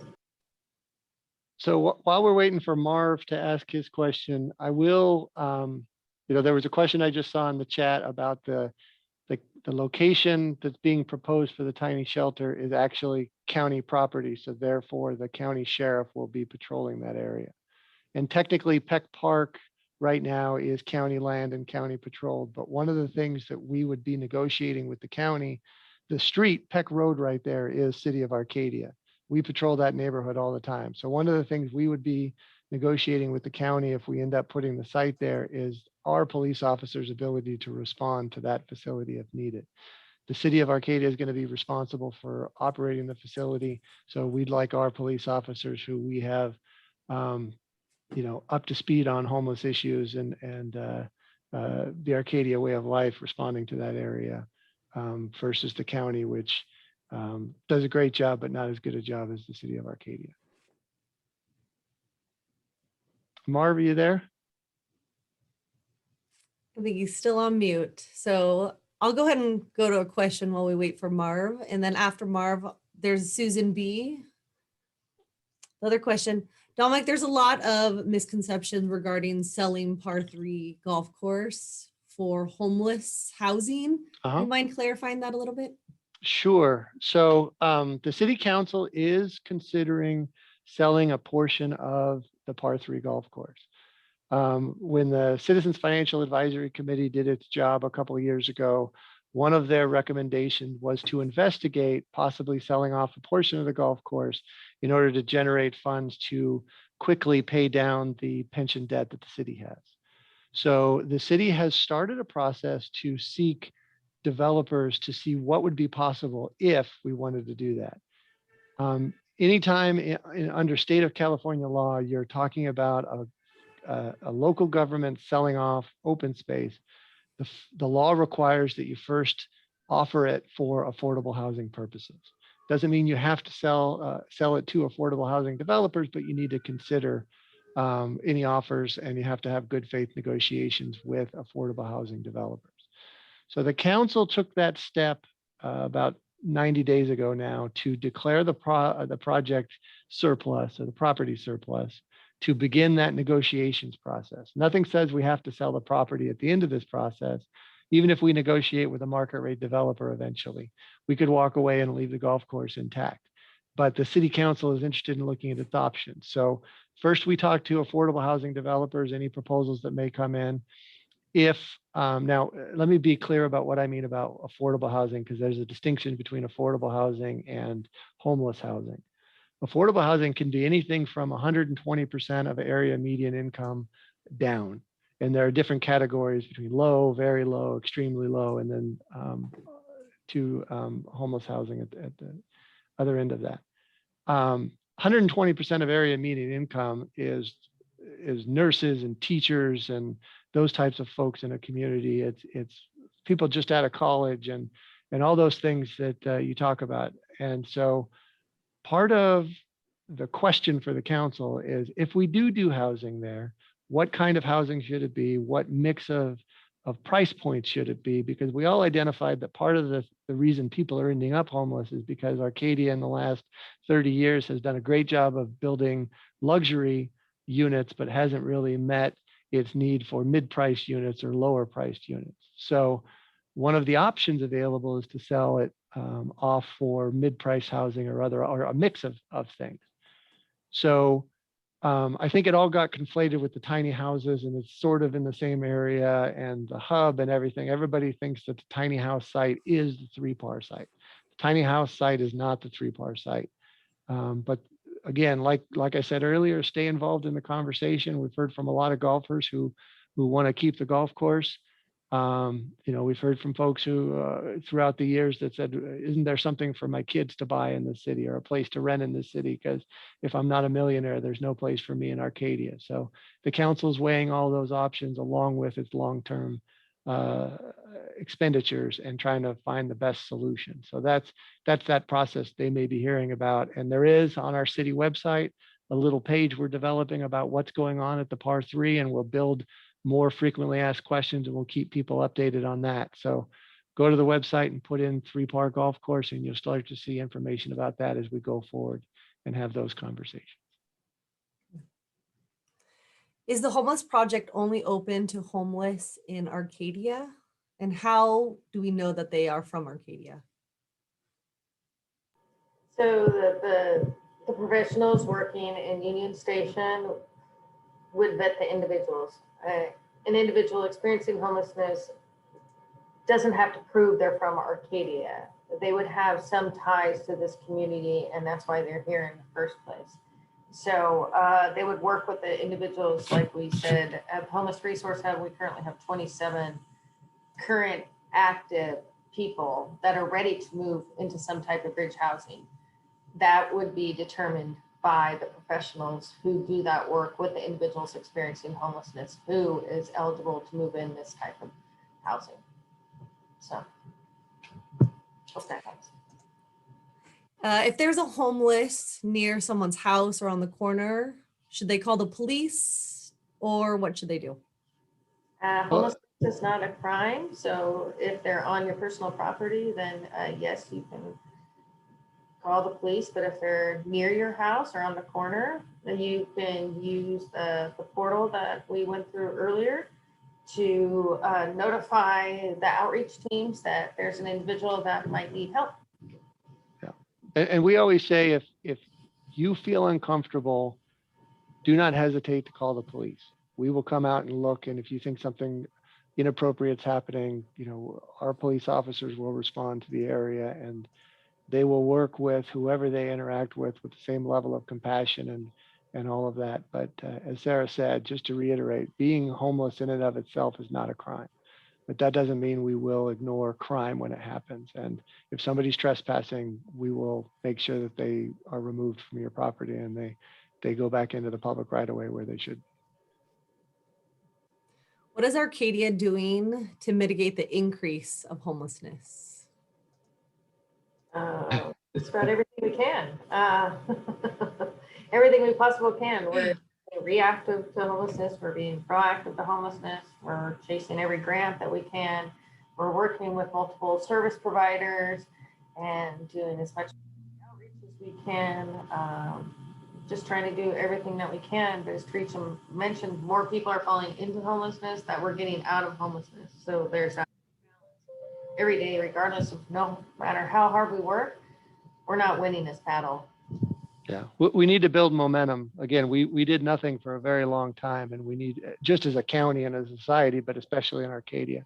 So while we're waiting for Marv to ask his question, I will, there was a question I just saw in the chat about the location that's being proposed for the tiny shelter is actually county property. So therefore the county sheriff will be patrolling that area. And technically Peck Park right now is county land and county patrolled. But one of the things that we would be negotiating with the county, the street, Peck Road right there is City of Arcadia. We patrol that neighborhood all the time. So one of the things we would be negotiating with the county if we end up putting the site there is our police officers' ability to respond to that facility if needed. The City of Arcadia is going to be responsible for operating the facility. So we'd like our police officers who we have, up to speed on homeless issues and the Arcadia way of life responding to that area versus the county, which does a great job, but not as good a job as the City of Arcadia. Marv, are you there? I think he's still on mute. So I'll go ahead and go to a question while we wait for Marv. And then after Marv, there's Susan B. Another question. Dominic, there's a lot of misconceptions regarding selling par 3 golf course for homeless housing. Do you mind clarifying that a little bit? Sure. So the city council is considering selling a portion of the par 3 golf course. When the Citizens Financial Advisory Committee did its job a couple of years ago, one of their recommendations was to investigate possibly selling off a portion of the golf course in order to generate funds to quickly pay down the pension debt that the city has. So the city has started a process to seek developers to see what would be possible if we wanted to do that. Anytime under state of California law, you're talking about a local government selling off open space, the law requires that you first offer it for affordable housing purposes. Doesn't mean you have to sell it to affordable housing developers, but you need to consider any offers, and you have to have good faith negotiations with affordable housing developers. So the council took that step about 90 days ago now to declare the project surplus, or the property surplus, to begin that negotiations process. Nothing says we have to sell the property at the end of this process. Even if we negotiate with a market rate developer eventually, we could walk away and leave the golf course intact. But the city council is interested in looking at its options. So first we talk to affordable housing developers, any proposals that may come in. Now, let me be clear about what I mean about affordable housing, because there's a distinction between affordable housing and homeless housing. Affordable housing can be anything from 120% of area median income down. And there are different categories between low, very low, extremely low, and then to homeless housing at the other end of that. 120% of area median income is nurses and teachers and those types of folks in a community. It's people just out of college and all those things that you talk about. And so part of the question for the council is, if we do housing there, what kind of housing should it be? What mix of price points should it be? Because we all identified that part of the reason people are ending up homeless is because Arcadia in the last 30 years has done a great job of building luxury units, but hasn't really met its need for mid-priced units or lower priced units. So one of the options available is to sell it off for mid-price housing or a mix of things. So I think it all got conflated with the tiny houses, and it's sort of in the same area, and the hub and everything. Everybody thinks that the tiny house site is the 3-par site. tiny house site is not the 3PAR site. But again, like I said earlier, stay involved in the conversation. We've heard from a lot of golfers who want to keep the golf course. We've heard from folks who throughout the years that said, isn't there something for my kids to buy in the city or a place to rent in the city? Because if I'm not a millionaire, there's no place for me in Arcadia. So the council's weighing all those options along with its long-term expenditures and trying to find the best solution. So that's that process they may be hearing about. And there is on our city website a little page we're developing about what's going on at the par 3, and we'll build more frequently asked questions, and we'll keep people updated on that. So go to the website and put in 3PAR golf course, and you'll start to see information about that as we go forward and have those conversations. Is the homeless project only open to homeless in Arcadia? And how do we know that they are from Arcadia? So the professionals working in Union Station would vet the individuals. An individual experiencing homelessness doesn't have to prove they're from Arcadia. They would have some ties to this community, and that's why they're here in the first place. So they would work with the individuals, like we said, at Homeless Resource Hub, we currently have 27 current active people that are ready to move into some type of bridge housing. That would be determined by the professionals who do that work with the individuals experiencing homelessness, who is eligible to move in this type of housing. So, hope that helps. If there's a homeless near someone's house or on the corner, should they call the police or what should they do? Homelessness is not a crime. So if they're on your personal property, then yes, you can call the police. But if they're near your house or on the corner, then you can use the portal that we went through earlier to notify the outreach teams that there's an individual that might need help. And we always say, if you feel uncomfortable, do not hesitate to call the police. We will come out and look, and if you think something inappropriate is happening, our police officers will respond to the area, and they will work with whoever they interact with the same level of compassion and all of that. But as Sarah said, just to reiterate, being homeless in and of itself is not a crime. But that doesn't mean we will ignore crime when it happens. And if somebody's trespassing, we will make sure that they are removed from your property and they go back into the public right away where they should. What is Arcadia doing to mitigate the increase of homelessness? Just about everything we can. Everything we possibly can. We're reactive to homelessness. We're being proactive to homelessness. We're chasing every grant that we can. We're working with multiple service providers and doing as much outreach as we can. Just trying to do everything that we can. But as Teresa mentioned, more people are falling into homelessness that we're getting out of homelessness. So there's that every day, regardless of no matter how hard we work, we're not winning this battle. Yeah, we need to build momentum. Again, we did nothing for a very long time, and we need, just as a county and as a society, but especially in Arcadia.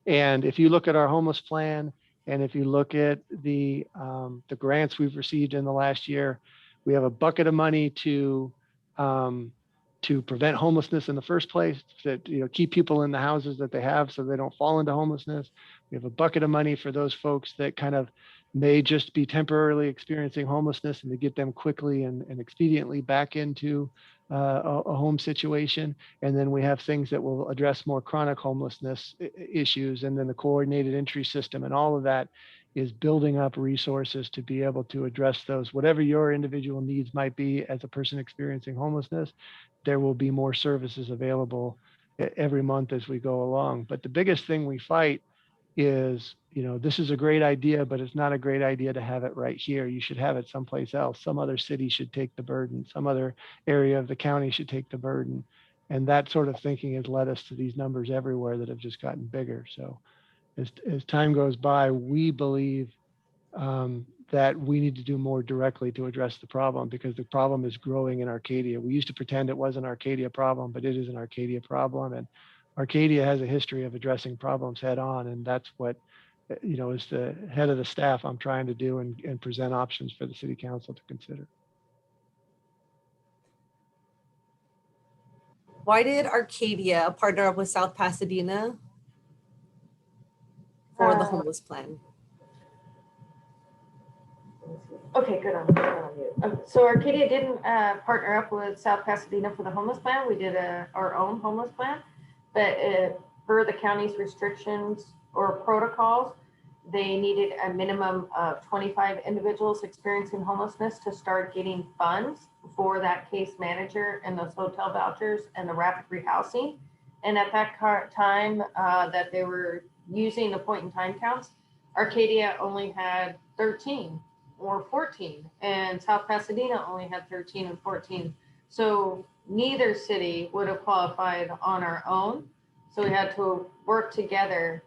And if you look at our homeless plan, and if you look at the grants we've received in the last year, we have a bucket of money to prevent homelessness in the first place, to keep people in the houses that they have so they don't fall into homelessness. We have a bucket of money for those folks that kind of may just be temporarily experiencing homelessness and to get them quickly and expediently back into a home situation. And then we have things that will address more chronic homelessness issues, and then the coordinated entry system, and all of that is building up resources to be able to address those. Whatever your individual needs might be as a person experiencing homelessness, there will be more services available every month as we go along. But the biggest thing we fight is, this is a great idea, but it's not a great idea to have it right here. You should have it someplace else. Some other city should take the burden. Some other area of the county should take the burden. And that sort of thinking has led us to these numbers everywhere that have just gotten bigger. So as time goes by, we believe that we need to do more directly to address the problem, because the problem is growing in Arcadia. We used to pretend it was an Arcadia problem, but it is an Arcadia problem. And Arcadia has a history of addressing problems head on, and that's what as the head of the staff, I'm trying to do and present options for the city council to consider. Why did Arcadia partner up with South Pasadena for the homeless plan? Okay, good on you. So Arcadia didn't partner up with South Pasadena for the homeless plan. We did our own homeless plan, but per the county's restrictions or protocols, they needed a minimum of 25 individuals experiencing homelessness to start getting funds for that case manager and those hotel vouchers and the rapid rehousing. And at that time that they were using the point in time counts, Arcadia only had 13 or 14, and South Pasadena only had 13 and 14. So neither city would have qualified on our own. So we had to work together,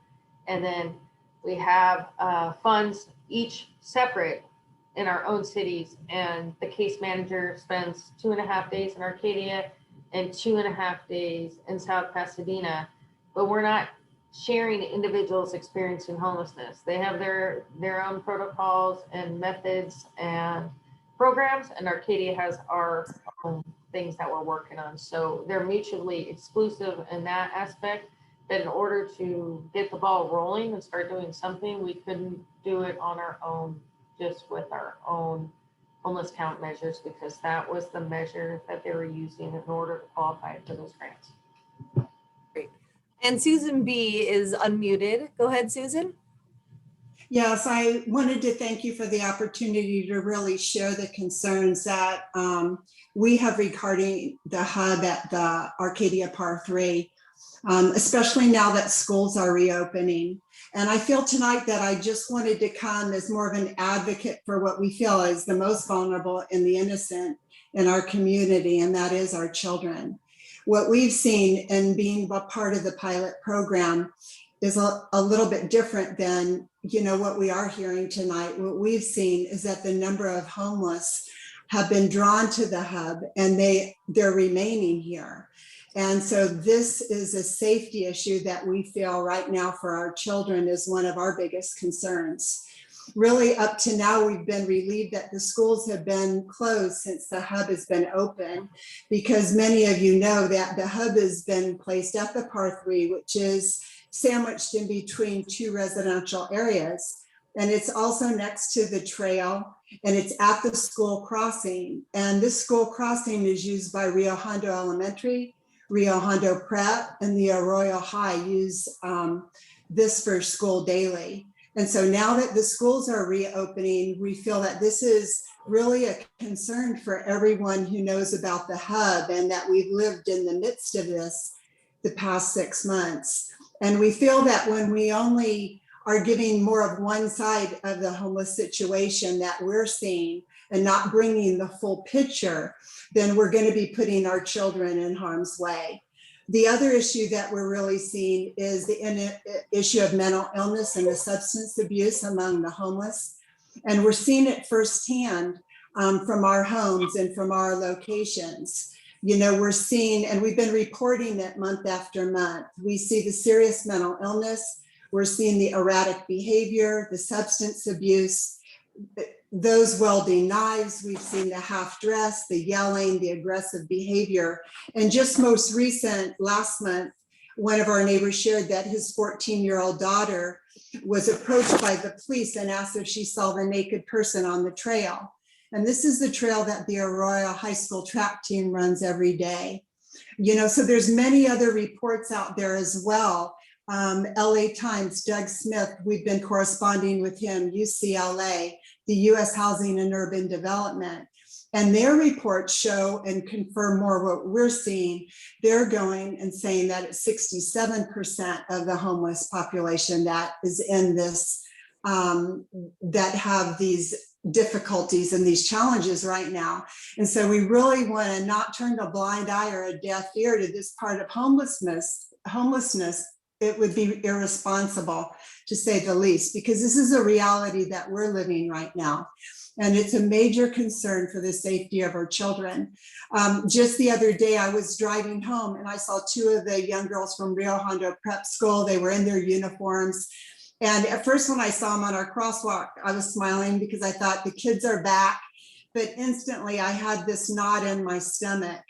and then we have funds each separate in our own cities, and the case manager spends 2.5 days in Arcadia and 2.5 days in South Pasadena, but we're not sharing individuals experiencing homelessness. They have their own protocols and methods and programs, and Arcadia has our own things that we're working on. So they're mutually exclusive in that aspect, but in order to get the ball rolling and start doing something, we couldn't do it on our own, just with our own homeless count measures, because that was the measure that they were using in order to qualify for those grants. Great. And Susan B is unmuted. Go ahead, Susan. Yes, I wanted to thank you for the opportunity to really share the concerns that we have regarding the hub at the Arcadia Par 3, especially now that schools are reopening. And I feel tonight that I just wanted to come as more of an advocate for what we feel is the most vulnerable and the innocent in our community, and that is our children. What we've seen in being a part of the pilot program is a little bit different than what we are hearing tonight. What we've seen is that the number of homeless have been drawn to the hub, and they're remaining here. And so this is a safety issue that we feel right now for our children is one of our biggest concerns. Really, up to now, we've been relieved that the schools have been closed since the hub has been open, because many of you know that the hub has been placed at the Par 3, which is sandwiched in between two residential areas. And it's also next to the trail, and it's at the school crossing. And this school crossing is used by Rio Hondo Elementary, Rio Hondo Prep, and the Arroyo High use this for school daily. And so now that the schools are reopening, we feel that this is really a concern for everyone who knows about the hub, and that we've lived in the midst of this the past 6 months. And we feel that when we only are giving more of one side of the homeless situation that we're seeing and not bringing the full picture, then we're going to be putting our children in harm's way. The other issue that we're really seeing is the issue of mental illness and the substance abuse among the homeless. And we're seeing it firsthand from our homes and from our locations. We're seeing, and we've been reporting it month after month, we see the serious mental illness, we're seeing the erratic behavior, the substance abuse, those welding knives, we've seen the half dress, the yelling, the aggressive behavior. And just most recent, last month, one of our neighbors shared that his 14-year-old daughter was approached by the police and asked if she saw the naked person on the trail. And this is the trail that the Arroyo High School track team runs every day. So there's many other reports out there as well. LA Times, Doug Smith, we've been corresponding with him, UCLA, the US Housing and Urban Development. And their reports show and confirm more what we're seeing. They're going and saying that it's 67% of the homeless population that is in this, that have these difficulties and these challenges right now. And so we really want to not turn a blind eye or a deaf ear to this part of homelessness. It would be irresponsible, to say the least, because this is a reality that we're living right now. And it's a major concern for the safety of our children. Just the other day, I was driving home and I saw two of the young girls from Rio Hondo Prep School. They were in their uniforms, And at first, when I saw them on our crosswalk, I was smiling because I thought the kids are back. But instantly I had this knot in my stomach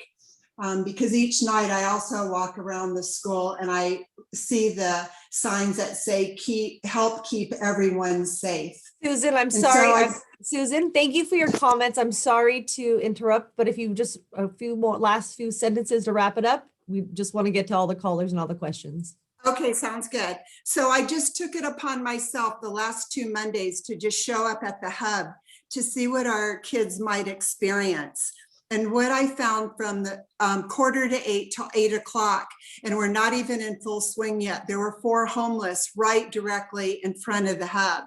because each night I also walk around the school and I see the signs that say help keep everyone safe. Susan, I'm And so sorry. Susan, thank you for your comments. I'm sorry to interrupt, but if you just a few more last few sentences to wrap it up, we just want to get to all the callers and all the questions. Okay, sounds good. So I just took it upon myself the last 2 Mondays to just show up at the hub to see what our kids might experience. And what I found from the 7:45 till 8 o'clock, and we're not even in full swing yet, there were 4 homeless right directly in front of the hub.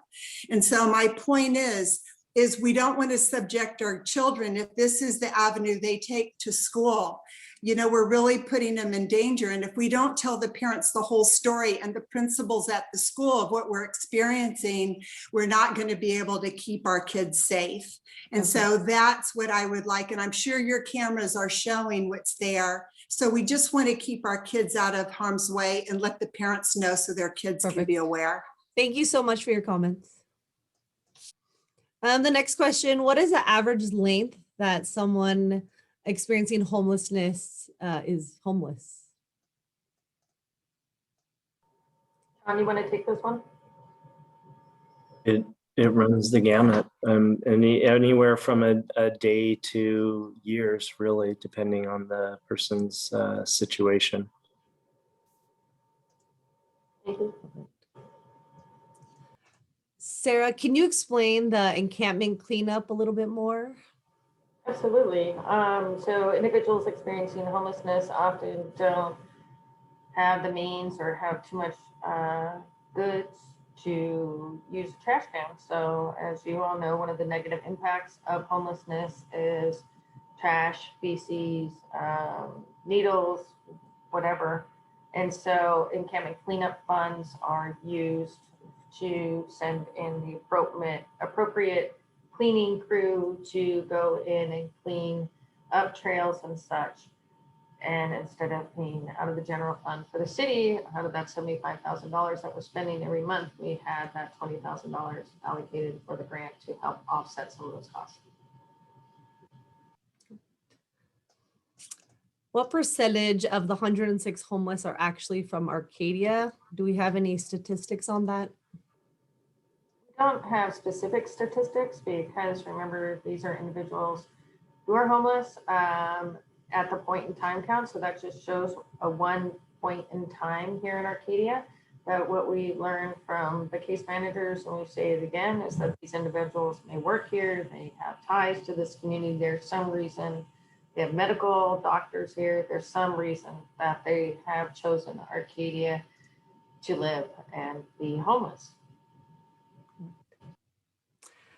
And so my point is we don't want to subject our children, if this is the avenue they take to school, we're really putting them in danger. And if we don't tell the parents the whole story and the principals at the school of what we're experiencing, we're not going to be able to keep our kids safe. And so that's what I would like. And I'm sure your cameras are showing what's there. So we just want to keep our kids out of harm's way and let the parents know so their kids can be aware. Thank you so much for your comments. The next question, what is the average length that someone experiencing homelessness is homeless? John, you want to take this one? It runs the gamut, anywhere from a day to years, really, depending on the person's situation. Thank you. Sarah, can you explain the encampment cleanup a little bit more? Absolutely. So individuals experiencing homelessness often don't have the means or have too much goods to use a trash can. So as you all know, one of the negative impacts of homelessness is trash, feces, needles, whatever. And so encampment cleanup funds are used to send in the appropriate cleaning crew to go in and clean up trails and such. And instead of paying out of the general fund for the city, out of that $75,000 that we're spending every month, we had that $20,000 allocated for the grant to help offset some of those costs. What percentage of the 106 homeless are actually from Arcadia? Do we have any statistics on that? We don't have specific statistics because remember, these are individuals who are homeless at the point in time count. So that just shows a one point in time here in Arcadia. But what we learned from the case managers, and we say it again, is that these individuals may work here, they have ties to this community, there's some reason, they have medical doctors here, there's some reason that they have chosen Arcadia to live and be homeless.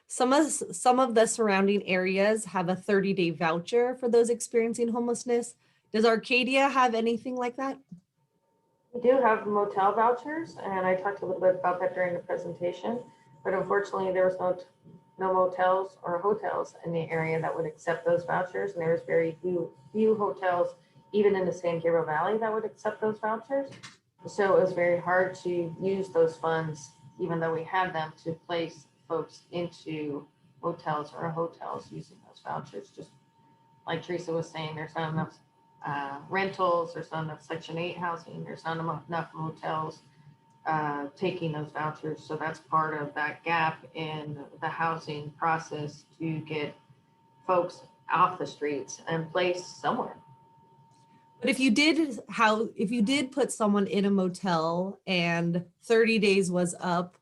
Some of the surrounding areas have a 30-day voucher for those experiencing homelessness. Does Arcadia have anything like that? We do have motel vouchers, and I talked a little bit about that during the presentation, but unfortunately there was no motels or hotels in the area that would accept those vouchers, and there was very few hotels, even in the San Gabriel Valley, that would accept those vouchers. So it was very hard to use those funds, even though we had them, to place folks into motels or hotels using those vouchers. Just like Teresa was saying, there's not enough rentals, there's not enough Section 8 housing, there's not enough motels taking those vouchers. So that's part of that gap in the housing process to get folks off the streets and placed somewhere. But if you did put someone in a motel and 30 days was up,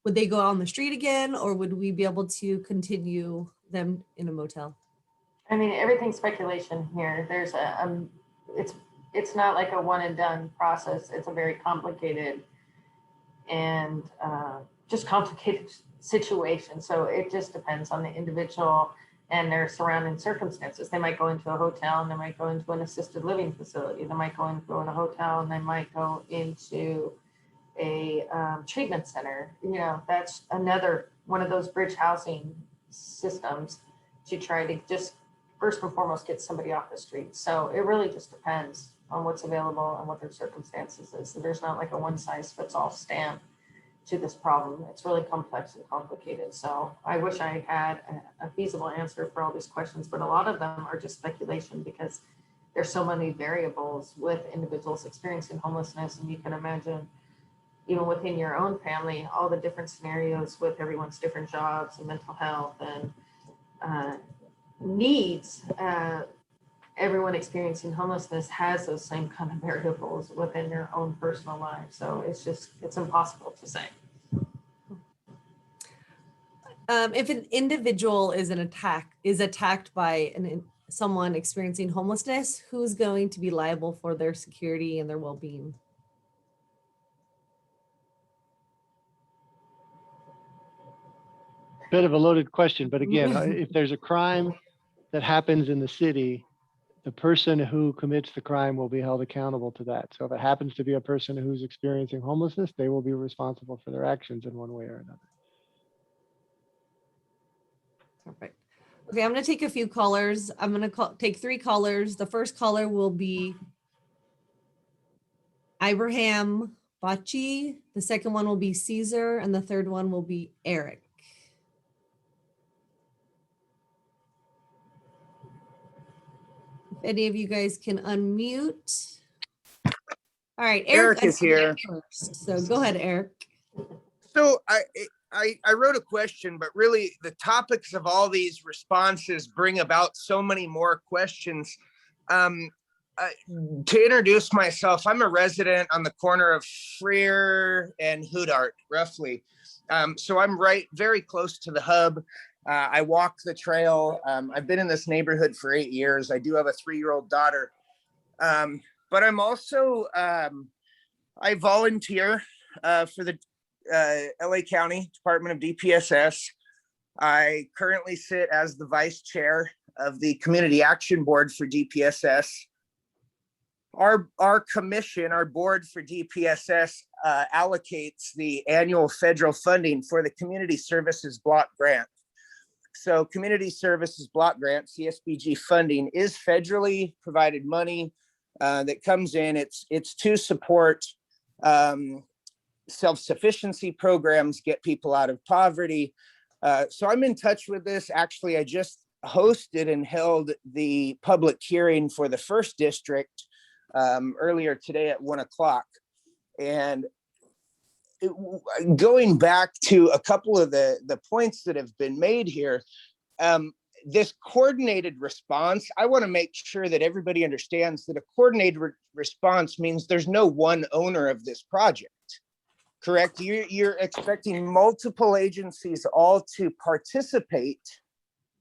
would they go out on the street again, or would we be able to continue them in a motel? I mean, everything's speculation here. There's it's not like a one and done process. It's a very complicated and just complicated situation. So it just depends on the individual and their surrounding circumstances. They might go into a hotel and they might go into an assisted living facility. They might go into a hotel and they might go into a treatment center. That's another one of those bridge housing systems to try to just first and foremost get somebody off the street. So it really just depends on what's available and what their circumstances is. So there's not like a one size fits all stamp to this problem. It's really complex and complicated. So I wish I had a feasible answer for all these questions, but a lot of them are just speculation because there's so many variables with individuals experiencing homelessness. And you can imagine, even within your own family, all the different scenarios with everyone's different jobs and mental health and needs. Everyone experiencing homelessness has those same kind of variables within their own personal life. So it's impossible to say. If an individual is attacked by someone experiencing homelessness, who's going to be liable for their security and their well-being? Bit of a loaded question, but again, if there's a crime that happens in the city, the person who commits the crime will be held accountable to that. So if it happens to be a person who's experiencing homelessness, they will be responsible for their actions in one way or another. Perfect. Okay, I'm going to take a few callers. I'm going to take 3 callers. The first caller will be Ibrahim Bachi. The second one will be Caesar, and the third one will be Eric. If any of you guys can unmute. All right, Eric is here first. So go ahead, Eric. So I wrote a question, but really the topics of all these responses bring about so many more questions. To introduce myself, I'm a resident on the corner of Freer and Hoodart, roughly. So I'm very close to the hub. I walk the trail. I've been in this neighborhood for 8 years. I do have a 3-year-old daughter. But I'm also, I volunteer for the LA County Department of DPSS. I currently sit as the vice chair of the Community Action Board for DPSS. Our commission, our board for DPSS allocates the annual federal funding for the Community Services Block Grant. So Community Services Block Grant, CSBG funding, is federally provided money that comes in. It's to support self-sufficiency programs, get people out of poverty. So I'm in touch with this. Actually, I just hosted and held the public hearing for the first district earlier today at 1 o'clock. And going back to a couple of the points that have been made here, this coordinated response, I want to make sure that everybody understands that a coordinated response means there's no one owner of this project. Correct? You're expecting multiple agencies all to participate,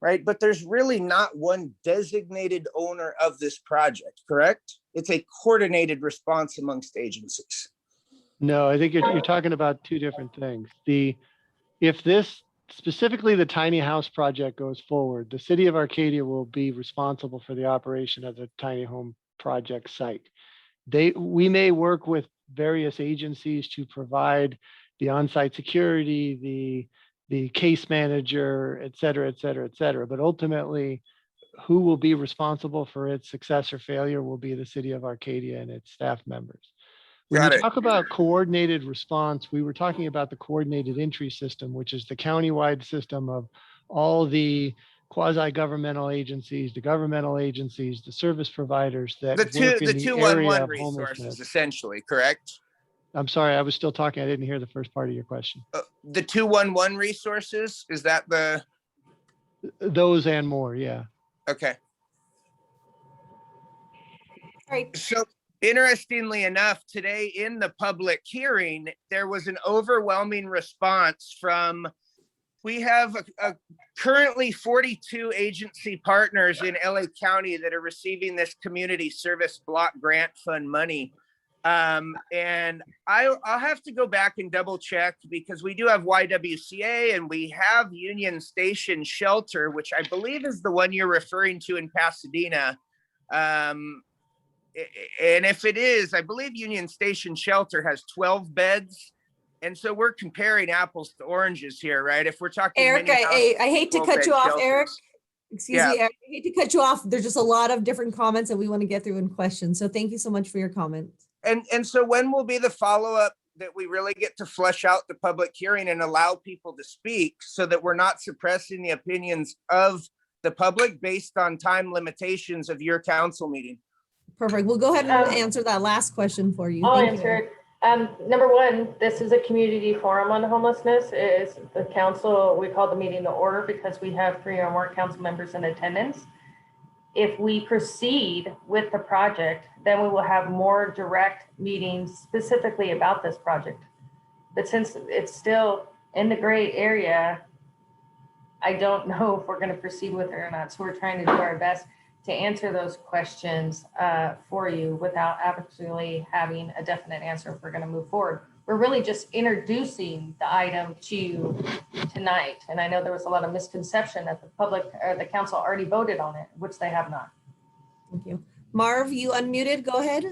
right? But there's really not one designated owner of this project, correct? It's a coordinated response amongst agencies. No, I think you're talking about 2 different things. If this, specifically the tiny house project, goes forward, the city of Arcadia will be responsible for the operation of the tiny home project site. We may work with various agencies to provide the on-site security, the case manager, et cetera, et cetera, et cetera. But ultimately, who will be responsible for its success or failure will be the city of Arcadia and its staff members. When you talk about coordinated response, we were talking about the coordinated entry system, which is the countywide system of all the quasi-governmental agencies, the governmental agencies, the service providers that work in the area of homelessness. Essentially, correct? I'm sorry, I was still talking. I didn't hear the first part of your question. The 211 resources, is that the? Those and more, yeah. Okay. Right. So interestingly enough, today in the public hearing, there was an overwhelming response from, we have currently 42 agency partners in LA County that are receiving this community service block grant fund money. And I'll have to go back and double check because we do have YWCA and we have Union Station Shelter, which I believe is the one you're referring to in Pasadena. And if it is, I believe Union Station Shelter has 12 beds. And so we're comparing apples to oranges here, right? If we're talking Eric, I hate to cut you off, Eric. Excuse me, Eric, I hate to cut you off. There's just a lot of different comments that we want to get through in questions. So thank you so much for your comments. And so when will be the follow-up that we really get to flesh out the public hearing and allow people to speak so that we're not suppressing the opinions of the public based on time limitations of your council meeting. Perfect. We'll go ahead and answer that last question for you. I'll Thank answer it. Number one, this is a community forum on homelessness. Is the council, we call the meeting to order because we have 3 or more council members in attendance. If we proceed with the project, then we will have more direct meetings specifically about this project. But since it's still in the gray area, I don't know if we're going to proceed with it or not. So we're trying to do our best to answer those questions for you without absolutely having a definite answer if we're going to move forward. We're really just introducing the item to you tonight. And I know there was a lot of misconception that the public or the council already voted on it, which they have not. Thank you. Marv, you unmuted. Go ahead.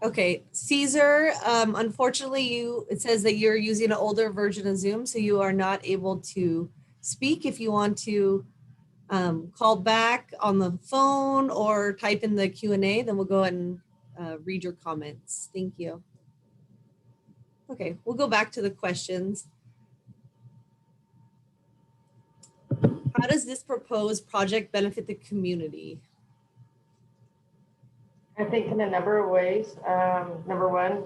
Okay, Caesar, unfortunately, it says that you're using an older version of Zoom, so you are not able to speak. If you want to call back on the phone or type in the Q&A, then we'll go ahead and read your comments. Thank you. Okay, we'll go back to the questions. How does this proposed project benefit the community? I think in a number of ways. Number one,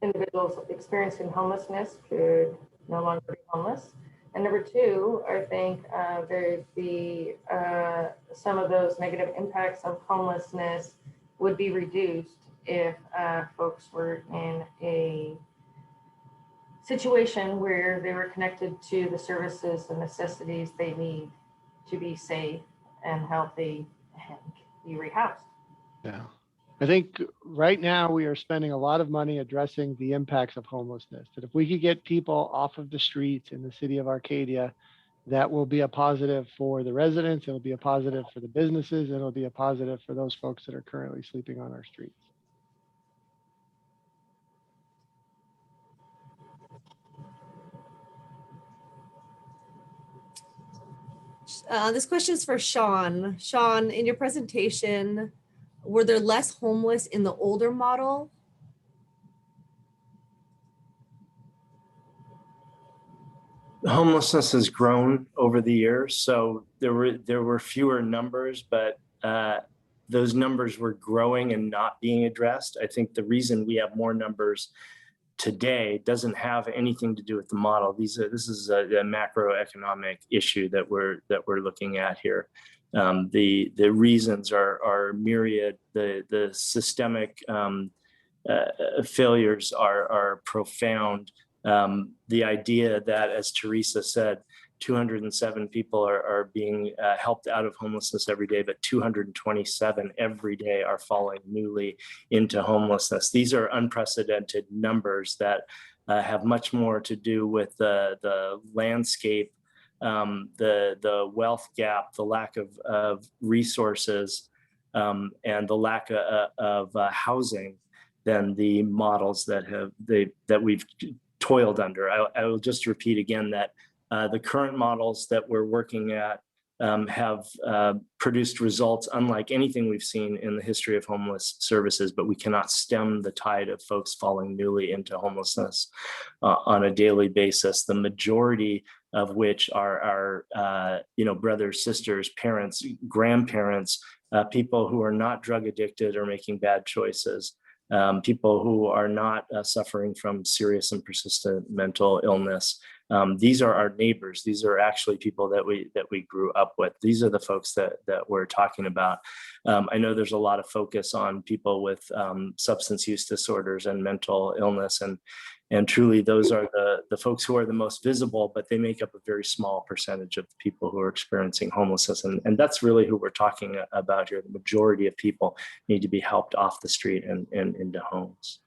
individuals experiencing homelessness could no longer be homeless. And number two, I think there'd be some of those negative impacts of homelessness would be reduced if folks were in a situation where they were connected to the services and necessities they need to be safe and healthy and be rehoused. Yeah. I think right now we are spending a lot of money addressing the impacts of homelessness. That if we could get people off of the streets in the city of Arcadia, that will be a positive for the residents, it'll be a positive for the businesses, and it'll be a positive for those folks that are currently sleeping on our streets. This question is for Sean. Sean, in your presentation, were there less homeless in the older model? Homelessness has grown over the years, so there were fewer numbers, but those numbers were growing and not being addressed. I think the reason we have more numbers today doesn't have anything to do with the model. This is a macroeconomic issue that we're looking at here. The reasons are myriad. The systemic failures are profound. The idea that, as Teresa said, 207 people are being helped out of homelessness every day, but 227 every day are falling newly into homelessness. These are unprecedented numbers that have much more to do with the landscape, the wealth gap, the lack of resources, and the lack of housing than the models that we've toiled under. I will just repeat again that the current models that we're working at have produced results unlike anything we've seen in the history of homeless services, but we cannot stem the tide of folks falling newly into homelessness on a daily basis, the majority of which are our brothers, sisters, parents, grandparents, people who are not drug addicted or making bad choices. People who are not suffering from serious and persistent mental illness. These are our neighbors. These are actually people that we grew up with. These are the folks that we're talking about. I know there's a lot of focus on people with substance use disorders and mental illness, and truly those are the folks who are the most visible, but they make up a very small percentage of the people who are experiencing homelessness. And that's really who we're talking about here. The majority of people need to be helped off the street and into homes.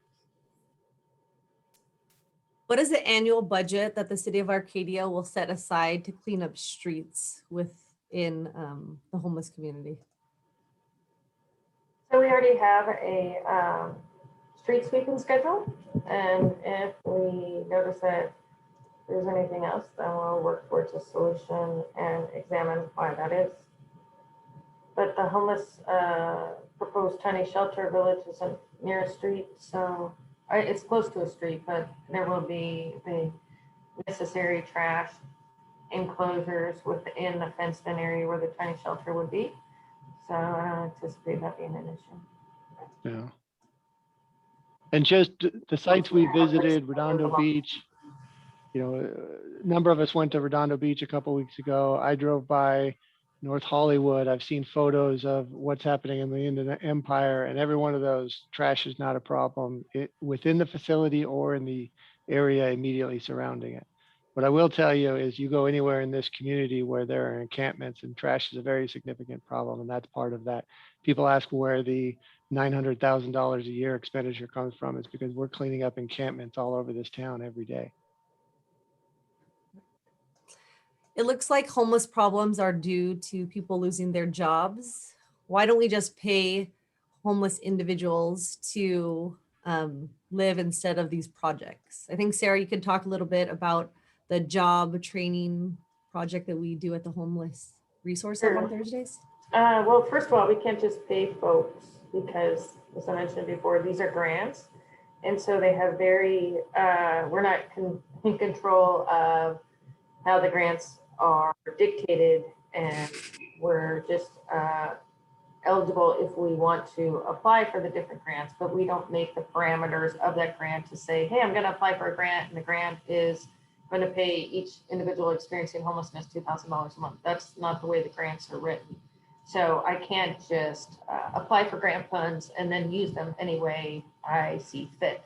What is the annual budget that the city of Arcadia will set aside to clean up streets within the homeless community? So we already have a street sweeping schedule, and if we notice that there's anything else, then we'll work towards a solution and examine why that is. but the homeless proposed tiny shelter village isn't near a street, so it's close to a street, but there will be the necessary trash enclosures within the fenced-in area where the tiny shelter would be. So I don't anticipate that being an issue. Yeah. And just the sites we visited, Redondo Beach, you know, a number of us went to Redondo Beach a couple weeks ago. I drove by North Hollywood. I've seen photos of what's happening in the Inland Empire, and every one of those, trash is not a problem within the facility or in the area immediately surrounding it. What I will tell you is you go anywhere in this community where there are encampments, and trash is a very significant problem, and that's part of that. People ask where the $900,000 a year expenditure comes from. It's because we're cleaning up encampments all over this town every day. It looks like homeless problems are due to people losing their jobs. Why don't we just pay homeless individuals to live instead of these projects? I think, Sarah, you could talk a little bit about the job training project that we do at the Homeless Resource Hub on Thursdays. Well, first of all, we can't just pay folks because, as I mentioned before, these are grants. And so they have we're not in control of how the grants are dictated, and we're just eligible if we want to apply for the different grants, but we don't make the parameters of that grant to say, hey, I'm going to apply for a grant, and the grant is going to pay each individual experiencing homelessness $2,000 a month. That's not the way the grants are written. So I can't just apply for grant funds and then use them any way I see fit.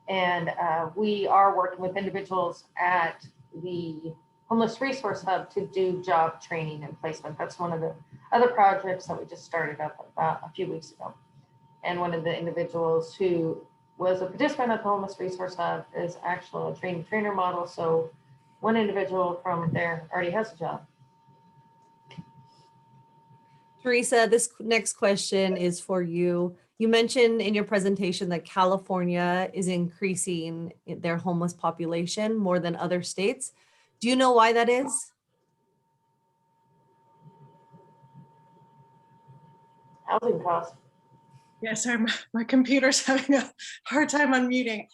And we are working with individuals at the Homeless Resource Hub to do job training and placement. That's one of the other projects that we just started up about a few weeks ago. And one of the individuals who was a participant at the Homeless Resource Hub is actually a trainer model. So one individual from there already has a job. Teresa, this next question is for you. You mentioned in your presentation that California is increasing their homeless population more than other states. Do you know why that is? Housing costs. Yes, sir. My computer's having a hard time unmuting.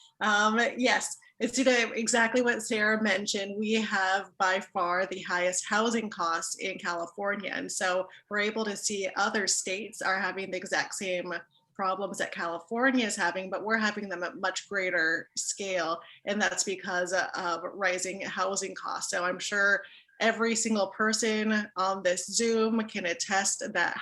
Yes, it's due to exactly what Sarah mentioned. We have by far the highest housing costs in California. And so we're able to see other states are having the exact same problems that California is having, but we're having them at much greater scale. And that's because of rising housing costs. So I'm sure every single person on this Zoom can attest that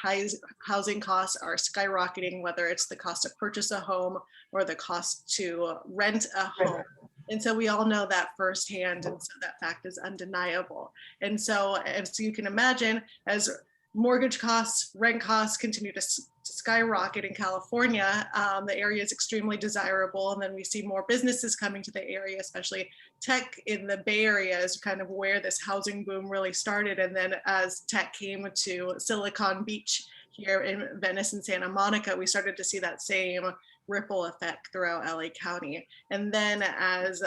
housing costs are skyrocketing, whether it's the cost to purchase a home or the cost to rent a home. And so we all know that firsthand, and so that fact is undeniable. And so as you can imagine, as mortgage costs, rent costs continue to skyrocket in California, the area is extremely desirable. And then we see more businesses coming to the area, especially tech in the Bay Area is kind of where this housing boom really started. And then as tech came to Silicon Beach here in Venice and Santa Monica, we started to see that same ripple effect throughout LA County. And then as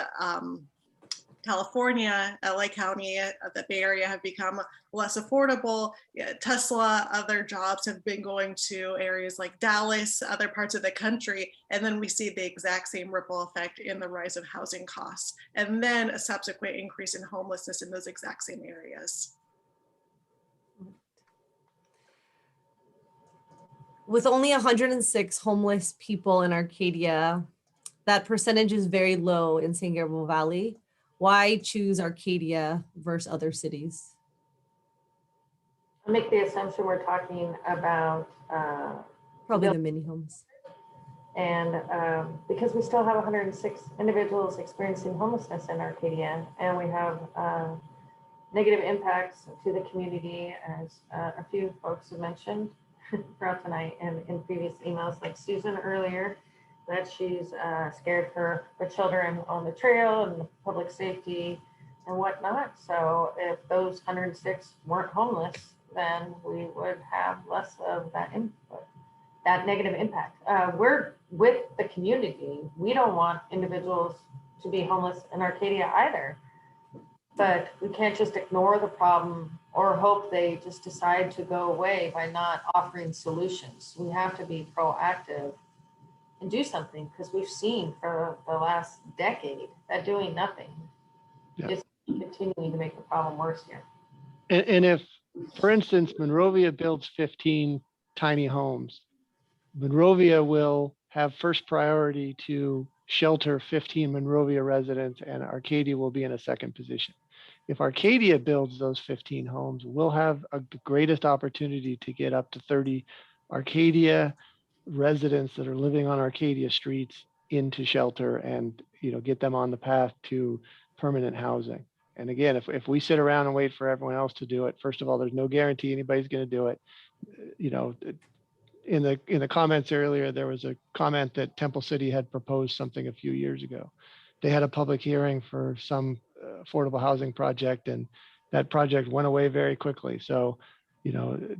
California, LA County, the Bay Area have become less affordable. Tesla, other jobs have been going to areas like Dallas, other parts of the country. And then we see the exact same ripple effect in the rise of housing costs. And then a subsequent increase in homelessness in those exact same areas. With only 106 homeless people in Arcadia, that percentage is very low in San Gabriel Valley. Why choose Arcadia versus other cities? I make the assumption we're talking about probably the mini homes. And because we still have 106 individuals experiencing homelessness in Arcadia, and we have negative impacts to the community, as a few folks have mentioned throughout tonight and in previous emails, like Susan earlier, that she's scared for the children on the trail and the public safety and whatnot. So if those 106 weren't homeless, then we would have less of that input, that negative impact. We're with the community. We don't want individuals to be homeless in Arcadia either, but we can't just ignore the problem or hope they just decide to go away by not offering solutions. We have to be proactive and do something, because we've seen for the last decade that doing nothing is continuing to make the problem worse here. And if, for instance, Monrovia builds 15 tiny homes, Monrovia will have first priority to shelter 15 Monrovia residents, and Arcadia will be in a second position. If Arcadia builds those 15 homes, we'll have the greatest opportunity to get up to 30 Arcadia residents that are living on Arcadia streets into shelter, and get them on the path to permanent housing. And again, if we sit around and wait for everyone else to do it, first of all, there's no guarantee anybody's going to do it. In the comments earlier, there was a comment that Temple City had proposed something a few years ago. They had a public hearing for some affordable housing project, and that project went away very quickly. So,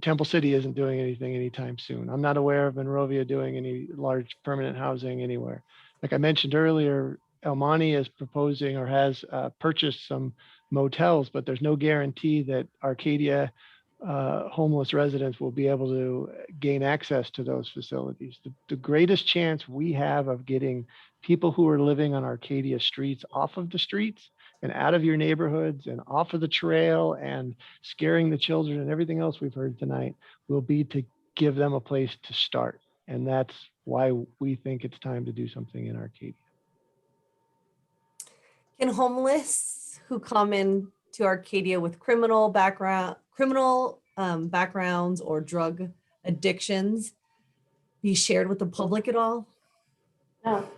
Temple City isn't doing anything anytime soon. I'm not aware of Monrovia doing any large permanent housing anywhere. Like I mentioned earlier, El Monte is proposing or has purchased some motels, but there's no guarantee that Arcadia homeless residents will be able to gain access to those facilities. The greatest chance we have of getting people who are living on Arcadia streets off of the streets and out of your neighborhoods and off of the trail and scaring the children and everything else we've heard tonight will be to give them a place to start. And that's why we think it's time to do something in Arcadia. Can homeless who come in to Arcadia with criminal backgrounds or drug addictions be shared with the public at all? No,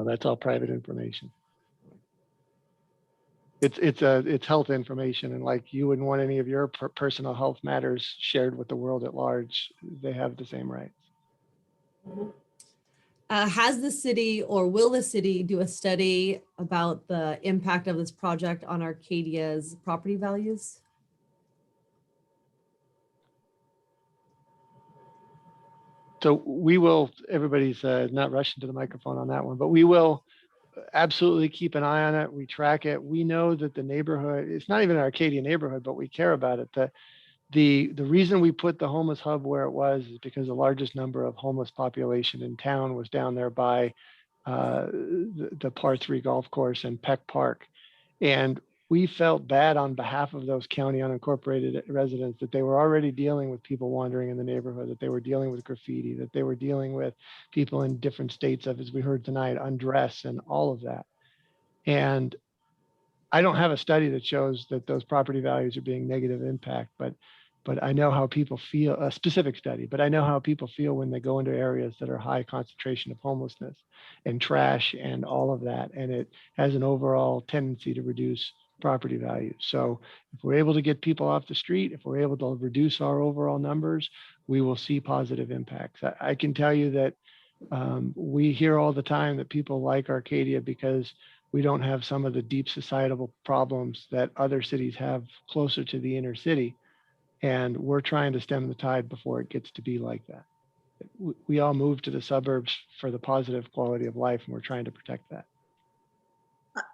that's all private information. It's health information, and like you wouldn't want any of your personal health matters shared with the world at large. They have the same rights. Has the city, or will the city, do a study about the impact of this project on Arcadia's property values? So we will, everybody's not rushing to the microphone on that one, but we will absolutely keep an eye on it. We track it. We know that the neighborhood, it's not even an Arcadia neighborhood, but we care about it. The reason we put the homeless hub where it was is because the largest number of homeless population in town was down there by the Par 3 golf course and Peck Park. And we felt bad on behalf of those county unincorporated residents that they were already dealing with people wandering in the neighborhood, that they were dealing with graffiti, that they were dealing with people in different states of, as we heard tonight, undress and all of that. And I don't have a study that shows that those property values are being negative impact, but I know how people feel, a specific study, but I know how people feel when they go into areas that are high concentration of homelessness and trash and all of that. And it has an overall tendency to reduce property values. So if we're able to get people off the street, if we're able to reduce our overall numbers, we will see positive impacts. I can tell you that we hear all the time that people like Arcadia because we don't have some of the deep societal problems that other cities have closer to the inner city. And we're trying to stem the tide before it gets to be like that. We all move to the suburbs for the positive quality of life, and we're trying to protect that.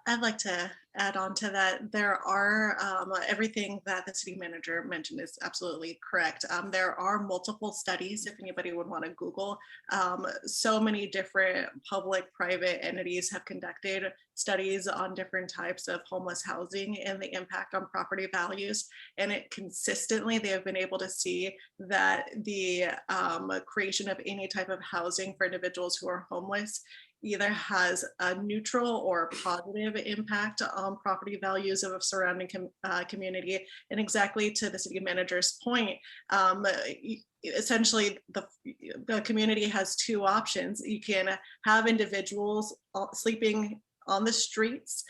I'd like to add on to that. There are, everything that the city manager mentioned is absolutely correct. There are multiple studies, if anybody would want to Google. So many different public, private entities have conducted studies on different types of homeless housing and the impact on property values. And it consistently, they have been able to see that the creation of any type of housing for individuals who are homeless either has a neutral or positive impact on property values of a surrounding community. And exactly to the city manager's point, essentially the community has two options. You can have individuals sleeping on the streets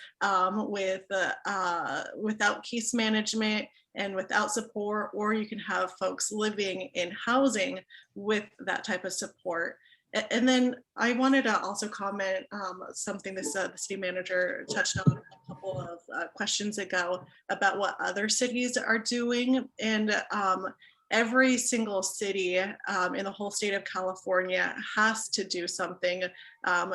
without case management and without support, or you can have folks living in housing with that type of support. And then I wanted to also comment something the city manager touched on a couple of questions ago about what other cities are doing. And every single city in the whole state of California has to do something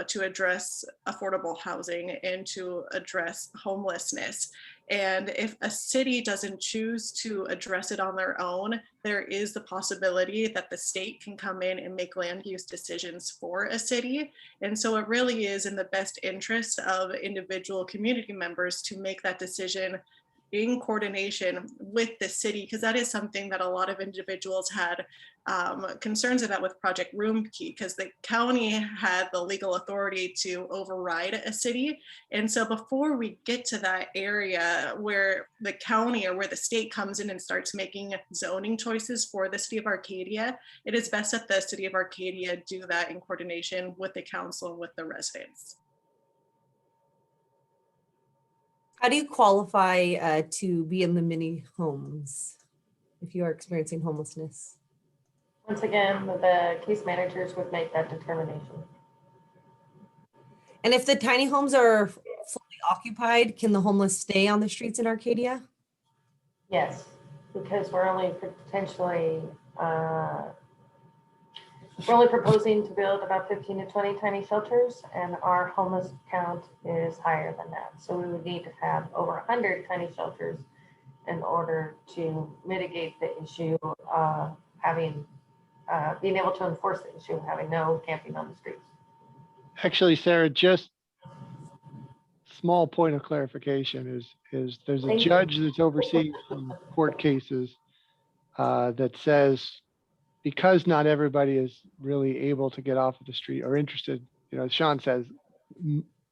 to address affordable housing and to address homelessness. And if a city doesn't choose to address it on their own, there is the possibility that the state can come in and make land use decisions for a city. And so it really is in the best interest of individual community members to make that decision in coordination with the city, because that is something that a lot of individuals had concerns about with Project Room Key, because the county had the legal authority to override a city. And so before we get to that area where the county or where the state comes in and starts making zoning choices for the city of Arcadia, it is best that the city of Arcadia do that in coordination with the council, with the residents. How do you qualify to be in the mini homes if you are experiencing homelessness? Once again, the case managers would make that determination. And if the tiny homes are fully occupied, can the homeless stay on the streets in Arcadia? Yes, because we're only potentially, we're only proposing to build about 15 to 20 tiny shelters, and our homeless count is higher than that. So we would need to have over 100 tiny shelters in order to mitigate the issue of being able to enforce the issue of having no camping on the streets. Actually, Sarah, just small point of clarification is there's a Thank you. judge that's overseeing some court cases that says, because not everybody is really able to get off of the street or interested, as Sean says,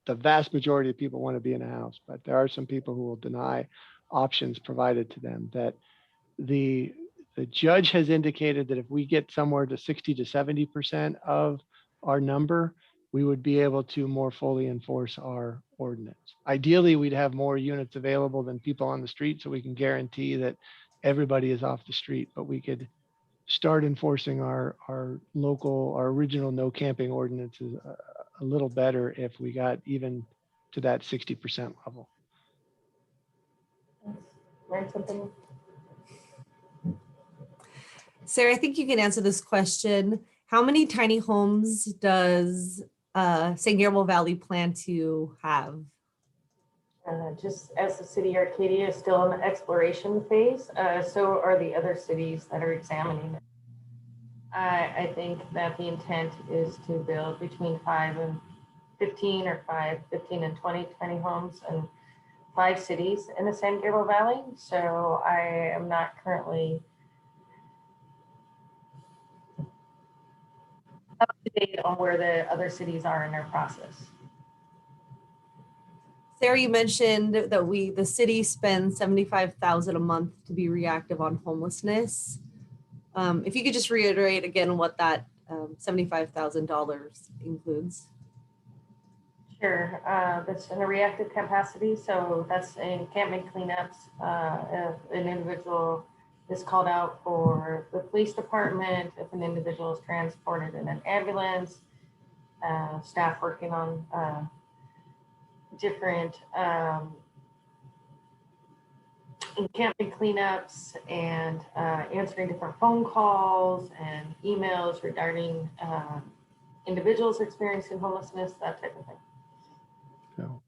the vast majority of people want to be in a house, but there are some people who will deny options provided to them. That the judge has indicated that if we get somewhere to 60 to 70% of our number, we would be able to more fully enforce our ordinance. Ideally, we'd have more units available than people on the street, so we can guarantee that everybody is off the street, but we could start enforcing our original no camping ordinances a little better if we got even to that 60% level. Learn something. Sarah, I think you can answer this question. How many tiny homes does San Gabriel Valley plan to have? Just as the city of Arcadia is still in the exploration phase, so are the other cities that are examining it. I think that the intent is to build between 5 and 15 or 15 and 20 tiny homes in 5 cities in the San Gabriel Valley. So I am not currently up to date on where the other cities are in their process. Sarah, you mentioned that the city spends $75,000 a month to be reactive on homelessness. If you could just reiterate again what that $75,000 includes. Sure, that's in a reactive capacity. So that's in camping cleanups. If an individual is called out for the police department, if an individual is transported in an ambulance, staff working on different camping cleanups and answering different phone calls and emails regarding individuals experiencing homelessness, that type of thing. So,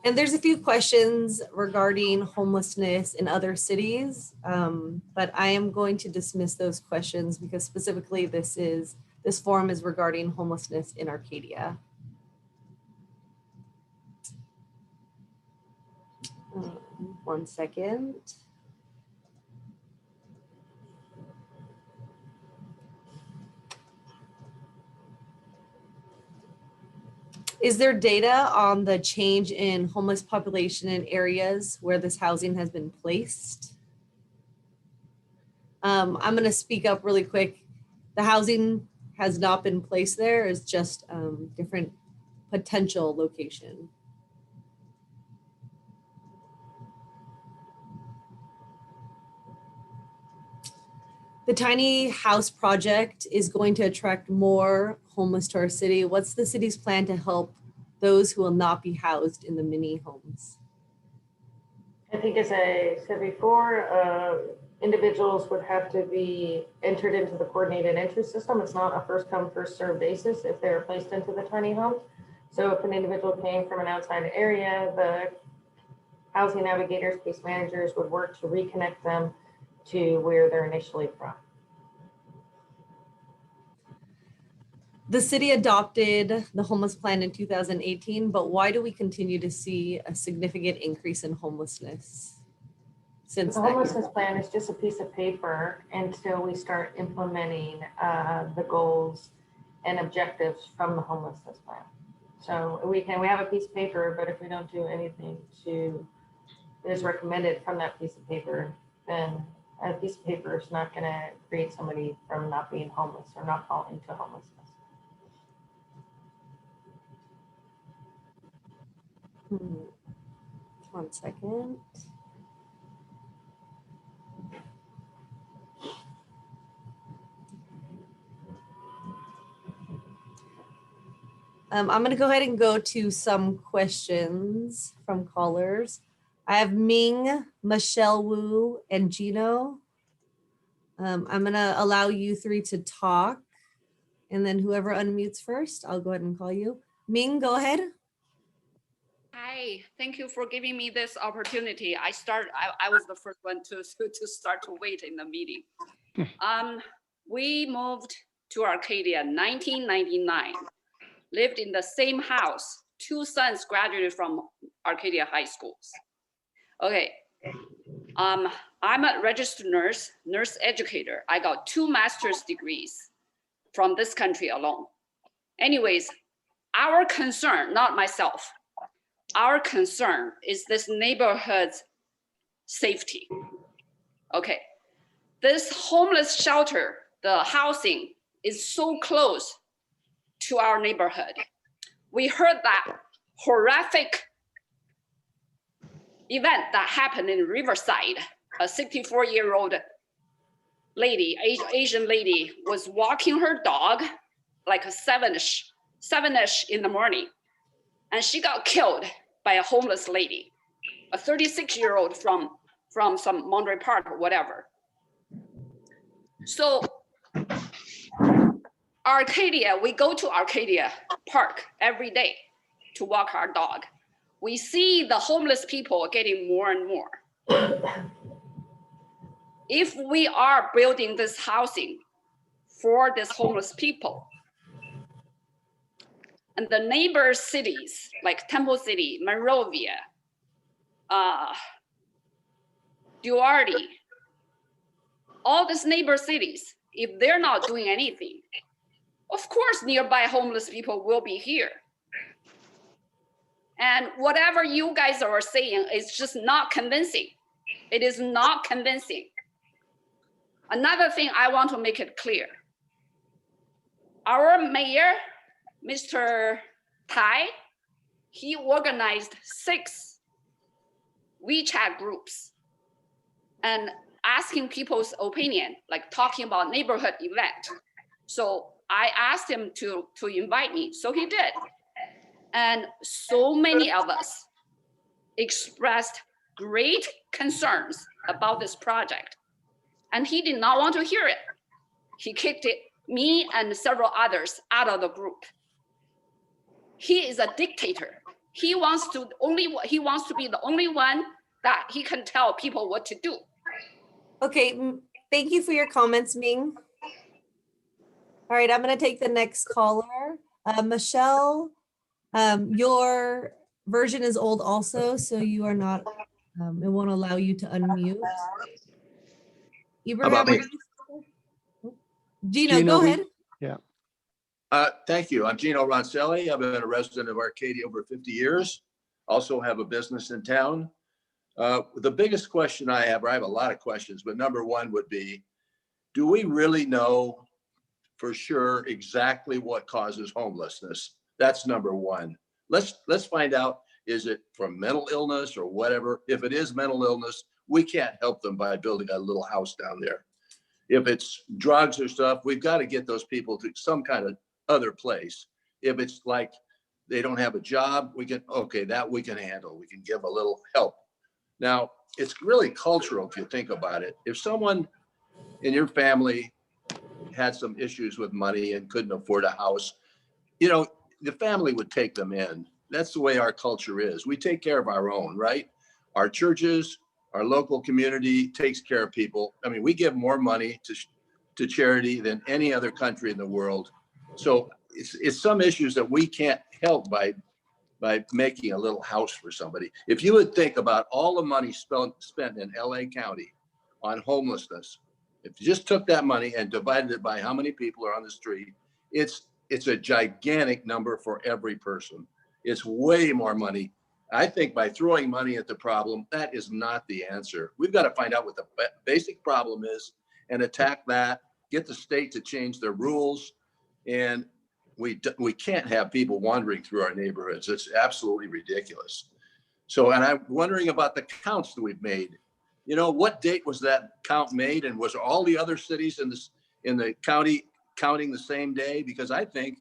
And there's a few questions regarding homelessness in other cities, but I am going to dismiss those questions because specifically this forum is regarding homelessness in Arcadia. One second. Is there data on the change in homeless population in areas where this housing has been placed? I'm going to speak up really quick. The housing has not been placed there. It's just different potential location. The tiny house project is going to attract more homeless to our city. What's the city's plan to help those who will not be housed in the mini homes? I think as I said before, individuals would have to be entered into the coordinated entry system. It's not a first come, first served basis if they're placed into the tiny homes. So if an individual came from an outside area, the housing navigators, case managers would work to reconnect them to where they're initially from. The city adopted the homeless plan in 2018, but why do we continue to see a significant increase in homelessness since The that homelessness year? plan is just a piece of paper until we start implementing the goals and objectives from the homelessness plan. So we have a piece of paper, but if we don't do anything to is recommended from that piece of paper, then a piece of paper is not going to create somebody from not being homeless or not falling into homelessness. One second. I'm going to go ahead and go to some questions from callers. I have Ming, Michelle Wu, and Gino. I'm going to allow you three to talk, and then whoever unmutes first, I'll go ahead and call you. Ming, go ahead. Hi, thank you for giving me this opportunity. I was the first one to start to wait in the meeting. We moved to Arcadia 1999, lived in the same house. 2 sons graduated from Arcadia high schools. Okay, I'm a registered nurse educator. I got 2 master's degrees from this country alone. Anyways, our concern, not myself, our concern is this neighborhood's safety. Okay, this homeless shelter, the housing is so close to our neighborhood. We heard that horrific event that happened in Riverside. A 64-year-old lady, Asian lady, was walking her dog like a 7-ish in the morning, and she got killed by a homeless lady, a 36-year-old from some Monterey Park or whatever. So Arcadia, we go to Arcadia Park every day to walk our dog. We see the homeless people getting more and more. If we are building this housing for these homeless people, and the neighbor cities like Temple City, Monrovia, Duarte, all these neighbor cities, if they're not doing anything, of course nearby homeless people will be here. And whatever you guys are saying is just not convincing. It is not convincing. Another thing I want to make it clear. Our mayor, Mr. Tai, he organized 6 WeChat groups and asking people's opinion, like talking about neighborhood event. So I asked him to invite me, so he did. And so many of us expressed great concerns about this project. And he did not want to hear it. He kicked me and several others out of the group. He is a dictator. He wants to be the only one that he can tell people what to do. Okay, thank you for your comments, Ming. All right, I'm going to take the next caller. Michelle, your version is old also, so you are not, it won't allow you to unmute. Ibrahim, Gino, go ahead. Yeah. Thank you. I'm Gino Roncelli. I've been a resident of Arcadia over 50 years. Also have a business in town. The biggest question I have a lot of questions, but number one would be, do we really know for sure exactly what causes homelessness? That's number one. Let's find out, is it from mental illness or whatever? If it is mental illness, we can't help them by building a little house down there. If it's drugs or stuff, we've got to get those people to some kind of other place. If it's like they don't have a job, we can handle. We can give a little help. Now, it's really cultural if you think about it. If someone in your family had some issues with money and couldn't afford a house, you know, the family would take them in. That's the way our culture is. We take care of our own, right? Our churches, our local community takes care of people. I mean, we give more money to charity than any other country in the world. So it's some issues that we can't help by making a little house for somebody. If you would think about all the money spent in LA County on homelessness, if you just took that money and divided it by how many people are on the street, it's a gigantic number for every person. It's way more money. I think by throwing money at the problem, that is not the answer. We've got to find out what the basic problem is and attack that, get the state to change their rules. And we can't have people wandering through our neighborhoods. It's absolutely ridiculous. So, and I'm wondering about the counts that we've made. You know, what date was that count made? And was all the other cities in the county counting the same day? Because I think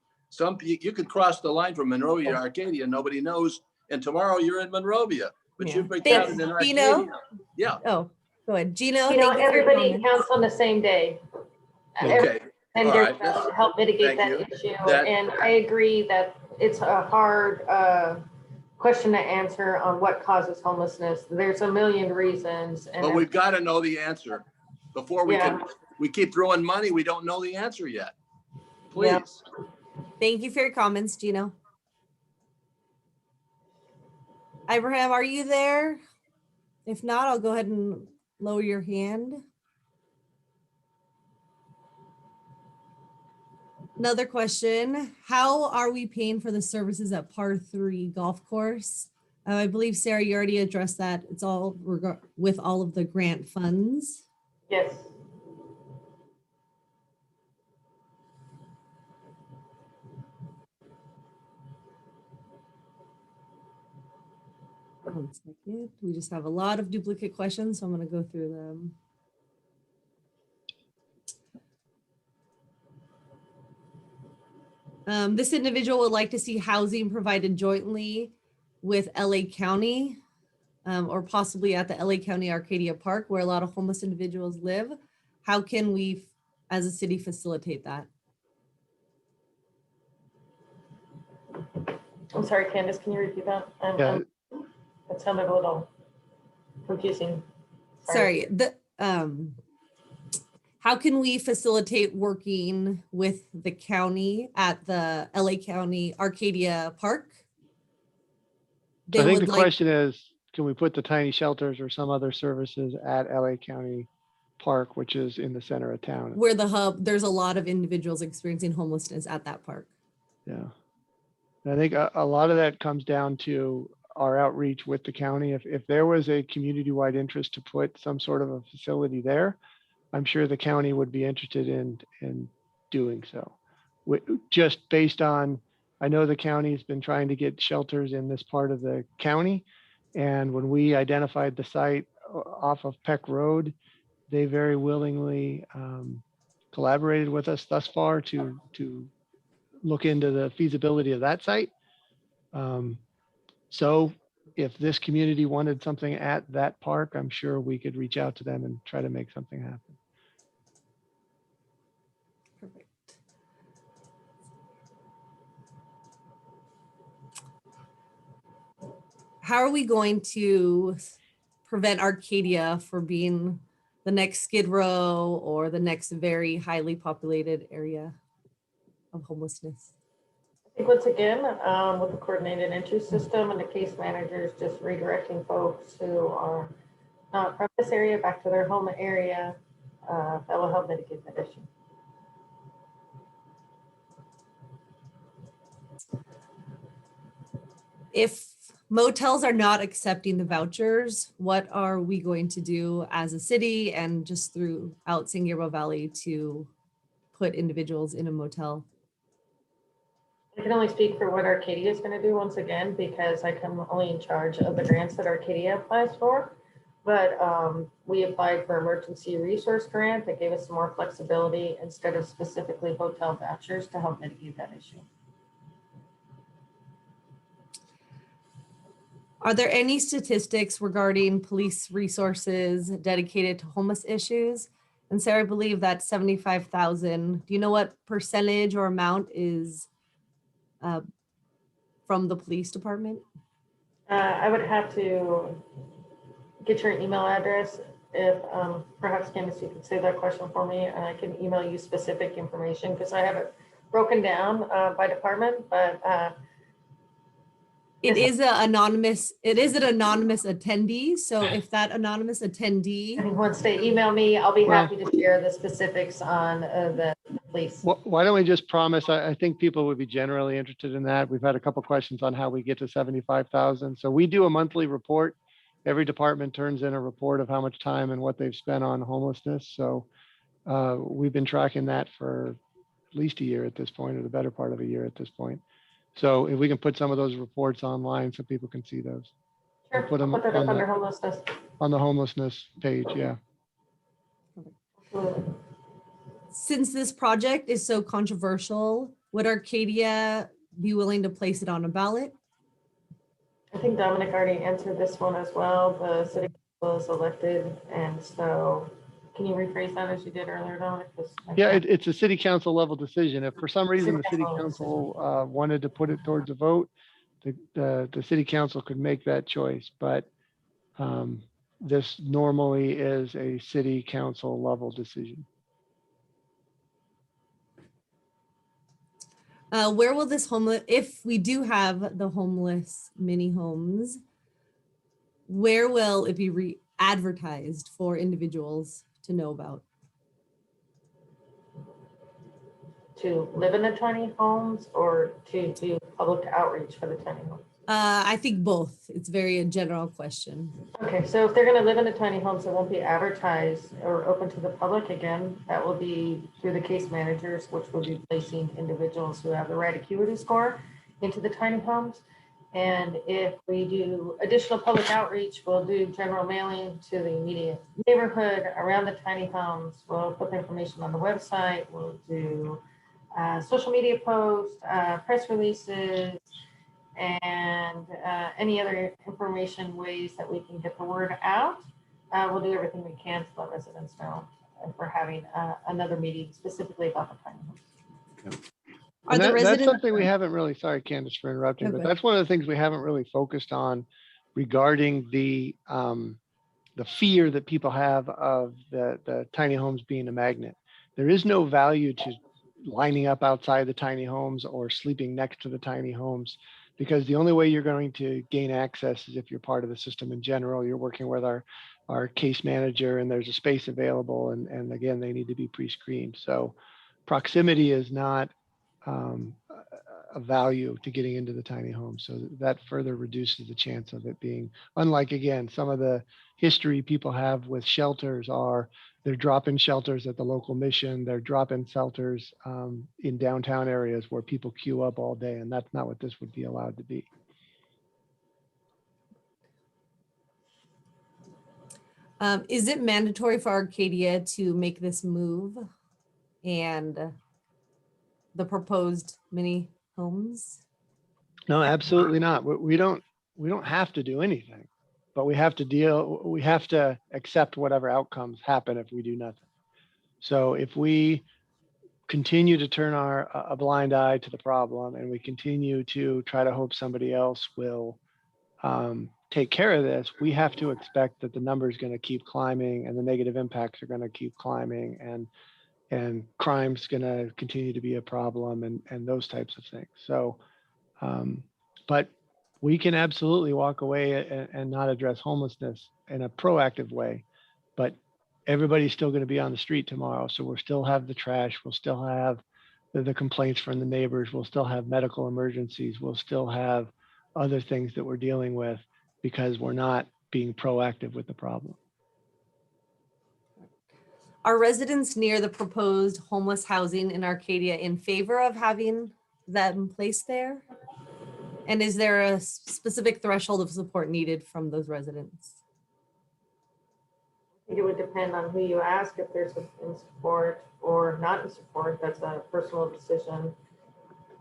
you could cross the line from Monrovia to Arcadia and nobody knows. And tomorrow you're in Monrovia, but you've been counted in Arcadia. Gino? Yeah. Oh, go ahead. Gino, You know, thank you for your everybody comments. counts on the same day. Okay. And All they're right. to help mitigate Thank that you. issue. And I agree that it's a hard question to answer on what causes homelessness. There's a million reasons. But we've got to know the answer before we keep throwing money. We don't know the answer yet. Please. Yeah. Thank you for your comments, Gino. Abraham, are you there? If not, I'll go ahead and lower your hand. Another question, how are we paying for the services at Par 3 golf course? I believe, Sarah, you already addressed that. It's all with all of the grant funds. Yes. One second. We just have a lot of duplicate questions, so I'm going to go through them. This individual would like to see housing provided jointly with LA County or possibly at the LA County Arcadia Park where a lot of homeless individuals live. How can we as a city facilitate that? I'm sorry, Candace, can you repeat that? Yeah. That sounded a little confusing. Sorry. How can we facilitate working with the county at the LA County Arcadia Park? So I think the question is, can we put the tiny shelters or some other services at LA County Park, which is in the center of town? Where the hub, there's a lot of individuals experiencing homelessness at that park. Yeah. And I think a lot of that comes down to our outreach with the county. If there was a community-wide interest to put some sort of a facility there, I'm sure the county would be interested in doing so. Just based on, I know the county's been trying to get shelters in this part of the county. And when we identified the site off of Peck Road, they very willingly collaborated with us thus far to look into the feasibility of that site. So if this community wanted something at that park, I'm sure we could reach out to them and try to make something happen. Perfect. How are we going to prevent Arcadia from being the next Skid Row or the next very highly populated area of homelessness? I think once again, with the coordinated entry system and the case managers just redirecting folks who are not from this area back to their home area, that will help mitigate that issue. If motels are not accepting the vouchers, what are we going to do as a city and just throughout San Gabriel Valley to put individuals in a motel? I can only speak for what Arcadia is going to do once again, because I come only in charge of the grants that Arcadia applies for. But we applied for emergency resource grant that gave us some more flexibility instead of specifically hotel vouchers to help mitigate that issue. Are there any statistics regarding police resources dedicated to homeless issues? And Sarah, I believe that's 75,000. Do you know what percentage or amount is from the police department? I would have to get your email address. If perhaps Candace, you could say that question for me, and I can email you specific information because I have it broken down by department, but it is an anonymous attendee. So if that anonymous attendee once they email me, I'll be happy to share the specifics on the police. Why don't we just promise? I think people would be generally interested in that. We've had a couple questions on how we get to 75,000. So we do a monthly report. Every department turns in a report of how much time and what they've spent on homelessness. So we've been tracking that for at least a year at this point, or the better part of a year at this point. So if we can put some of those reports online so people can see those. Sure, We'll put them I'll put that up under homelessness. On the homelessness page, yeah. Absolutely. Since this project is so controversial, would Arcadia be willing to place it on a ballot? I think Dominic already answered this one as well. The city was elected, and so can you rephrase that as you did earlier, Dominic? Yeah, it's a city council level decision. If for some reason the city council wanted to put it towards a vote, the city council could make that choice. But this normally is a city council level decision. Where will this homeless, if we do have the homeless mini homes, where will it be re-advertised for individuals to know about? To live in the tiny homes or to do public outreach for the tiny homes? I think both. It's very a general question. Okay, so if they're going to live in the tiny homes, it won't be advertised or open to the public again. That will be through the case managers, which will be placing individuals who have the right acuity score into the tiny homes. And if we do additional public outreach, we'll do general mailing to the immediate neighborhood around the tiny homes. We'll put the information on the website. We'll do social media posts, press releases, and any other information ways that we can get the word out. We'll do everything we can to let residents know if we're having another meeting specifically about the tiny homes. And that's something we haven't really, sorry, Candace, for interrupting, but that's one of the things we haven't really focused on regarding the fear that people have of the tiny homes being a magnet. There is no value to lining up outside the tiny homes or sleeping next to the tiny homes, because the only way you're going to gain access is if you're part of the system in general. You're working with our case manager and there's a space available, and again, they need to be pre-screened. So proximity is not a value to getting into the tiny home. So that further reduces the chance of it being, unlike, again, some of the history people have with shelters are they're dropping shelters at the local mission, they're dropping shelters in downtown areas where people queue up all day, and that's not what this would be allowed to be. Is it mandatory for Arcadia to make this move and the proposed mini homes? No, absolutely not. We don't have to do anything, but we have to accept whatever outcomes happen if we do nothing. So if we continue to turn a blind eye to the problem and we continue to try to hope somebody else will take care of this, we have to expect that the number is going to keep climbing and the negative impacts are going to keep climbing, and crime's going to continue to be a problem, and those types of things. So, but we can absolutely walk away and not address homelessness in a proactive way, but everybody's still going to be on the street tomorrow. So we'll still have the trash. We'll still have the complaints from the neighbors. We'll still have medical emergencies. We'll still have other things that we're dealing with because we're not being proactive with the problem. Are residents near the proposed homeless housing in Arcadia in favor of having them placed there? And is there a specific threshold of support needed from those residents? I think it would depend on who you ask, if there's in support or not in support. That's a personal decision.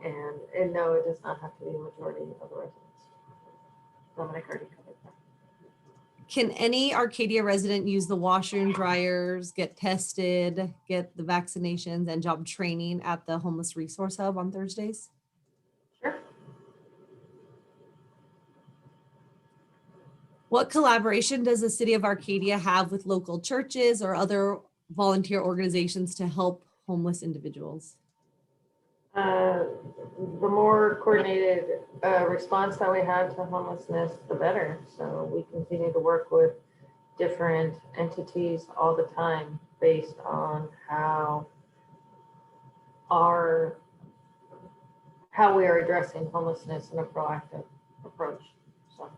And no, it does not have to be a majority of the residents. Dominic already covered that. Can any Arcadia resident use the washer and dryers, get tested, get the vaccinations and job training at the Homeless Resource Hub on Thursdays? Sure. What collaboration does the city of Arcadia have with local churches or other volunteer organizations to help homeless individuals? The more coordinated response that we have to homelessness, the better. So we continue to work with different entities all the time based on how we are addressing homelessness in a proactive approach. So.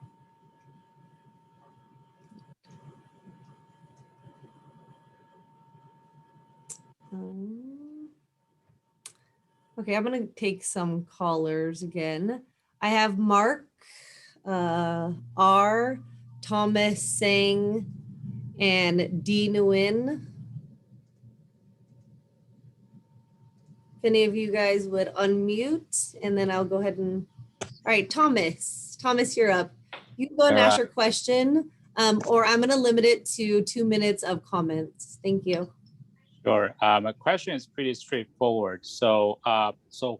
Okay, I'm gonna take some callers again. I have Mark, R, Thomas Sang, and D Nguyen. If any of you guys would unmute, and then I'll go ahead and, all right, Thomas, you're up. You can go and ask your question, or I'm gonna limit it to 2 minutes of comments. Thank you. Sure. My question is pretty straightforward. So,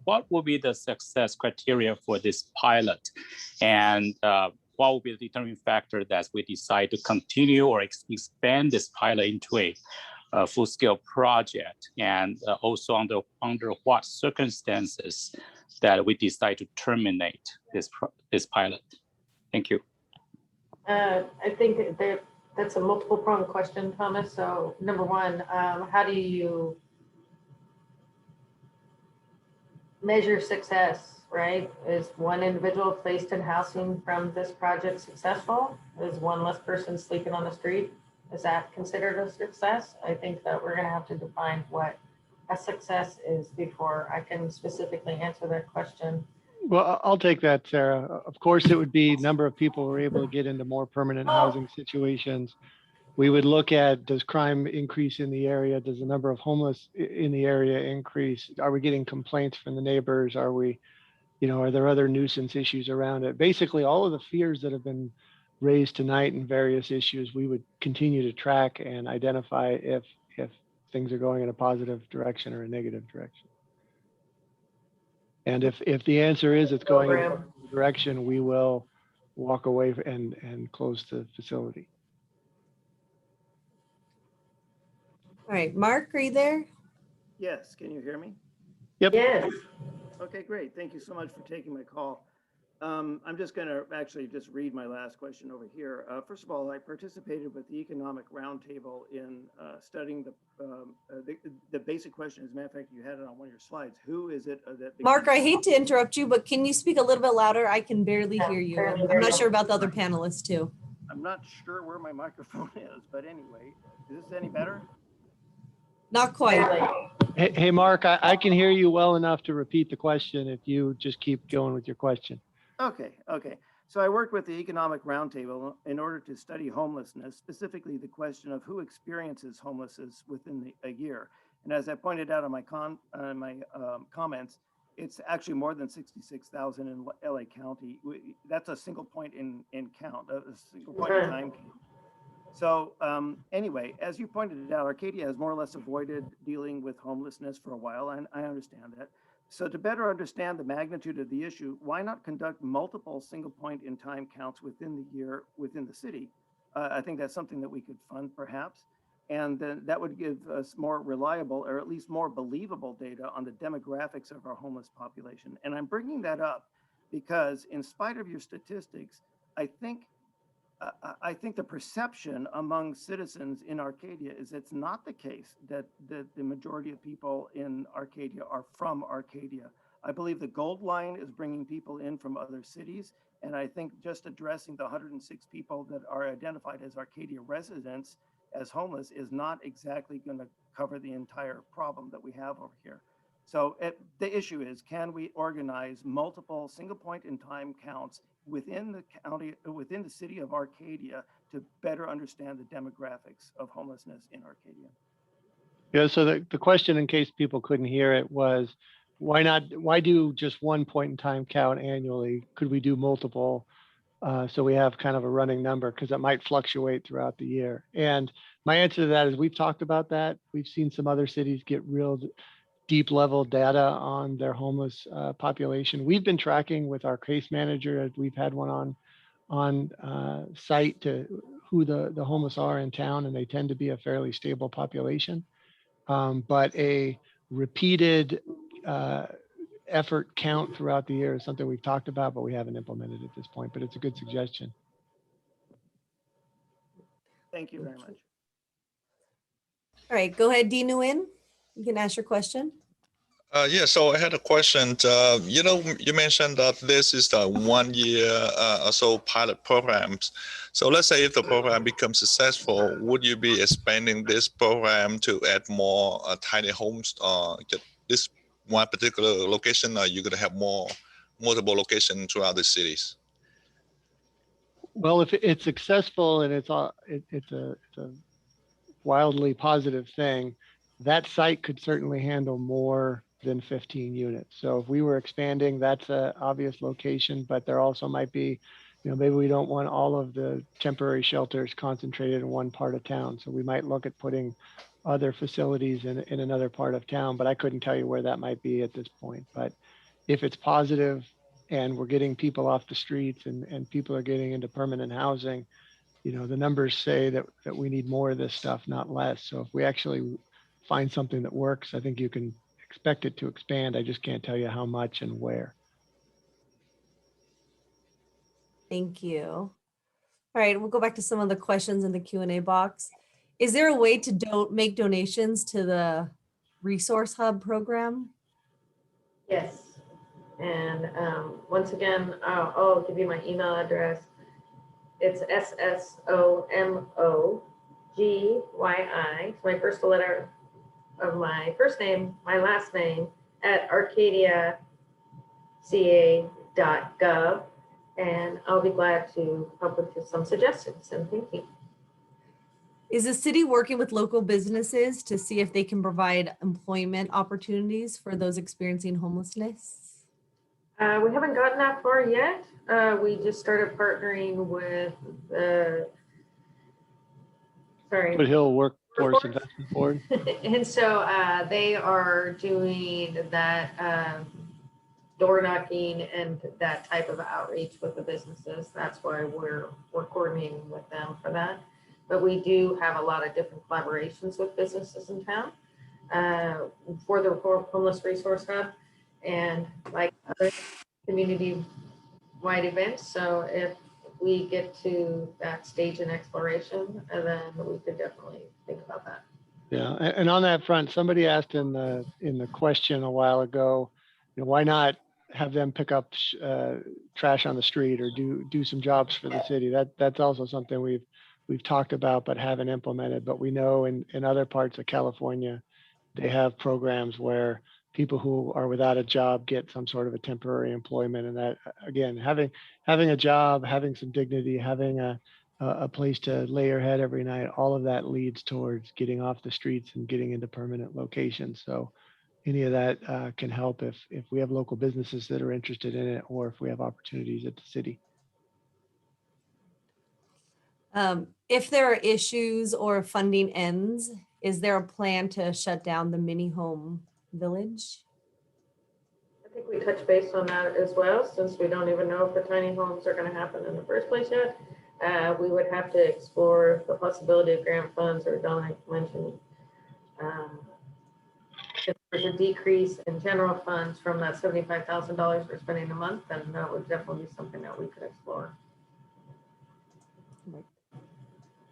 what will be the success criteria for this pilot, and what will be the determining factor that we decide to continue or expand this pilot into a full-scale project, and also under what circumstances that we decide to terminate this pilot? Thank you. I think that's a multiple pronged question, Thomas. So number one, how do you measure success, right? Is one individual placed in housing from this project successful? Is one less person sleeping on the street? Is that considered a success? I think that we're gonna have to define what a success is before I can specifically answer that question. Well, I'll take that, Sarah. Of course, it would be number of people who are able to get into more permanent housing situations. We would look at, does crime increase in the area? Does the number of homeless in the area increase? Are we getting complaints from the neighbors? Are we, are there other nuisance issues around it? Basically, all of the fears that have been raised tonight and various issues, we would continue to track and identify if things are going in a positive direction or a negative direction. And if the answer is it's going in a direction, we will walk away and close the facility. All right, Mark, are you there? Yes, can you hear me? Yep. Yes. Okay, great. Thank you so much for taking my call. I'm just going to actually just read my last question over here. First of all, I participated with the Economic Roundtable in studying the basic question. As a matter of fact, you had it on one of your slides. Who is it that? Mark, I hate to interrupt you, but can you speak a little bit louder? I can barely hear you. I'm not sure about the other panelists too. I'm not sure where my microphone is, but anyway, is this any better? Not quite. Hey, Mark, I can hear you well enough to repeat the question if you just keep going with your question. Okay. So I worked with the Economic Roundtable in order to study homelessness, specifically the question of who experiences homelessness within a year. And as I pointed out on my comments, it's actually more than 66,000 in LA County. That's a single point in count, a single point in time count. So anyway, as you pointed out, Arcadia has more or less avoided dealing with homelessness for a while, and I understand that. So to better understand the magnitude of the issue, why not conduct multiple single point in time counts within the year within the city? I think that's something that we could fund perhaps. And then that would give us more reliable or at least more believable data on the demographics of our homeless population. And I'm bringing that up because in spite of your statistics, I think the perception among citizens in Arcadia is it's not the case that the majority of people in Arcadia are from Arcadia. I believe the Gold Line is bringing people in from other cities. And I think just addressing the 106 people that are identified as Arcadia residents as homeless is not exactly going to cover the entire problem that we have over here. So the issue is, can we organize multiple single point in time counts within the county, within the city of Arcadia to better understand the demographics of homelessness in Arcadia? Yeah, so the question, in case people couldn't hear it, was why do just one point in time count annually? Could we do multiple So we have kind of a running number because it might fluctuate throughout the year. And my answer to that is we've talked about that. We've seen some other cities get real deep level data on their homeless population. We've been tracking with our case manager, as we've had one on site, to who the homeless are in town, and they tend to be a fairly stable population. But a repeated effort count throughout the year is something we've talked about, but we haven't implemented at this point, but it's a good suggestion. Thank you very much. All right, go ahead, Dee Nguyen. You can ask your question. Yeah, so I had a question. You mentioned that this is the 1 year or so pilot programs. So let's say if the program becomes successful, would you be expanding this program to add more tiny homes, or just this one particular location, or you're going to have multiple locations throughout the cities? Well, if it's successful and it's a wildly positive thing, that site could certainly handle more than 15 units. So if we were expanding, that's an obvious location, but there also might be, maybe we don't want all of the temporary shelters concentrated in one part of town. So we might look at putting other facilities in another part of town, but I couldn't tell you where that might be at this point. But if it's positive and we're getting people off the streets and people are getting into permanent housing, the numbers say that we need more of this stuff, not less. So if we actually find something that works, I think you can expect it to expand. I just can't tell you how much and where. Thank you. All right, we'll go back to some of the questions in the Q&A box. Is there a way to make donations to the Resource Hub program? Yes. And once again, I'll give you my email address. It's SSOMOGYI. It's my first letter of my first name, my last name, at arcadiaca.gov. And I'll be glad to help with some suggestions, and thank you. Is the city working with local businesses to see if they can provide employment opportunities for those experiencing homelessness? We haven't gotten that far yet. We just started partnering with the, Foothill Workforce Investment Board. And so they are doing that door knocking and that type of outreach with the businesses. That's why we're coordinating with them for that. But we do have a lot of different collaborations with businesses in town for the Homeless Resource Hub and like other community-wide events. So if we get to that stage in exploration, and then we could definitely think about that. Yeah, and on that front, somebody asked in the question a while ago, why not have them pick up trash on the street or do some jobs for the city? That's also something we've talked about but haven't implemented. But we know in other parts of California, they have programs where people who are without a job get some sort of a temporary employment. And that, again, having a job, having some dignity, having a place to lay your head every night, all of that leads towards getting off the streets and getting into permanent locations. So any of that can help if we have local businesses that are interested in it, or if we have opportunities at the city. If there are issues or funding ends, is there a plan to shut down the mini home village? I think we touched base on that as well, since we don't even know if the tiny homes are going to happen in the first place yet. We would have to explore the possibility of grant funds, or Dominic mentioned if there's a decrease in general funds from that $75,000 we're spending a month, then that would definitely be something that we could explore.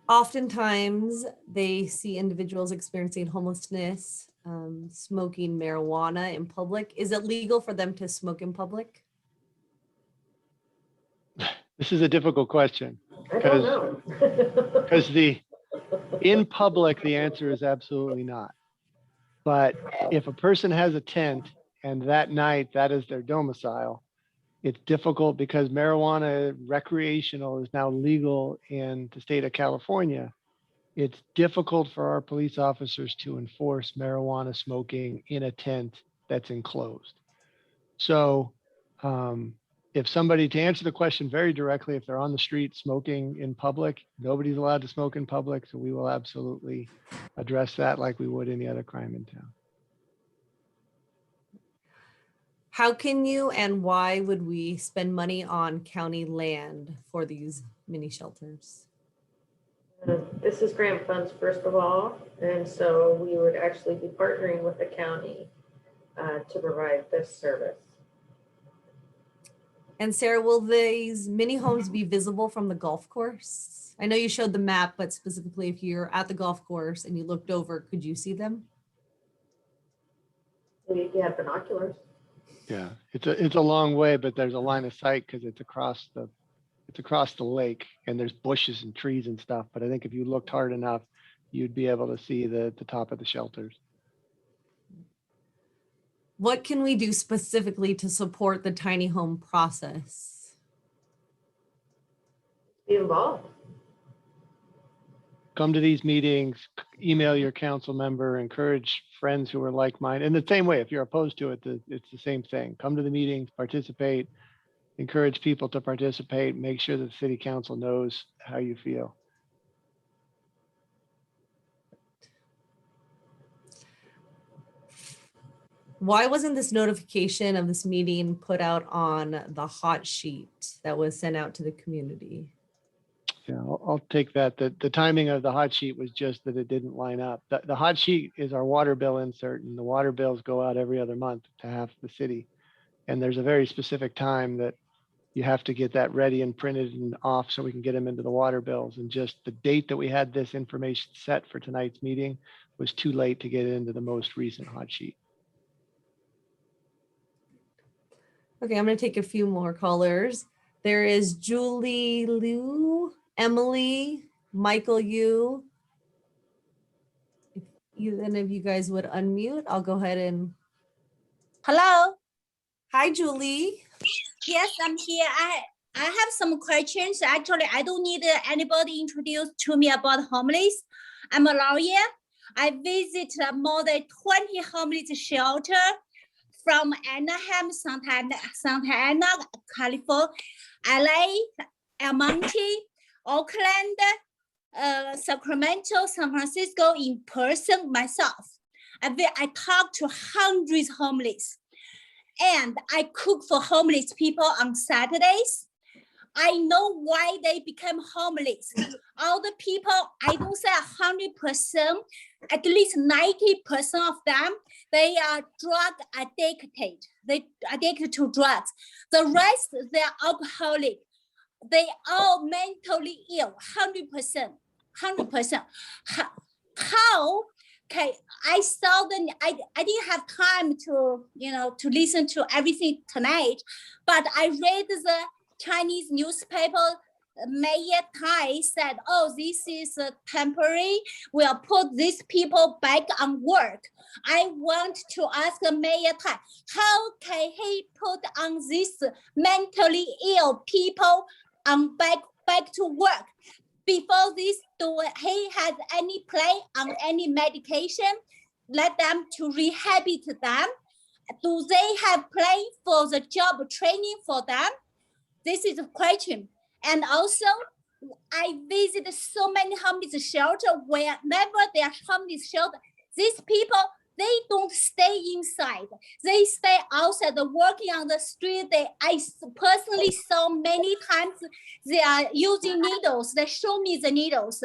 Oftentimes, they see individuals experiencing homelessness, smoking marijuana in public. Is it legal for them to smoke in public? This is a difficult question I don't know. because in public, the answer is absolutely not. But if a person has a tent and that night that is their domicile, it's difficult because marijuana recreational is now legal in the state of California. It's difficult for our police officers to enforce marijuana smoking in a tent that's enclosed. So if somebody, to answer the question very directly, if they're on the street smoking in public, nobody's allowed to smoke in public. So we will absolutely address that like we would any other crime in town. How can you and why would we spend money on county land for these mini shelters? This is grant funds, first of all, and so we would actually be partnering with the county to provide this service. And Sarah, will these mini homes be visible from the golf course? I know you showed the map, but specifically if you're at the golf course and you looked over, could you see them? If you have binoculars. Yeah, it's a long way, but there's a line of sight because it's across the lake and there's bushes and trees and stuff. But I think if you looked hard enough, you'd be able to see the top of the shelters. What can we do specifically to support the tiny home process? Be involved. Come to these meetings, email your council member, encourage friends who are like-minded. And the same way, if you're opposed to it, it's the same thing. Come to the meetings, participate, encourage people to participate, make sure that the city council knows how you feel. Why wasn't this notification of this meeting put out on the hot sheet that was sent out to the community? Yeah, I'll take that. The timing of the hot sheet was just that it didn't line up. The hot sheet is our water bill insert, and the water bills go out every other month to half the city. And there's a very specific time that you have to get that ready and printed and off so we can get them into the water bills. And just the date that we had this information set for tonight's meeting was too late to get it into the most recent hot sheet. Okay, I'm gonna take a few more callers. There is Julie Liu, Emily, Michael Yu. If any of you guys would unmute, I'll go ahead and. Hello. Hi, Julie. Yes, I'm here. I have some questions. Actually, I don't need anybody introduce to me about homeless. I'm a lawyer. I visit more than 20 homeless shelters from Anaheim, Santa Ana, California, LA, El Monte, Oakland, Sacramento, San Francisco in person myself. I talk to hundreds of homeless, and I cook for homeless people on Saturdays. I know why they become homeless. All the people, I don't say 100%, at least 90% of them, they are drug addicted. They addicted to drugs. The rest, they're alcoholic. They all mentally ill, 100%. How? Okay, I saw them. I didn't have time to, to listen to everything tonight, but I read the Chinese newspaper. Mayor Tai said, "Oh, this is temporary. We'll put these people back on work." I want to ask Mayor Tai, how can he put on these mentally ill people on back to work? Before this, do he has any plan on any medication? Let them to rehabilitate them. Do they have plan for the job training for them? This is a question. And also, I visited so many homeless shelters. Wherever they are homeless shelter, these people, they don't stay inside. They stay outside, working on the street. I personally saw many times they are using needles. They show me the needles,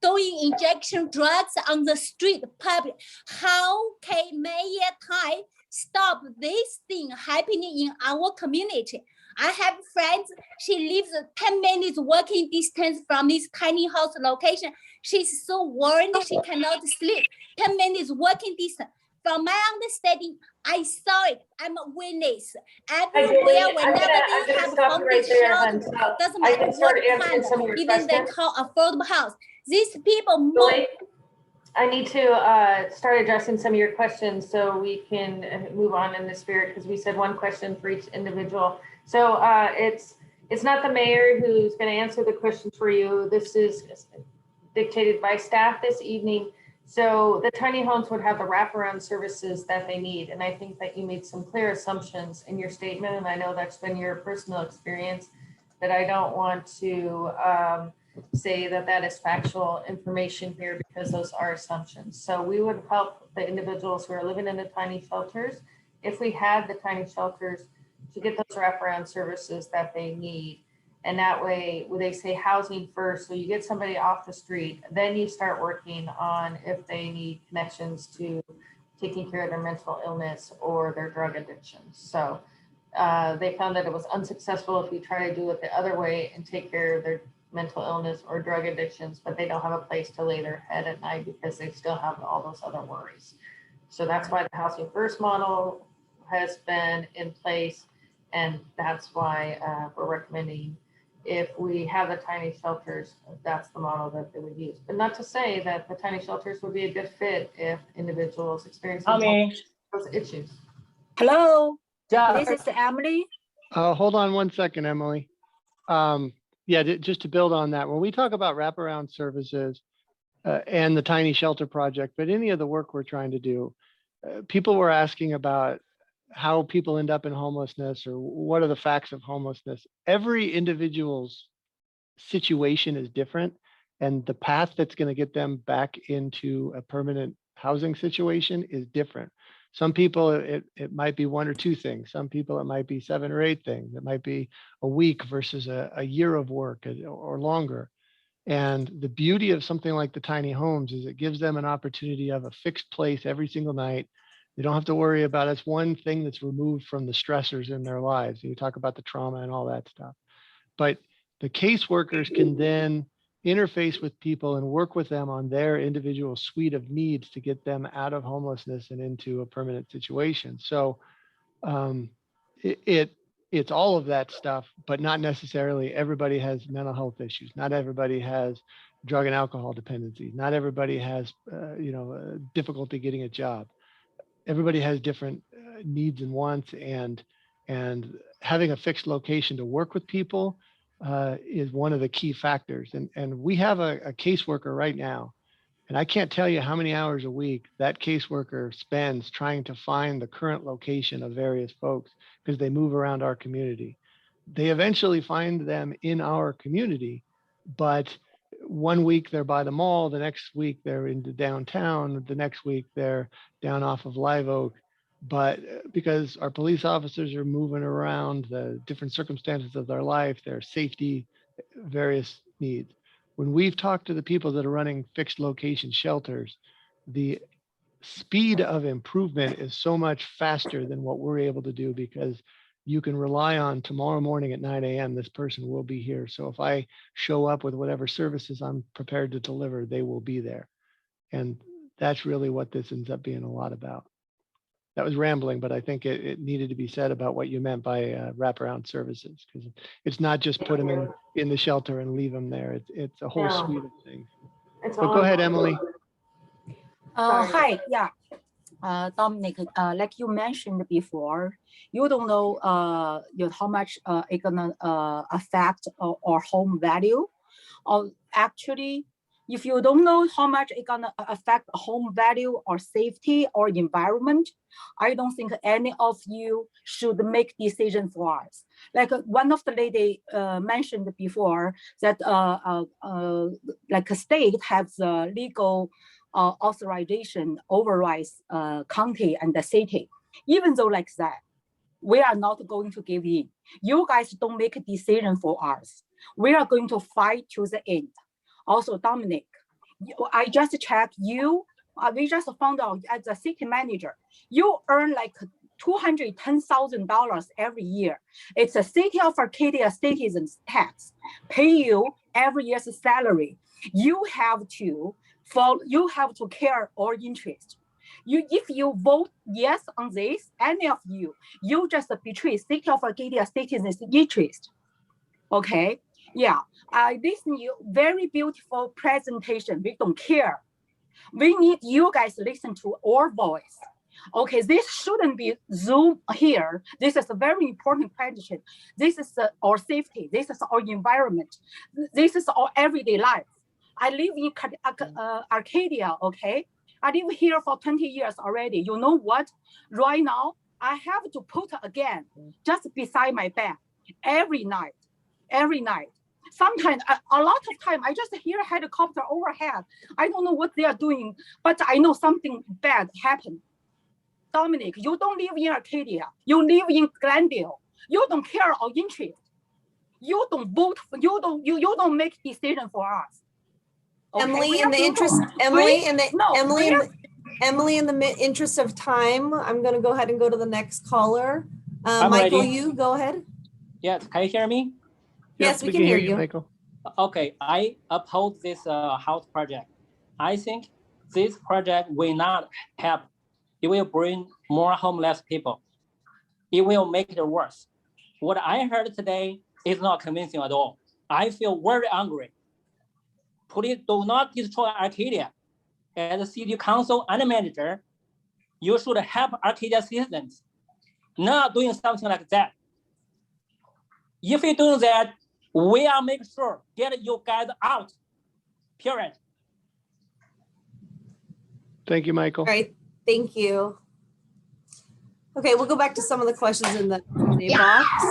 doing injection drugs on the street public. How can Mayor Tai stop this thing happening in our community? I have friends, she lives 10 minutes walking distance from this tiny house location. She's so worried she cannot sleep. 10 minutes walking distance. From my understanding, I saw it. I'm a witness. Everywhere, whenever they have homeless shelter, doesn't matter what kind, even they call affordable house. These people move. I need to start addressing some of your questions so we can move on in the spirit, because we said one question for each individual. So it's not the mayor who's going to answer the questions for you. This is dictated by staff this evening. So the tiny homes would have the wraparound services that they need. And I think that you made some clear assumptions in your statement. And I know that's been your personal experience, that I don't want to say that that is factual information here, because those are assumptions. So we would help the individuals who are living in the tiny shelters, if we had the tiny shelters, to get those wraparound services that they need. And that way, when they say housing first, so you get somebody off the street, then you start working on if they need connections to taking care of their mental illness or their drug addiction. So they found that it was unsuccessful if you try to do it the other way and take care of their mental illness or drug addictions, but they don't have a place to lay their head at night because they still have all those other worries. So that's why the housing first model has been in place. And that's why we're recommending, if we have the tiny shelters, that's the model that they would use. But not to say that the tiny shelters would be a good fit if individuals experiencing those issues. Hello, this is Emily. Hold on one second, Emily. Yeah, just to build on that, when we talk about wraparound services and the tiny shelter project, but any of the work we're trying to do, people were asking about how people end up in homelessness or what are the facts of homelessness. Every individual's situation is different, and the path that's going to get them back into a permanent housing situation is different. Some people, it might be one or two things. Some people, it might be 7 or 8 things. It might be a week versus a year of work or longer. And the beauty of something like the tiny homes is it gives them an opportunity of a fixed place every single night. They don't have to worry about it. It's one thing that's removed from the stressors in their lives. You talk about the trauma and all that stuff. But the caseworkers can then interface with people and work with them on their individual suite of needs to get them out of homelessness and into a permanent situation. So it's all of that stuff, but not necessarily everybody has mental health issues. Not everybody has drug and alcohol dependencies. Not everybody has difficulty getting a job. Everybody has different needs and wants, and having a fixed location to work with people is one of the key factors. And we have a caseworker right now, and I can't tell you how many hours a week that caseworker spends trying to find the current location of various folks, because they move around our community. They eventually find them in our community, but one week they're by the mall, the next week they're into downtown, the next week they're down off of Live Oak. But because our police officers are moving around, the different circumstances of their life, their safety, various needs. When we've talked to the people that are running fixed location shelters, the speed of improvement is so much faster than what we're able to do, because you can rely on tomorrow morning at 9 a.m. this person will be here. So if I show up with whatever services I'm prepared to deliver, they will be there. And that's really what this ends up being a lot about. That was rambling, but I think it needed to be said about what you meant by wraparound services, because it's not just put them in the shelter and leave them there. It's a whole suite of things. But go ahead, Emily. Hi, yeah. Dominic, like you mentioned before, you don't know how much it's gonna affect our home value. Or actually, if you don't know how much it's gonna affect home value or safety or environment, I don't think any of you should make decision for us. Like one of the lady mentioned before that like a state has legal authorization overrides county and the city. Even though like that, we are not going to give in. You guys don't make a decision for us. We are going to fight to the end. Also, Dominic, I just checked you. We just found out as a city manager, you earn like $210,000 every year. It's a city of Arcadia citizens tax, pay you every year's salary. You have to care our interest. If you vote yes on this, any of you just betray city of Arcadia citizens interest. Okay, yeah, I listen to you, very beautiful presentation. We don't care. We need you guys to listen to our voice. Okay, this shouldn't be Zoom here. This is a very important question. This is our safety. This is our environment. This is our everyday life. I live in Arcadia, okay? I live here for 20 years already. You know what? Right now, I have to put again, just beside my bed, every night. Sometimes, a lot of time, I just hear a helicopter overhead. I don't know what they are doing, but I know something bad happened. Dominic, you don't live in Arcadia. You live in Glendale. You don't care or interest. You don't vote. You don't make decision for us. Okay, Emily, we in are the people. interest, We- in the interest of time, I'm going to go ahead and go to the next caller. I'm Michael, ready. you go ahead. Yes, can you hear me? Yes, we can hear you. Michael. Okay, I oppose this house project. I think this project will not help. It will bring more homeless people. It will make it worse. What I heard today is not convincing at all. I feel very angry. Please do not destroy Arcadia. As a city council and manager, you should help Arcadia citizens, not doing something like that. If you're doing that, we are making sure get you guys out, period. Thank you, Michael. All right, thank you. Okay, we'll go back to some of the questions in the Q&A box.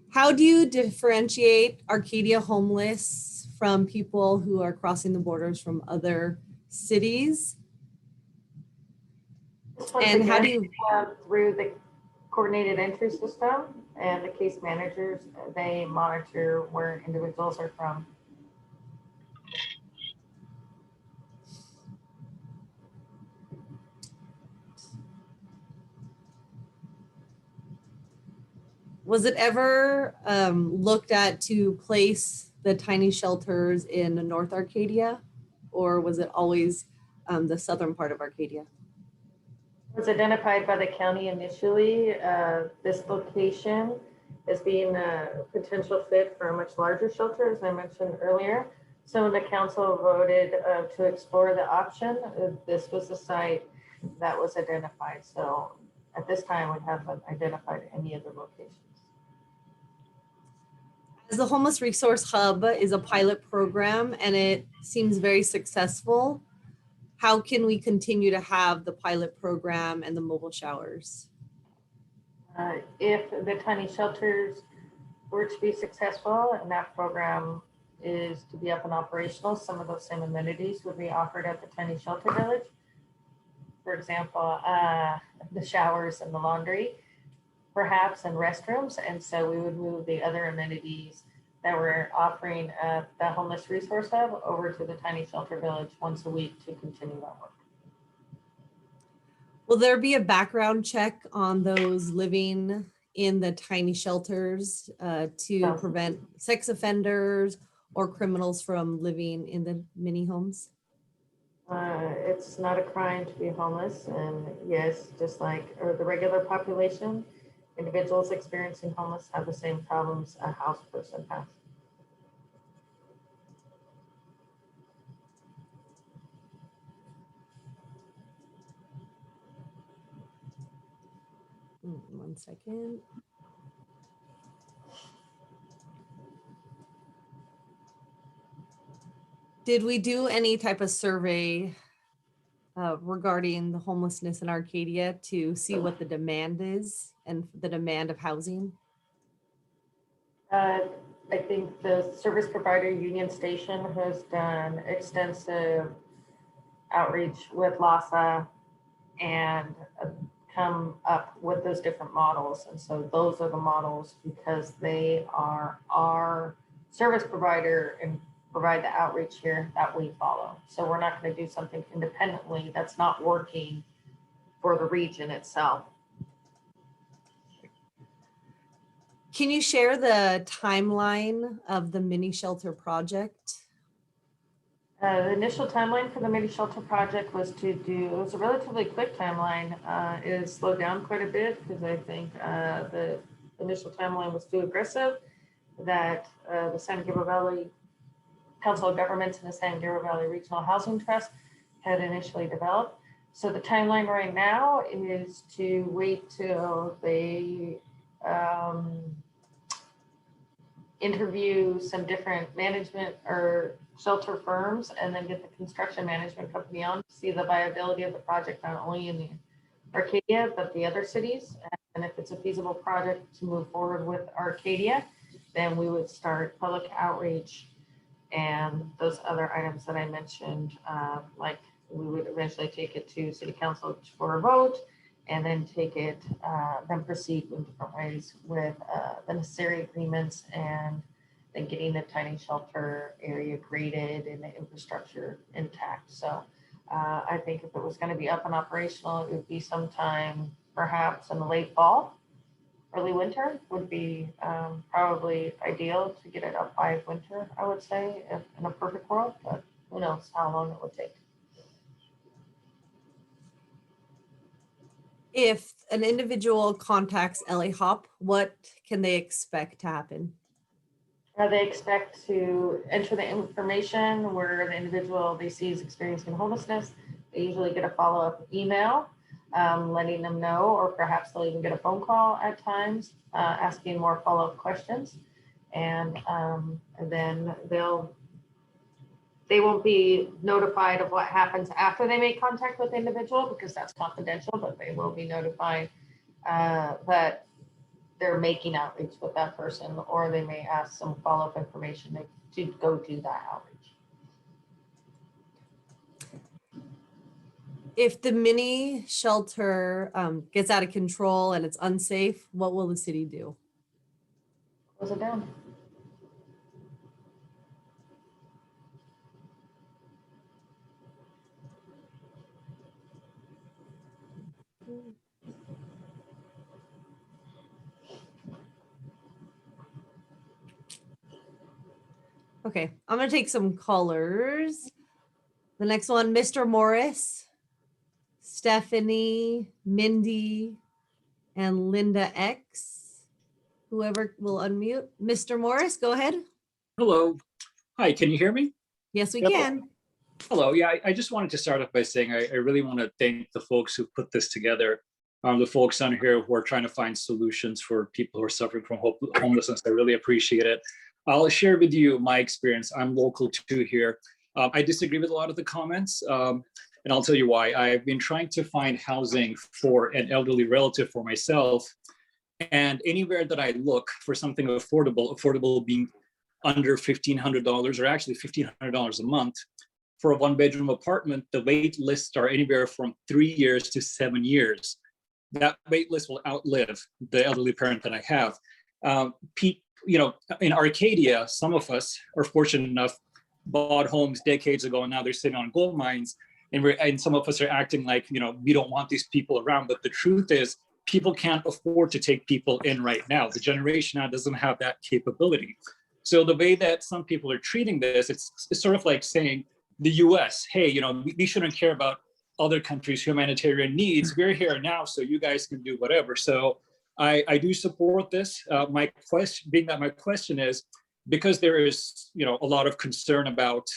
How do you differentiate Arcadia homeless from people who are crossing the borders from other cities? And how do you through the coordinated entry system and the case managers, they monitor where individuals are from. Was it ever looked at to place the tiny shelters in North Arcadia, or was it always the southern part of Arcadia? It was identified by the county initially. This location as being a potential fit for a much larger shelter, as I mentioned earlier. So when the council voted to explore the option, this was the site that was identified. So at this time, we haven't identified any other locations. As the Homeless Resource Hub is a pilot program and it seems very successful, how can we continue to have the pilot program and the mobile showers? If the tiny shelters were to be successful and that program is to be up and operational, some of those same amenities would be offered at the tiny shelter village. For example, the showers and the laundry, perhaps, and restrooms. And so we would move the other amenities that we're offering at the Homeless Resource Hub over to the tiny shelter village once a week to continue that work. Will there be a background check on those living in the tiny shelters to prevent sex offenders or criminals from living in the mini homes? It's not a crime to be homeless, and yes, just like the regular population, individuals experiencing homeless have the same problems a house person has. One second. Did we do any type of survey regarding the homelessness in Arcadia to see what the demand is and the demand of housing? I think the service provider Union Station has done extensive outreach with LASA and come up with those different models. And so those are the models because they are our service provider and provide the outreach here that we follow. So we're not going to do something independently that's not working for the region itself. Can you share the timeline of the mini shelter project? The initial timeline for the mini shelter project was it was a relatively quick timeline. It has slowed down quite a bit because I think the initial timeline was too aggressive, that the San Gabriel Valley Council of Governments and the San Gabriel Valley Regional Housing Trust had initially developed. So the timeline right now is to wait till they interview some different management or shelter firms and then get the construction management company on to see the viability of the project, not only in the Arcadia, but the other cities. And if it's a feasible project to move forward with Arcadia, then we would start public outreach and those other items that I mentioned, like we would eventually take it to city council for a vote and then take it, then proceed in different ways with the necessary agreements and then getting the tiny shelter area graded and the infrastructure intact. So I think if it was going to be up and operational, it would be sometime perhaps in the late fall, early winter would be probably ideal to get it up by winter, I would say, if in a perfect world, but who knows how long it would take. If an individual contacts LA Hop, what can they expect to happen? They expect to enter the information where the individual they see is experiencing homelessness. They usually get a follow-up email letting them know, or perhaps they'll even get a phone call at times asking more follow-up questions. And then they won't be notified of what happens after they make contact with the individual because that's confidential, but they will be notified that they're making outreach with that person, or they may ask some follow-up information to go do that outreach. If the mini shelter gets out of control and it's unsafe, what will the city do? Close it down. Okay, I'm gonna take some callers. The next one, Mr. Morris, Stephanie, Mindy, and Linda X. Whoever will unmute. Mr. Morris, go ahead. Hello. Hi, can you hear me? Yes, we can. Hello. Yeah, I just wanted to start off by saying I really want to thank the folks who put this together. The folks on here who are trying to find solutions for people who are suffering from homelessness. I really appreciate it. I'll share with you my experience. I'm local too here. I disagree with a lot of the comments, and I'll tell you why. I've been trying to find housing for an elderly relative for myself, and anywhere that I look for something affordable being under $1,500 or actually $1,500 a month, for a one-bedroom apartment, the wait lists are anywhere from 3 years to 7 years. That wait list will outlive the elderly parent that I have. In Arcadia, some of us are fortunate enough, bought homes decades ago, and now they're sitting on gold mines. And some of us are acting like, we don't want these people around. But the truth is, people can't afford to take people in right now. The generation now doesn't have that capability. So the way that some people are treating this, it's sort of like saying the US, hey, we shouldn't care about other countries' humanitarian needs. We're here now, so you guys can do whatever. So I do support this. My question is, because there is, a lot of concern about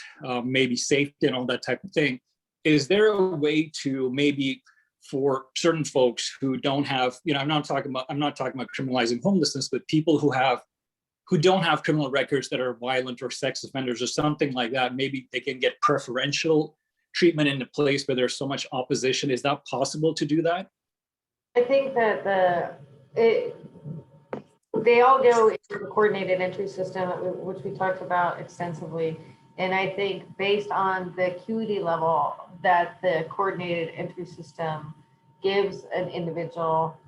maybe safety and all that type of thing, is there a way to maybe for certain folks who don't have, I'm not talking about criminalizing homelessness, but people who don't have criminal records that are violent or sex offenders or something like that, maybe they can get preferential treatment in a place where there's so much opposition. Is that possible to do that? I think that they all go into the coordinated entry system, which we talked about extensively. And I think based on the acuity level that the coordinated entry system gives an individual,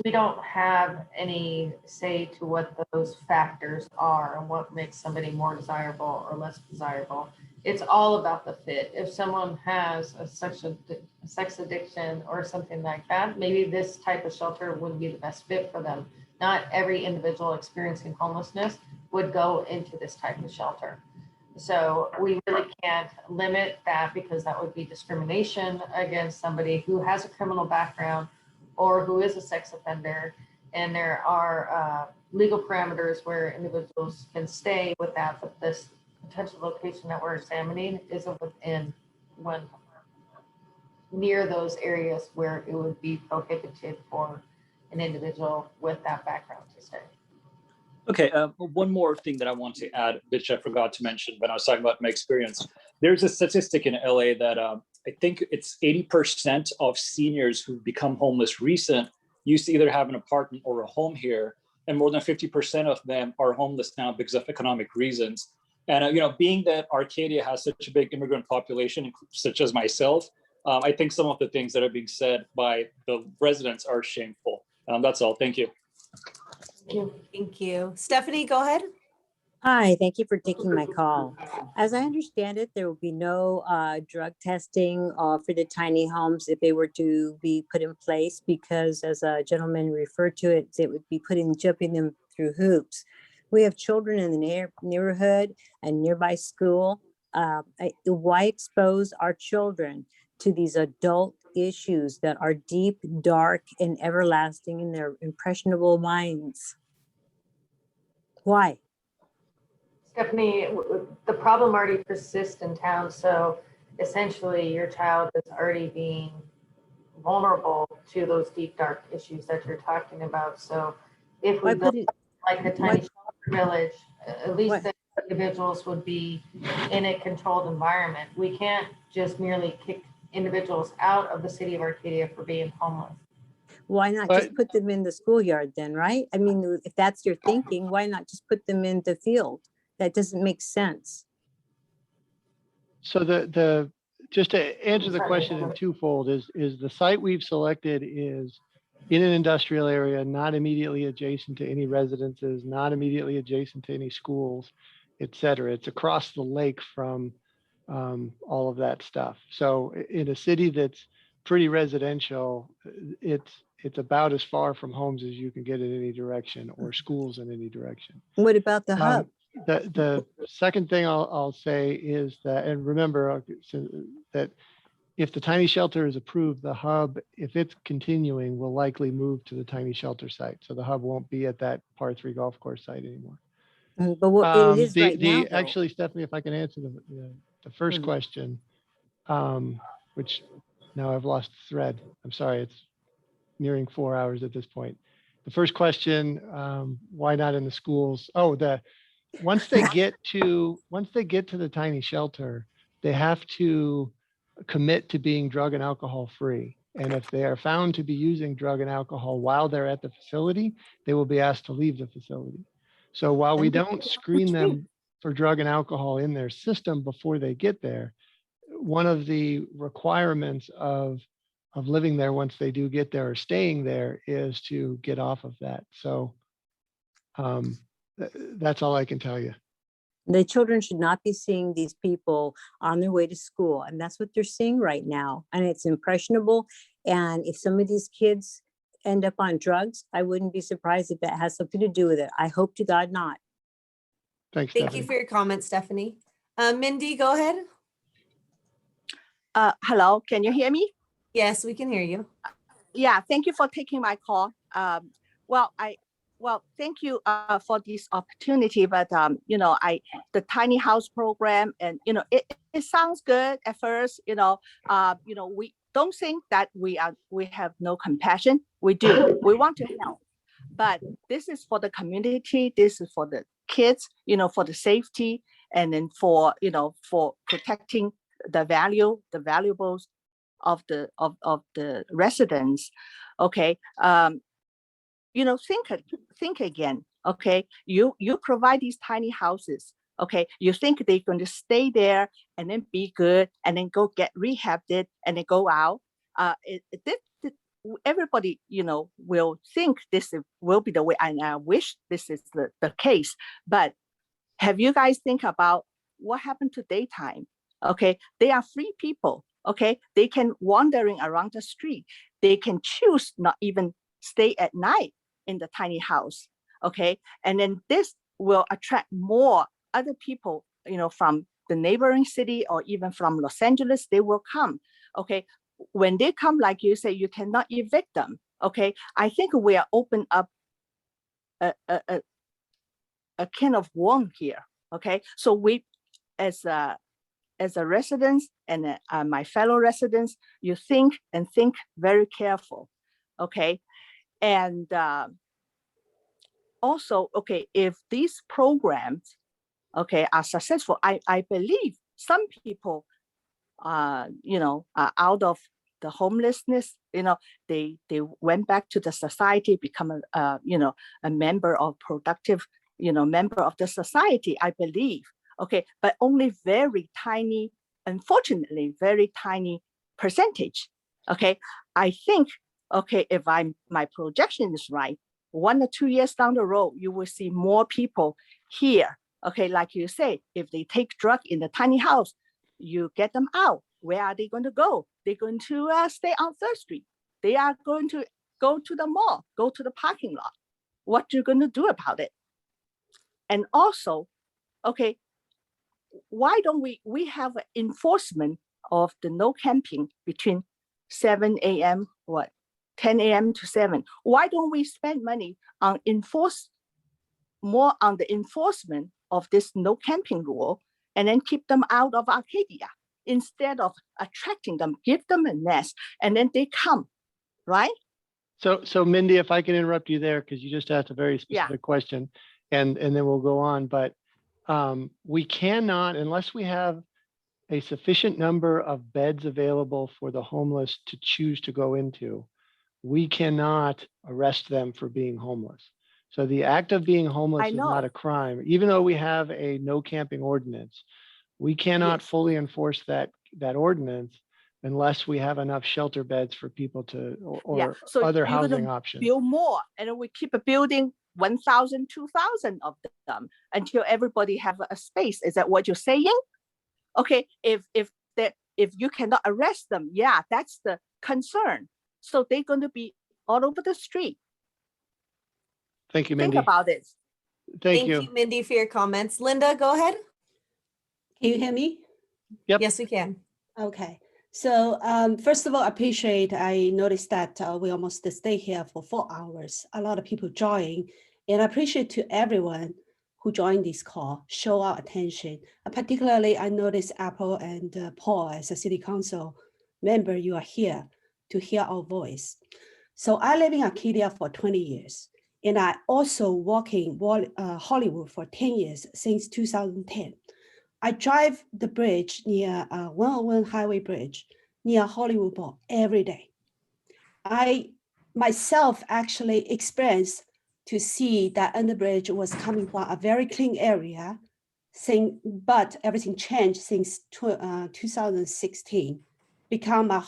we don't have any say to what those factors are and what makes somebody more desirable or less desirable. It's all about the fit. If someone has a sex addiction or something like that, maybe this type of shelter wouldn't be the best fit for them. Not every individual experiencing homelessness would go into this type of shelter. So we really can't limit that because that would be discrimination against somebody who has a criminal background or who is a sex offender. And there are legal parameters where individuals can stay with that, but this potential location that we're examining isn't within near those areas where it would be prohibited for an individual with that background to stay. Okay, one more thing that I want to add, which I forgot to mention when I was talking about my experience. There's a statistic in LA that I think it's 80% of seniors who become homeless recent used to either have an apartment or a home here, and more than 50% of them are homeless now because of economic reasons. And being that Arcadia has such a big immigrant population, such as myself, I think some of the things that are being said by the residents are shameful. That's all. Thank you. Thank you. Stephanie, go ahead. Hi, thank you for taking my call. As I understand it, there will be no drug testing for the tiny homes if they were to be put in place, because as a gentleman referred to it, it would be jumping them through hoops. We have children in the neighborhood and nearby school. Why expose our children to these adult issues that are deep, dark, and everlasting in their impressionable minds? Why? Stephanie, the problem already persists in town, so essentially your child is already being vulnerable to those deep, dark issues that you're talking about. So if we build like the tiny shelter village, at least the individuals would be in a controlled environment. We can't just merely kick individuals out of the city of Arcadia for being homeless. Why not just put them in the schoolyard then, right? I mean, if that's your thinking, why not just put them in the field? That doesn't make sense. So just to answer the question in twofold is the site we've selected is in an industrial area, not immediately adjacent to any residences, not immediately adjacent to any schools, et cetera. It's across the lake from all of that stuff. So in a city that's pretty residential, it's about as far from homes as you can get in any direction, or schools in any direction. What about the hub? The second thing I'll say is that, and remember that if the tiny shelter is approved, the hub, if it's continuing, will likely move to the tiny shelter site. So the hub won't be at that par 3 golf course site anymore. But what it is right now, though. Actually, Stephanie, if I can answer the first question, which now I've lost the thread. I'm sorry, it's nearing 4 hours at this point. The first question, why not in the schools? Oh, once they get to the tiny shelter, they have to commit to being drug and alcohol free. And if they are found to be using drug and alcohol while they're at the facility, they will be asked to leave the facility. So while we don't screen them for drug and alcohol in their system before they get there, one of the requirements of living there once they do get there or staying there is to get off of that. So that's all I can tell you. The children should not be seeing these people on their way to school. And that's what they're seeing right now. And it's impressionable. And if some of these kids end up on drugs, I wouldn't be surprised if that has something to do with it. I hope to God not. Thanks, Thank Stephanie. you for your comment, Stephanie. Mindy, go ahead. Hello, can you hear me? Yes, we can hear you. Yeah, thank you for taking my call. Well, thank you for this opportunity. But the tiny house program, and it sounds good at first. We don't think that we have no compassion. We do. We want to help, but this is for the community. This is for the kids. For the safety, and then for protecting the valuables of the residents. Okay. Think again. Okay. You provide these tiny houses. Okay. You think they're going to stay there and then be good and then go get rehabbed and then go out. Everybody, will think this will be the way, and I wish this is the case. But have you guys think about what happened to daytime? Okay. They are free people. Okay. They can wandering around the street. They can choose not even stay at night in the tiny house. Okay. And then this will attract more other people, from the neighboring city or even from Los Angeles. They will come. Okay. When they come, like you say, you cannot evict them. Okay. I think we are open up a can of worm here. Okay. So we, as a resident and my fellow residents, you think very careful. Okay. And also, okay, if these programs, okay, are successful, I believe some people, you know, are out of the homelessness, you know, they went back to the society, become a you know, a member of productive, you know, member of the society, I believe. Okay, but only very tiny, unfortunately, very tiny percentage. Okay, I think, okay, if my projection is right, 1 or 2 years down the road, you will see more people here. Okay, like you say, if they take drug in the tiny house, you get them out. Where are they going to go? They're going to stay on 3rd Street. They are going to go to the mall, go to the parking lot. What you going to do about it? And also, okay, why don't we have enforcement of the no camping between 7 a.m. 10 a.m. to 7? Why don't we spend money on more on the enforcement of this no camping rule, and then keep them out of Arcadia instead of attracting them, give them a nest, and then they come, right? So Mindy, if I can interrupt you there, because you just asked a very specific question, and then we'll go on. But we cannot, unless we have a sufficient number of beds available for the homeless to choose to go into, we cannot arrest them for being homeless. So the act of being homeless is not a crime, even though we have a no camping ordinance. We cannot fully enforce that ordinance unless we have enough shelter beds for people to, or so other you're gonna housing options. build more, and then we keep building 1,000, 2,000 of them until everybody have a space. Is that what you're saying? Okay, if you cannot arrest them, yeah, that's the concern. So they're going to be all over the street. Thank you, Mindy. Think about it. Thank you, Mindy, for your comments. Linda, go ahead. Can you hear me? Yep. Yes, we can. Okay. So first of all, I noticed that we almost stay here for 4 hours. A lot of people join, and I appreciate to everyone who joined this call, show our attention. Particularly, I noticed Apple and Paul as a city council member, you are here to hear our voice. So I live in Arcadia for 20 years, and I also walking Hollywood for 10 years, since 2010. I drive the bridge near 101 Highway Bridge near Hollywood Bowl every day. I myself actually experienced to see that underbridge was coming from a very clean area, but everything changed since 2016, become a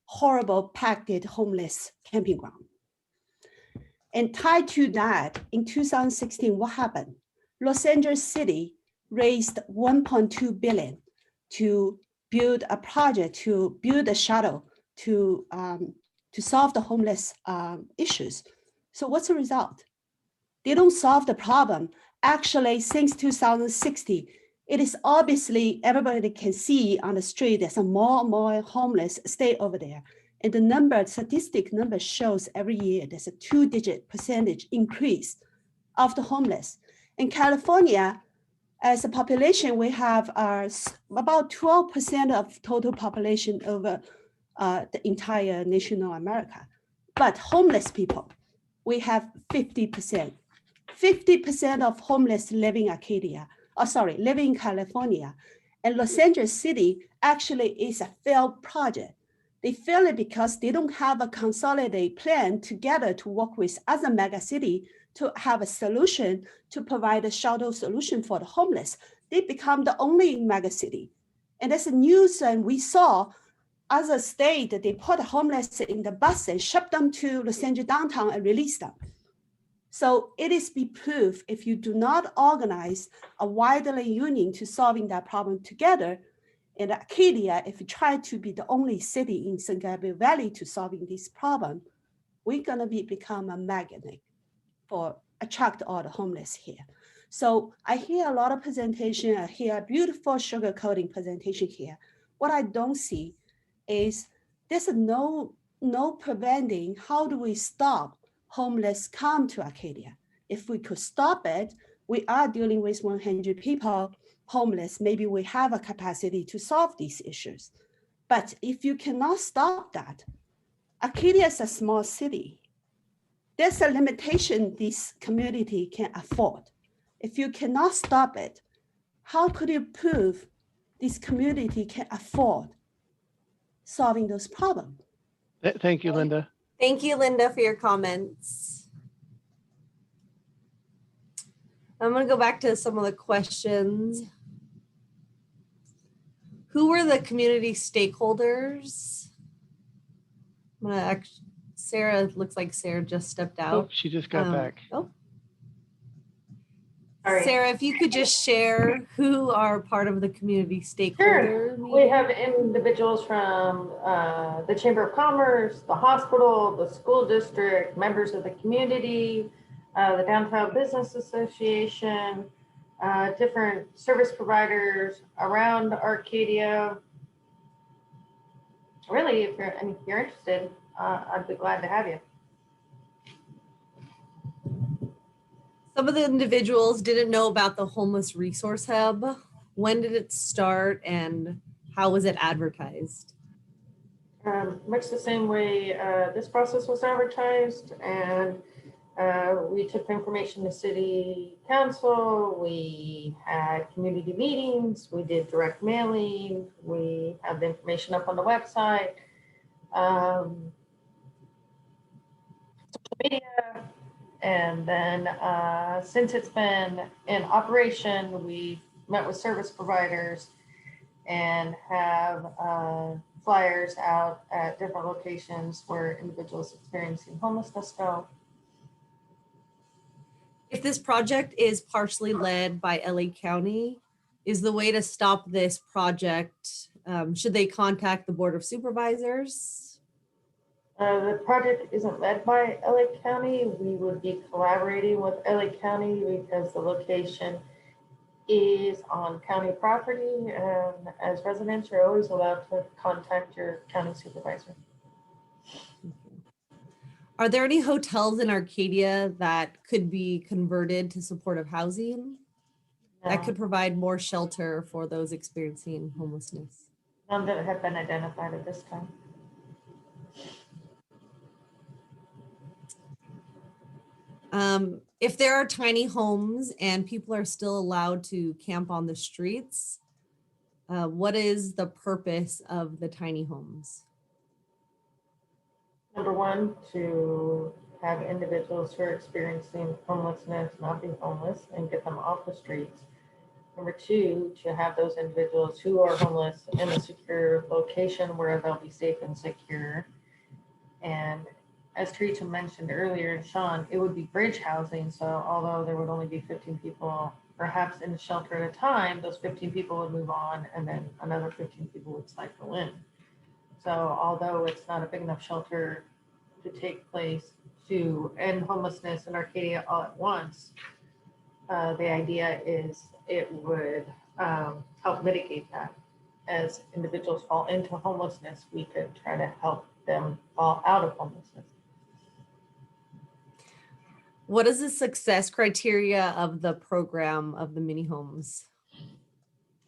horrible packed homeless camping ground. And tied to that, in 2016, what happened? Los Angeles City raised 1.2 billion to build a project, to build a shuttle to solve the homeless issues. So what's the result? They don't solve the problem. Actually, since 2016, it is obviously everybody can see on the street there's more and more homeless stay over there. And the statistic number shows every year there's a 2-digit percentage increase of the homeless. In California, as a population, we have about 12% of total population over the entire national America. But homeless people, we have 50%. 50% of homeless live in live in California. And Los Angeles City actually is a failed project. They fail it because they don't have a consolidated plan together to work with other mega city to have a solution to provide a shuttle solution for the homeless. They become the only mega city. And that's a news, and we saw other state that they put homeless in the bus and ship them to Los Angeles downtown and release them. So it is be proof if you do not organize a wider union to solving that problem together, in Arcadia, if we try to be the only city in San Gabriel Valley to solving this problem, we're gonna become a magnet for attract all the homeless here. So I hear a lot of presentation, I hear a beautiful sugarcoating presentation here. What I don't see is there's no preventing, how do we stop homeless come to Arcadia? If we could stop it, we are dealing with 100 people homeless, maybe we have a capacity to solve these issues. But if you cannot stop that, Arcadia is a small city. there's a limitation this community can afford. If you cannot stop it, how could you prove this community can afford solving those problems? Thank you, Linda. Thank you, Linda, for your comments. I'm going to go back to some of the questions. Who were the community stakeholders? I'm going to Sarah, looks like Sarah just stepped out. Oh, she just got back. Oh. Sarah, if you could just share who are part of the community stakeholder. Sure. We have individuals from the Chamber of Commerce, the hospital, the school district, members of the community, the Downtown Business Association, different service providers around Arcadia. Really, if you're interested, I'd be glad to have you. Some of the individuals didn't know about the Homeless Resource Hub. When did it start and how was it advertised? Much the same way this process was advertised, and we took information to city council, we had community meetings, we did direct mailing, we have the information up on the website, social media. And then since it's been in operation, we met with service providers and have flyers out at different locations where individuals experiencing homelessness go. If this project is partially led by LA County, is the way to stop this project, should they contact the Board of Supervisors? The project isn't led by LA County. We would be collaborating with LA County because the location is on county property, and as residents, you're always allowed to contact your county supervisor. Are there any hotels in Arcadia that could be converted to supportive housing that could provide more shelter for those experiencing homelessness? None that have been identified at this time. If there are tiny homes and people are still allowed to camp on the streets, what is the purpose of the tiny homes? Number one, to have individuals who are experiencing homelessness not be homeless and get them off the streets. Number two, to have those individuals who are homeless in a secure location where they'll be safe and secure. And as Teresa mentioned earlier, Sean, it would be bridge housing. So although there would only be 15 people perhaps in the shelter at a time, those 15 people would move on and then another 15 people would cycle in. So although it's not a big enough shelter to take place to end homelessness in Arcadia all at once, the idea is it would help mitigate that. As individuals fall into homelessness, we could try to help them fall out of homelessness. What is the success criteria of the program of the mini homes?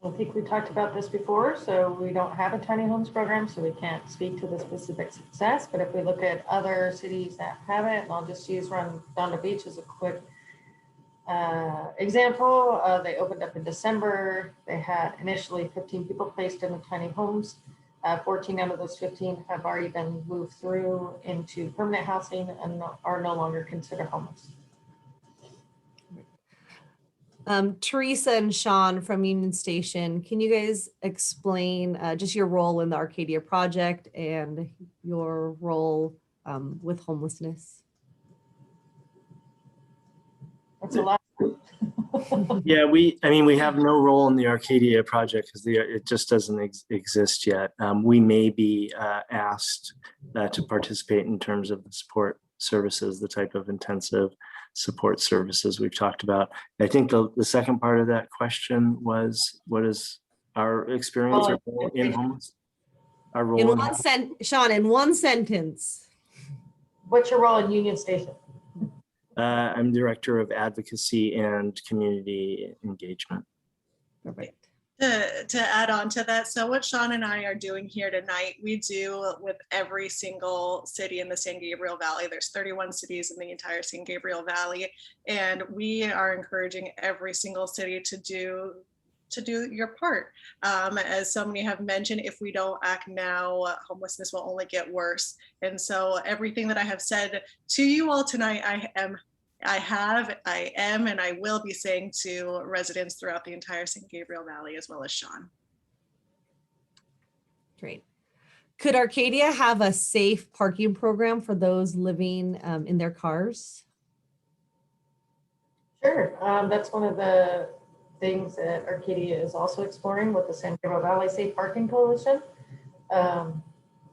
I think we talked about this before, so we don't have a tiny homes program, so we can't speak to the specific success. But if we look at other cities that have it, and I'll just use Redondo Beach as a quick example, they opened up in December. They had initially 15 people placed in the tiny homes. 14 out of those 15 have already been moved through into permanent housing and are no longer considered homeless. Teresa and Sean from Union Station, can you guys explain just your role in the Arcadia project and your role with homelessness? That's a lot. Yeah, we have no role in the Arcadia project because it just doesn't exist yet. We may be asked to participate in terms of the support services, the type of intensive support services we've talked about. I think the second part of that question was, what is our experience or role in homeless? Our role in Sean, in one sentence. What's your role in Union Station? I'm director of advocacy and community engagement. Perfect. To add on to that, so what Sean and I are doing here tonight, we do with every single city in the San Gabriel Valley. There's 31 cities in the entire San Gabriel Valley, and we are encouraging every single city to do your part. As so many have mentioned, if we don't act now, homelessness will only get worse. And so everything that I have said to you all tonight, I am, and I will be saying to residents throughout the entire San Gabriel Valley, as well as Sean. Great. Could Arcadia have a safe parking program for those living in their cars? Sure, that's one of the things that Arcadia is also exploring with the San Gabriel Valley Safe Parking Coalition.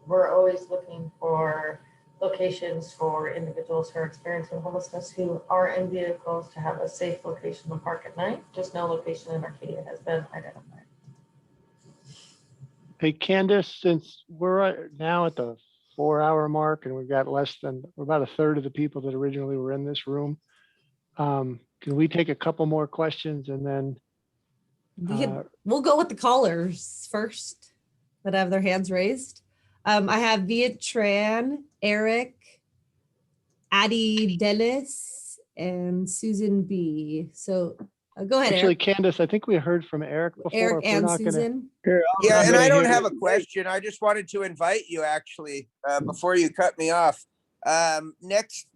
We're always looking for locations for individuals who are experiencing homelessness who are in vehicles to have a safe location to park at night. Just no location in Arcadia has been identified. Hey, Candace, since we're now at the 4-hour mark and we've got we're about a third of the people that originally were in this room, can we take a couple more questions and then We'll go with the callers first that have their hands raised. I have Viet Tran, Eric, Addie Dennis, and Susan B. So go ahead, actually, Eric. Candace, I think we heard from Eric before. Eric and Susan. Yeah, and I don't have a question. I just wanted to invite you actually before you cut me off. Next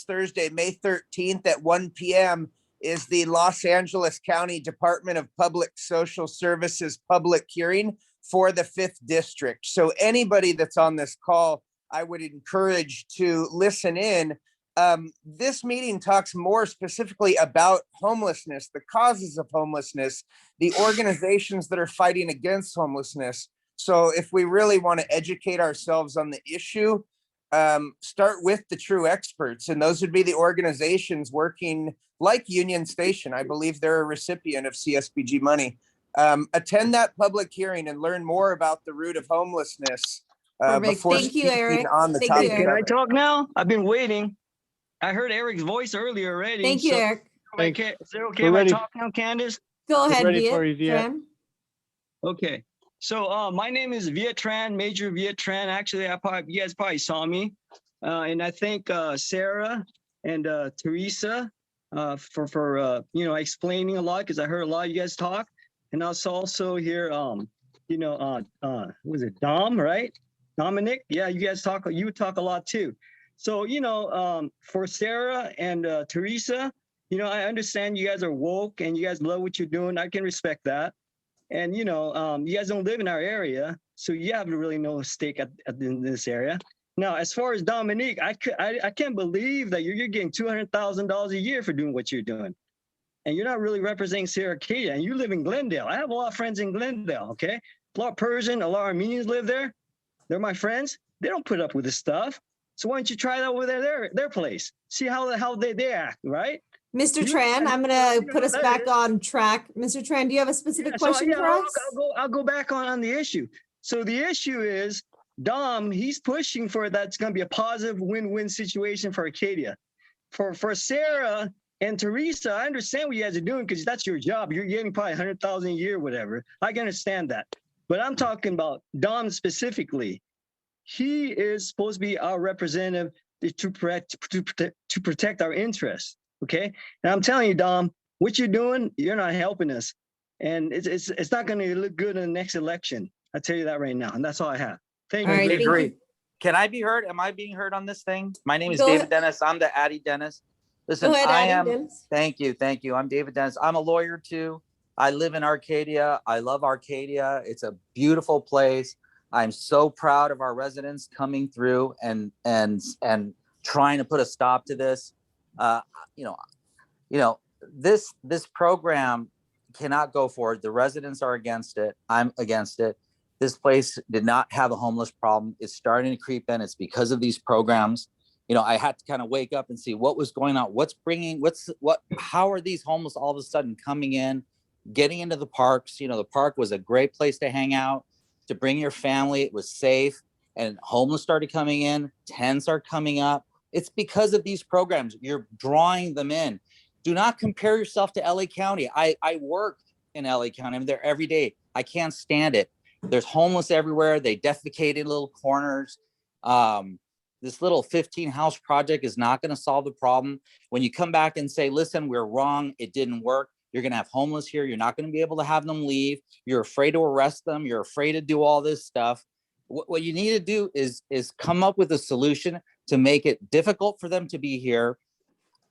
Thursday, May 13th at 1 p.m. is the Los Angeles County Department of Public Social Services public hearing for the 5th District. So anybody that's on this call, I would encourage to listen in. This meeting talks more specifically about homelessness, the causes of homelessness, the organizations that are fighting against homelessness. So if we really want to educate ourselves on the issue, start with the true experts, and those would be the organizations working like Union Station. I believe they're a recipient of CSBG money. Attend that public hearing and learn more about the root of homelessness before Thank you, Eric. on the Thank topic. you, Can I Eric. talk now? I've been waiting. I heard Eric's voice earlier already. Thank you, Eric. Thanks. Is it okay We're if ready. I talk now, Candace? Go We're ahead, ready for you, Viet Viet. Tran. Okay. So my name is Viet Tran, Major Viet Tran. Actually, you guys probably saw me. And I thank Sarah and Teresa for explaining a lot, because I heard a lot of you guys talk. And I also hear was it Dom, right? Dominic? Yeah, you talk a lot too. So, for Sarah and Teresa, I understand you guys are woke and you guys love what you're doing. I can respect that. And, you guys don't live in our area, so you have really no stake in this area. Now, as far as Dominique, I can't believe that you're getting $200,000 a year for doing what you're doing. And you're not really representing Sierra Arcadia, and you live in Glendale. I have a lot of friends in Glendale, okay? A lot of Persian, a lot of Armenians live there. They're my friends. They don't put up with this stuff. So why don't you try that over their place? See how they act, right? Mr. Tran, I'm going to put us back on track. Mr. Tran, do you have a specific question for us? I'll go back on the issue. So the issue is Dom, he's pushing for that's going to be a positive win-win situation for Arcadia. For Sarah and Teresa, I understand what you guys are doing because that's your job. You're getting probably $100,000 a year, whatever. I can understand that. But I'm talking about Dom specifically. He is supposed to be our representative to protect our interests. Okay, and I'm telling you, Dom, what you're doing, you're not helping us, and it's not going to look good in the next election. I tell you that right now, and that's all I have. Thank you. I agree. Can I be heard? Am I being heard on this thing? My name is David Dennis. I'm the Addie Dennis. Listen, Thank you. I'm David Dennis. I'm a lawyer too. I live in Arcadia. I love Arcadia. It's a beautiful place. I'm so proud of our residents coming through and trying to put a stop to this. This program cannot go forward. The residents are against it. I'm against it. This place did not have a homeless problem. It's starting to creep in. It's because of these programs. I had to kind of wake up and see what was going on. How are these homeless all of a sudden coming in, getting into the parks? The park was a great place to hang out, to bring your family. It was safe, and homeless started coming in. Tents are coming up. It's because of these programs. You're drawing them in. Do not compare yourself to LA County. I work in LA County. I'm there every day. I can't stand it. There's homeless everywhere. They defecate in little corners. This little 15 house project is not going to solve the problem. When you come back and say, listen, we're wrong, it didn't work, you're going to have homeless here. You're not going to be able to have them leave. You're afraid to arrest them. You're afraid to do all this stuff. What you need to do is come up with a solution to make it difficult for them to be here,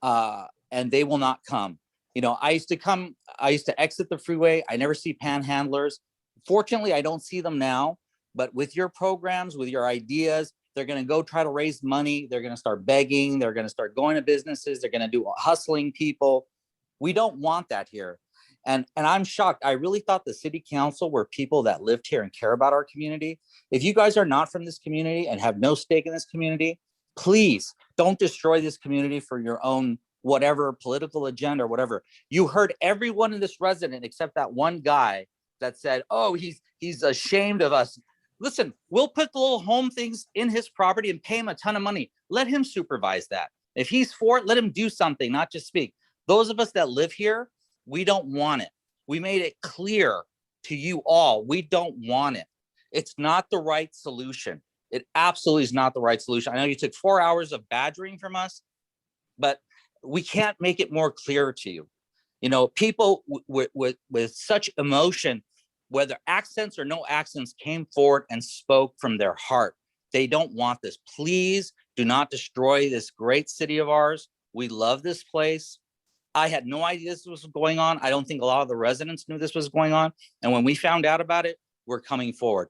and they will not come. You know, I used to exit the freeway. I never see panhandlers. Fortunately, I don't see them now, but with your programs, with your ideas, they're going to go try to raise money. They're going to start begging. They're going to start going to businesses. They're going to do hustling people. We don't want that here. And I'm shocked. I really thought the city council were people that lived here and care about our community. If you guys are not from this community and have no stake in this community, please don't destroy this community for your own whatever political agenda or whatever. You heard everyone in this resident except that one guy that said, oh, he's ashamed of us. Listen, we'll put the little home things in his property and pay him a ton of money. Let him supervise that. If he's for it, let him do something, not just speak. Those of us that live here, we don't want it. We made it clear to you all, we don't want it. It's not the right solution. It absolutely is not the right solution. I know you took 4 hours of badgering from us, but we can't make it more clear to you. You know, people with such emotion, whether accents or no accents, came forward and spoke from their heart. They don't want this. Please do not destroy this great city of ours. We love this place. I had no idea this was going on. I don't think a lot of the residents knew this was going on. And when we found out about it, we're coming forward.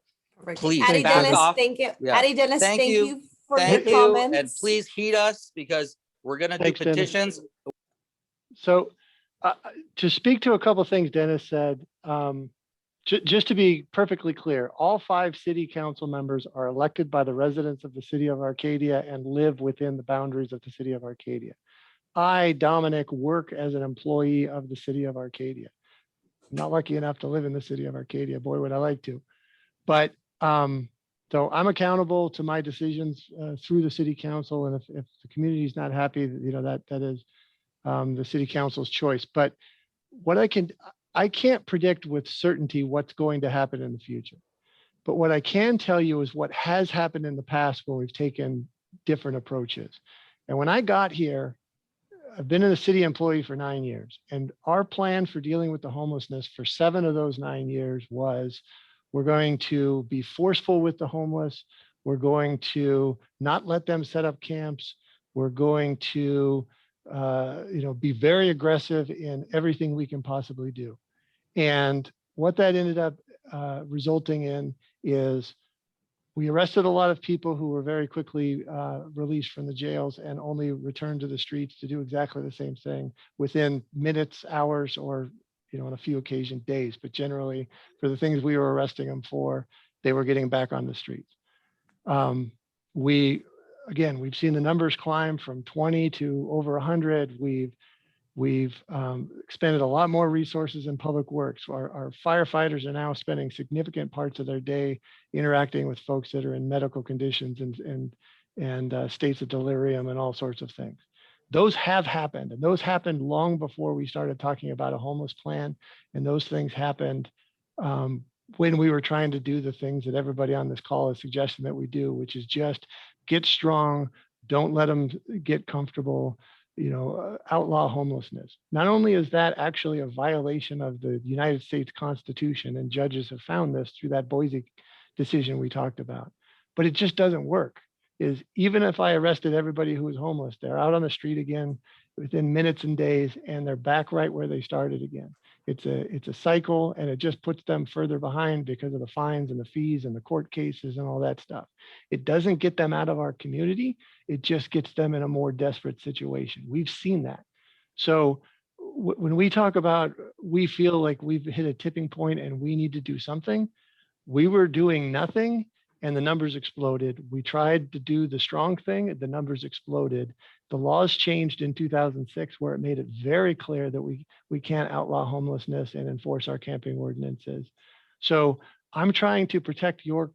Please Addie back Dennis, off. thank you. Yeah. Addie Dennis, thank you for your Thank you. comments. And please heed us because we're going to do Thanks, Dennis. petitions. So to speak to a couple of things Dennis said, just to be perfectly clear, all 5 city council members are elected by the residents of the city of Arcadia and live within the boundaries of the city of Arcadia. I, Dominic, work as an employee of the city of Arcadia. I'm not lucky enough to live in the city of Arcadia. Boy, would I like to. But so I'm accountable to my decisions through the city council. And if the community is not happy, you know, that is the city council's choice. But what I can't predict with certainty what's going to happen in the future. But what I can tell you is what has happened in the past where we've taken different approaches. And when I got here, I've been a city employee for 9 years, and our plan for dealing with the homelessness for 7 of those 9 years was we're going to be forceful with the homeless. We're going to not let them set up camps. We're going to be very aggressive in everything we can possibly do. And what that ended up resulting in is we arrested a lot of people who were very quickly released from the jails and only returned to the streets to do exactly the same thing within minutes, hours, or on a few occasions, days. But generally, for the things we were arresting them for, they were getting back on the streets. We've seen the numbers climb from 20 to over 100. We've expended a lot more resources in public works. Our firefighters are now spending significant parts of their day interacting with folks that are in medical conditions and states of delirium and all sorts of things. Those have happened, and those happened long before we started talking about a homeless plan. And those things happened when we were trying to do the things that everybody on this call is suggesting that we do, which is just get strong, don't let them get comfortable, outlaw homelessness. Not only is that actually a violation of the United States Constitution, and judges have found this through that Boise decision we talked about, but it just doesn't work. Is even if I arrested everybody who was homeless, they're out on the street again within minutes and days, and they're back right where they started again. It's a cycle, and it just puts them further behind because of the fines and the fees and the court cases and all that stuff. It doesn't get them out of our community. It just gets them in a more desperate situation. We've seen that. So when we talk about, we feel like we've hit a tipping point and we need to do something, we were doing nothing and the numbers exploded. We tried to do the strong thing, the numbers exploded. The laws changed in 2006 where it made it very clear that we can't outlaw homelessness and enforce our camping ordinances. So I'm trying to protect your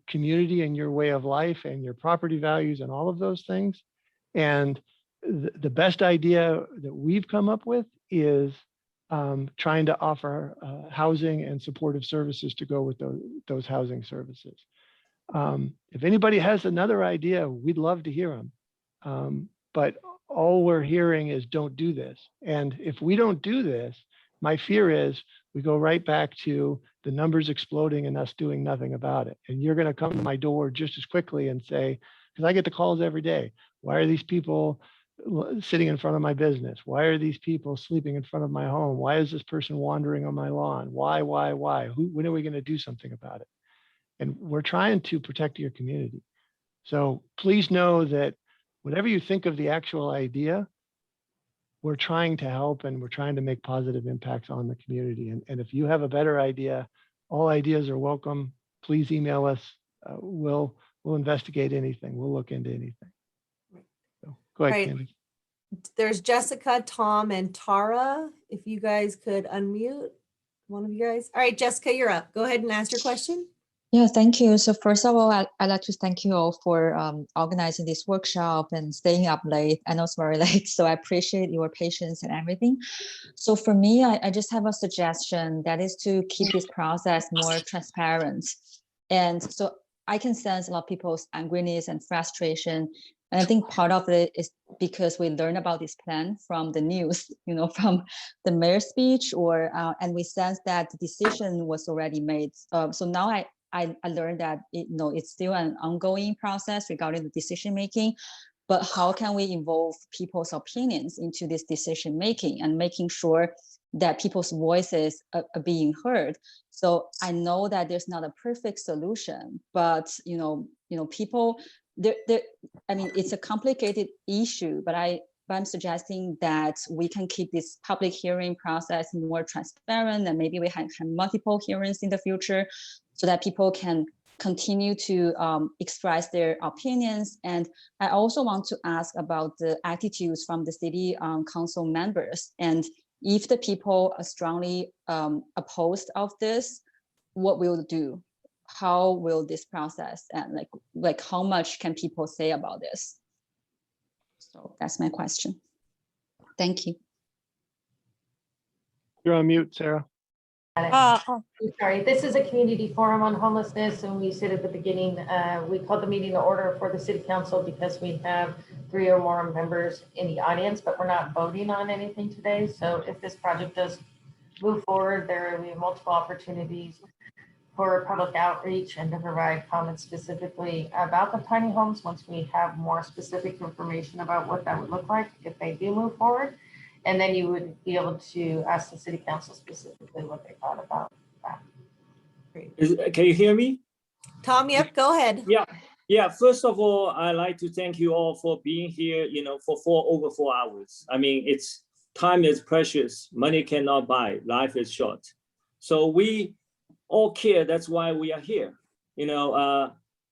community and your way of life and your property values and all of those things. And the best idea that we've come up with is trying to offer housing and supportive services to go with those housing services. If anybody has another idea, we'd love to hear them. But all we're hearing is don't do this. And if we don't do this, my fear is we go right back to the numbers exploding and us doing nothing about it. And you're going to come to my door just as quickly and say, because I get the calls every day, why are these people sitting in front of my business? Why are these people sleeping in front of my home? Why is this person wandering on my lawn? Why? When are we going to do something about it? And we're trying to protect your community. So please know that whatever you think of the actual idea, we're trying to help and we're trying to make positive impacts on the community. And if you have a better idea, all ideas are welcome. Please email us. We'll investigate anything. We'll look into anything. So go ahead, Right. Candy. There's Jessica, Tom, and Tara. If you guys could unmute one of you guys. All right, Jessica, you're up. Go ahead and ask your question. Yeah, thank you. So first of all, I'd like to thank you all for organizing this workshop and staying up late. I know it's very late, so I appreciate your patience and everything. So for me, I just have a suggestion, that is to keep this process more transparent. And so I can sense a lot of people's angriness and frustration. And I think part of it is because we learn about this plan from the news, from the mayor's speech, and we sense that the decision was already made. So now I learned that it's still an ongoing process regarding the decision making, but how can we involve people's opinions into this decision making and making sure that people's voices are being heard? So I know that there's not a perfect solution, but people, I mean, it's a complicated issue, but I'm suggesting that we can keep this public hearing process more transparent, and maybe we have multiple hearings in the future so that people can continue to express their opinions. And I also want to ask about the attitudes from the city council members. And if the people are strongly opposed of this, what will do? How will this process, and like how much can people say about this? So that's my question. Thank you. You're on mute, Sarah. Sorry, this is a community forum on homelessness, and we said at the beginning, we called the meeting to order for the city council because we have 3 or more members in the audience, but we're not voting on anything today. So if this project does move forward, there will be multiple opportunities for public outreach and to provide comments specifically about the tiny homes once we have more specific information about what that would look like if they do move forward. And then you would be able to ask the city council specifically what they thought about that. Can you hear me? Tom, yep, go ahead. Yeah. First of all, I'd like to thank you all for being here, for over 4 hours. I mean, time is precious. Money cannot buy. Life is short. So we all care. That's why we are here.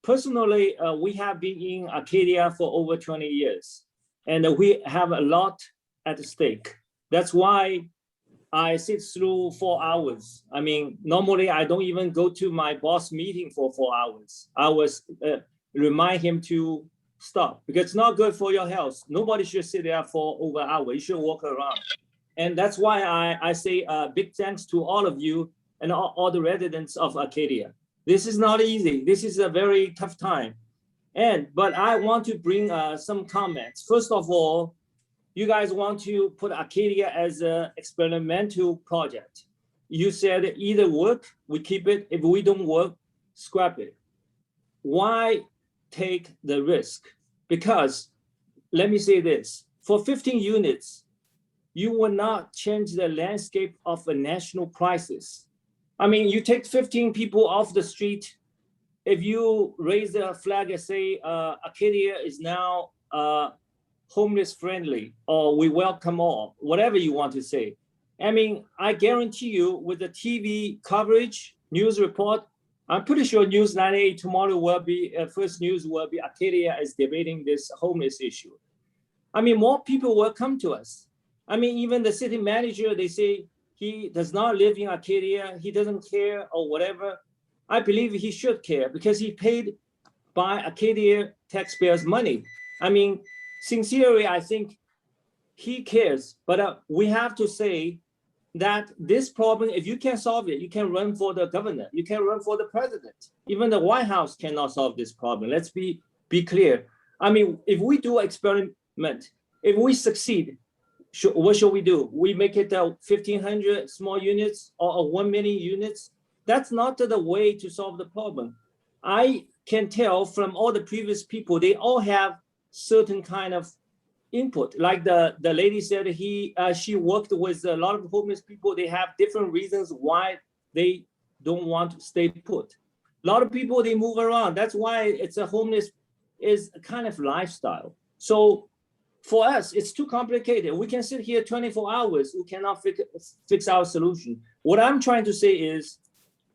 Personally, we have been in Arcadia for over 20 years, and we have a lot at stake. That's why I sit through 4 hours. I mean, normally I don't even go to my boss meeting for 4 hours. I was remind him to stop because it's not good for your health. Nobody should sit there for over an hour. You should walk around. And that's why I say big thanks to all of you and all the residents of Arcadia. This is not easy. This is a very tough time. But I want to bring some comments. First of all, you guys want to put Arcadia as an experimental project. You said either work, we keep it. If we don't work, scrap it. Why take the risk? Because let me say this, for 15 units, you will not change the landscape of a national crisis. I mean, you take 15 people off the street. If you raise a flag and say Arcadia is now homeless friendly, or we welcome all, whatever you want to say. I mean, I guarantee you with the TV coverage, news report, I'm pretty sure News 98 tomorrow will be, first news will be Arcadia is debating this homeless issue. I mean, more people will come to us. I mean, even the city manager, they say he does not live in Arcadia, he doesn't care or whatever. I believe he should care because he paid by Arcadia taxpayers' money. I mean, sincerely, I think he cares, but we have to say that this problem, if you can solve it, you can run for the governor, you can run for the president. Even the White House cannot solve this problem. Let's be clear. I mean, if we do experiment, if we succeed, what should we do? We make it 1,500 small units or 1 million units? That's not the way to solve the problem. I can tell from all the previous people, they all have certain kind of input. Like the lady said, she worked with a lot of homeless people. They have different reasons why they don't want to stay put. A lot of people, they move around. That's why it's a homeless is a kind of lifestyle. So for us, it's too complicated. We can sit here 24 hours. We cannot fix our solution. What I'm trying to say is,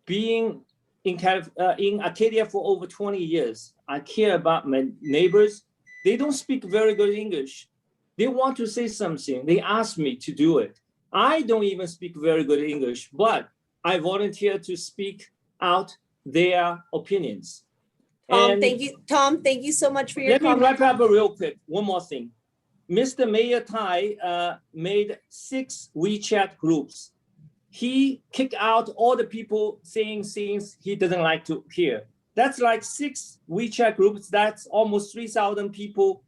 being in Arcadia for over 20 years, I care about my neighbors. They don't speak very good English. They want to say something. They ask me to do it. I don't even speak very good English, but I volunteer to speak out their opinions. Thank you, Tom. Thank you so much for your comment. Let me wrap up real quick. One more thing. Mr. Mayor Tai made 6 WeChat groups. He kicked out all the people saying things he doesn't like to hear. That's like 6 WeChat groups. That's almost 3,000 people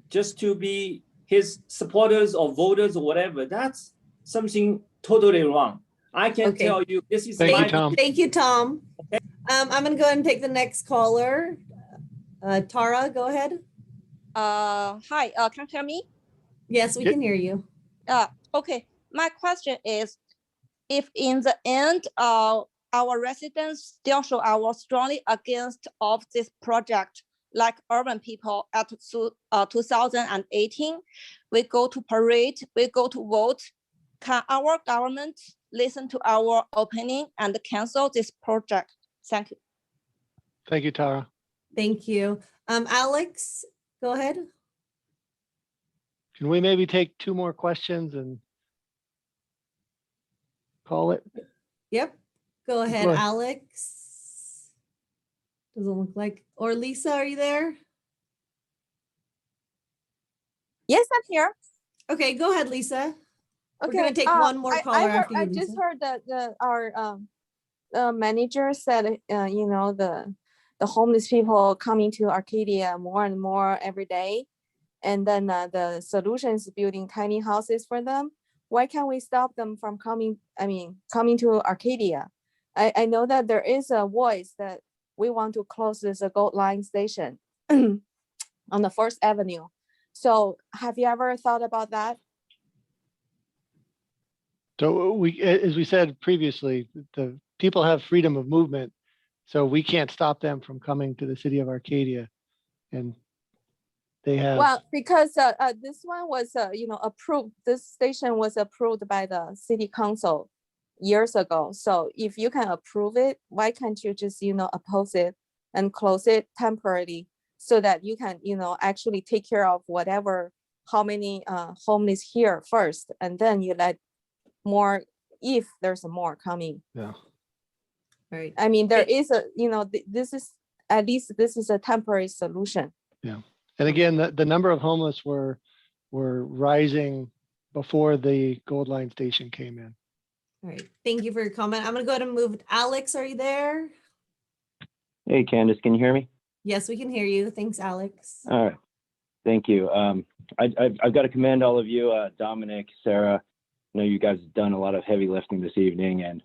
just to be his supporters or voters or whatever. That's something totally wrong. I can tell you, this is Thank you, Tom. Okay. I'm going to go ahead and take the next caller. Tara, go ahead. Hi, can you hear me? Yes, we can hear you. Okay, my question is, if in the end, our residents still show our strongly against of this project, like urban people at 2018, we go to parade, we go to vote, can our government listen to our opinion and cancel this project? Thank you. Thank you, Tara. Thank you. Alex, go ahead. Can we maybe take 2 more questions and call it? Yep. Go ahead, Alex. Doesn't look like, or Lisa, are you there? Yes, I'm here. Okay, go ahead, Lisa. Okay, We're gonna take one more caller after you, I Lisa. just heard that our manager said, you know, the homeless people coming to Arcadia more and more every day, and then the solution is building tiny houses for them. Why can't we stop them from coming to Arcadia? I know that there is a voice that we want to close this Gold Line station on the 1st Avenue. So have you ever thought about that? So as we said previously, the people have freedom of movement, so we can't stop them from coming to the city of Arcadia, and they have. Well, because this one was approved. This station was approved by the city council years ago. So if you can approve it, why can't you just oppose it and close it temporarily, so that you can actually take care of how many homeless here first, and then you let more if there's more coming. Yeah. Right. I mean, there is this is a temporary solution. Yeah. And again, the number of homeless were rising before the Gold Line station came in. All right. Thank you for your comment. I'm going to go ahead and move. Alex, are you there? Hey, Candace, can you hear me? Yes, we can hear you. Thanks, Alex. All right. Thank you. I've got to commend all of you, Dominic, Sarah. I know you guys have done a lot of heavy lifting this evening, and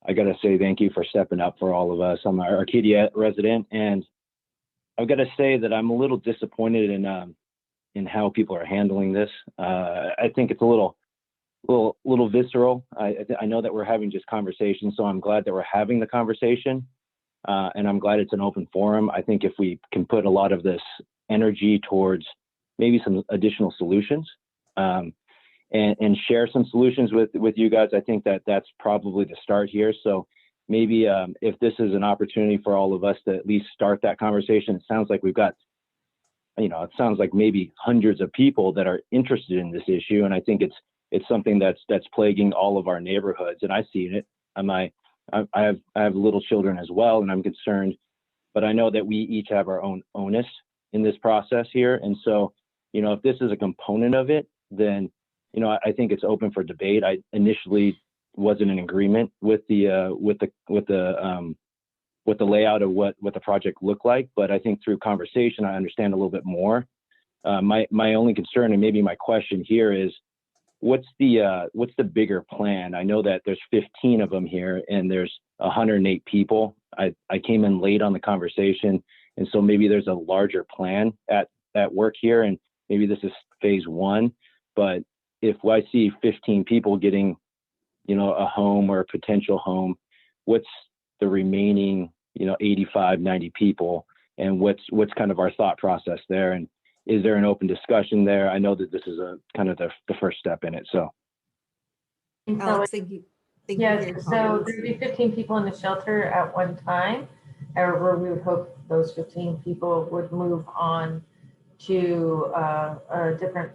I got to say thank you for stepping up for all of us. I'm an Arcadia resident, and I've got to say that I'm a little disappointed in how people are handling this. I think it's a little visceral. I know that we're having just conversation, so I'm glad that we're having the conversation, and I'm glad it's an open forum. I think if we can put a lot of this energy towards maybe some additional solutions, and share some solutions with you guys, I think that's probably the start here. So maybe if this is an opportunity for all of us to at least start that conversation. It sounds like we've got, it sounds like maybe hundreds of people that are interested in this issue, and I think it's something that's plaguing all of our neighborhoods, and I've seen it. I have little children as well, and I'm concerned, but I know that we each have our own onus in this process here, and so if this is a component of it, then I think it's open for debate. I initially wasn't in agreement with the layout of what the project looked like, but I think through conversation I understand a little bit more. My only concern, and maybe my question here, is what's the bigger plan? I know that there's 15 of them here and there's 108 people. I came in late on the conversation, and so maybe there's a larger plan at work here, and maybe this is phase one. But if I see 15 people getting, a home or a potential home, what's the remaining, 85, 90 people, and what's kind of our thought process there? And is there an open discussion there? I know that this is a kind of the first step in it. So, Alex, thank you. Thank you for your Yes, so comments. there'd be 15 people in the shelter at one time. However, we would hope those 15 people would move on to a different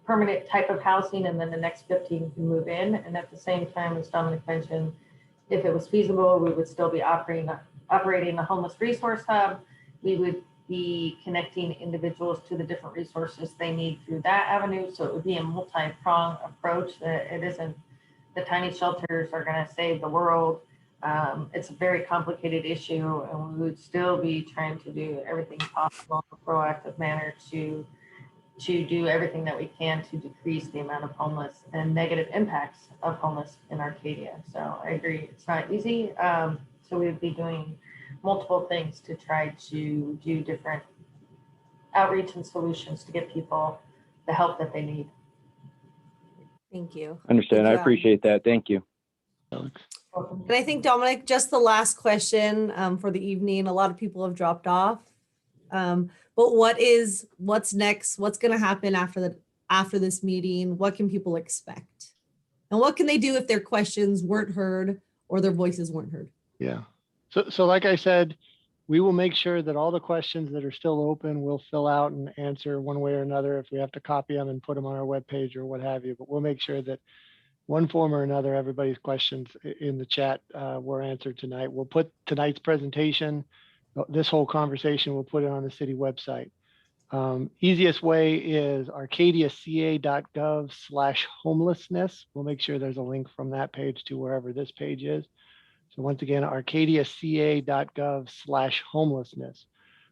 permanent type of housing, and then the next 15 can move in. And at the same time, as Dominic mentioned, if it was feasible, we would still be operating the homeless resource hub. We would be connecting individuals to the different resources they need through that avenue. So it would be a multi-pronged approach. That it isn't the tiny shelters are going to save the world. It's a very complicated issue, and we would still be trying to do everything possible in a proactive manner to do everything that we can to decrease the amount of homeless and negative impacts of homeless in Arcadia. So I agree, it's not easy. So we would be doing multiple things to try to do different outreach and solutions to get people the help that they need. Thank you. understand. Good I job. appreciate that. Thank you. And I think, Dominic, just the last question for the evening. A lot of people have dropped off. But what's next? What's going to happen after this meeting? What can people expect? And what can they do if their questions weren't heard or their voices weren't heard? Yeah. So like I said, we will make sure that all the questions that are still open, we'll fill out and answer one way or another if we have to copy them and put them on our webpage or what have you. But we'll make sure that one form or another, everybody's questions in the chat were answered tonight. We'll put tonight's presentation, this whole conversation, we'll put it on the city website. Easiest way is arcadiaca.gov/homelessness. We'll make sure there's a link from that page to wherever this page is. So once again, arcadiaca.gov/homelessness.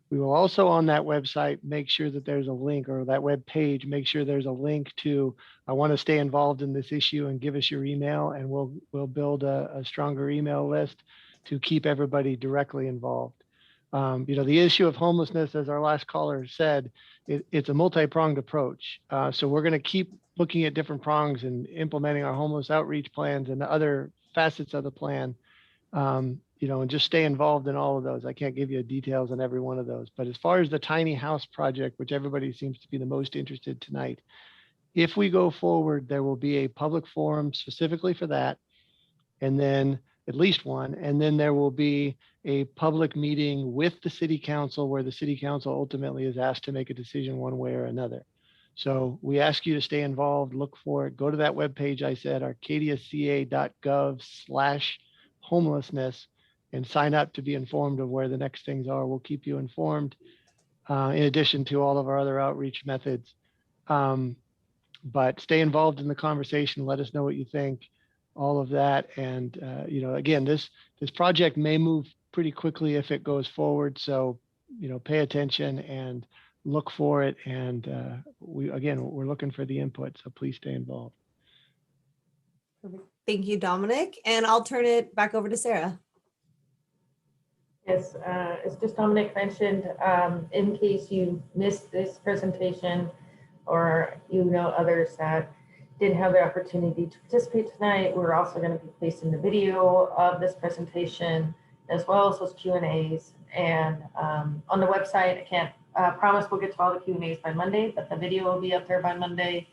We will also on that website make sure that there's a link, or that web page, make sure there's a link to, I want to stay involved in this issue, and give us your email, and we'll build a stronger email list to keep everybody directly involved. The issue of homelessness, as our last caller said, it's a multi-pronged approach. So we're going to keep looking at different prongs and implementing our homeless outreach plans and the other facets of the plan. And just stay involved in all of those. I can't give you details on every one of those. But as far as the tiny house project, which everybody seems to be the most interested tonight, if we go forward, there will be a public forum specifically for that, and then at least one, and then there will be a public meeting with the city council where the city council ultimately is asked to make a decision one way or another. So we ask you to stay involved, look for it, go to that webpage I said, arcadiaca.gov/homelessness, and sign up to be informed of where the next things are. We'll keep you informed in addition to all of our other outreach methods. But stay involved in the conversation. Let us know what you think, all of that. And, again, this project may move pretty quickly if it goes forward. So, pay attention and look for it. And we're looking for the input. So please stay involved. Thank you, Dominic. And I'll turn it back over to Sarah. Yes, as just Dominic mentioned, in case you missed this presentation or others that didn't have the opportunity to participate tonight, we're also going to be placing the video of this presentation as well as those Q&As. And on the website, I can't promise we'll get to all the Q&As by Monday, but the video will be up there by Monday.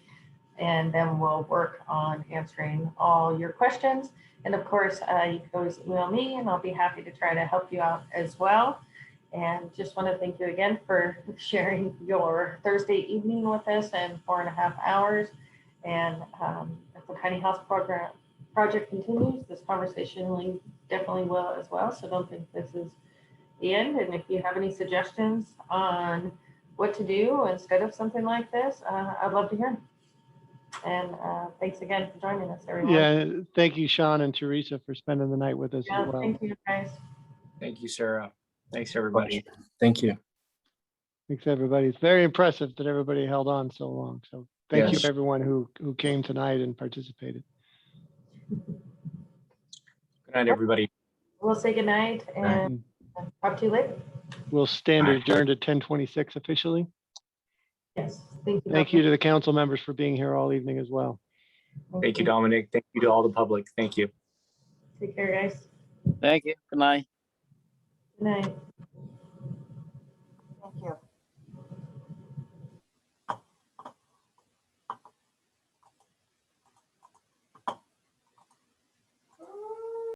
And then we'll work on answering all your questions. And of course, you can always email me and I'll be happy to try to help you out as well. And just want to thank you again for sharing your Thursday evening with us and 4.5 hours. And if the Tiny House project continues, this conversation definitely will as well. So don't think this is the end. And if you have any suggestions on what to do instead of something like this, I'd love to hear them. And thanks again for joining us, everyone. Yeah, thank you, Sean and Teresa, for spending the night with us Yeah, as well. thank you, guys. Thank you, Sarah. Thanks, everybody. Thank you. Thanks, everybody. It's very impressive that everybody held on so long. So thank Yes. you, everyone who came tonight and participated. Good night, everybody. We'll say goodnight and talk to you later. We'll stand adjourned at 10:26 officially. Yes, thank you. Thank you to the council members for being here all evening as well. Thank you, Dominic. Thank you to all the public. Thank you. Take care, guys. Thank you. Good night. Good night. Thank you.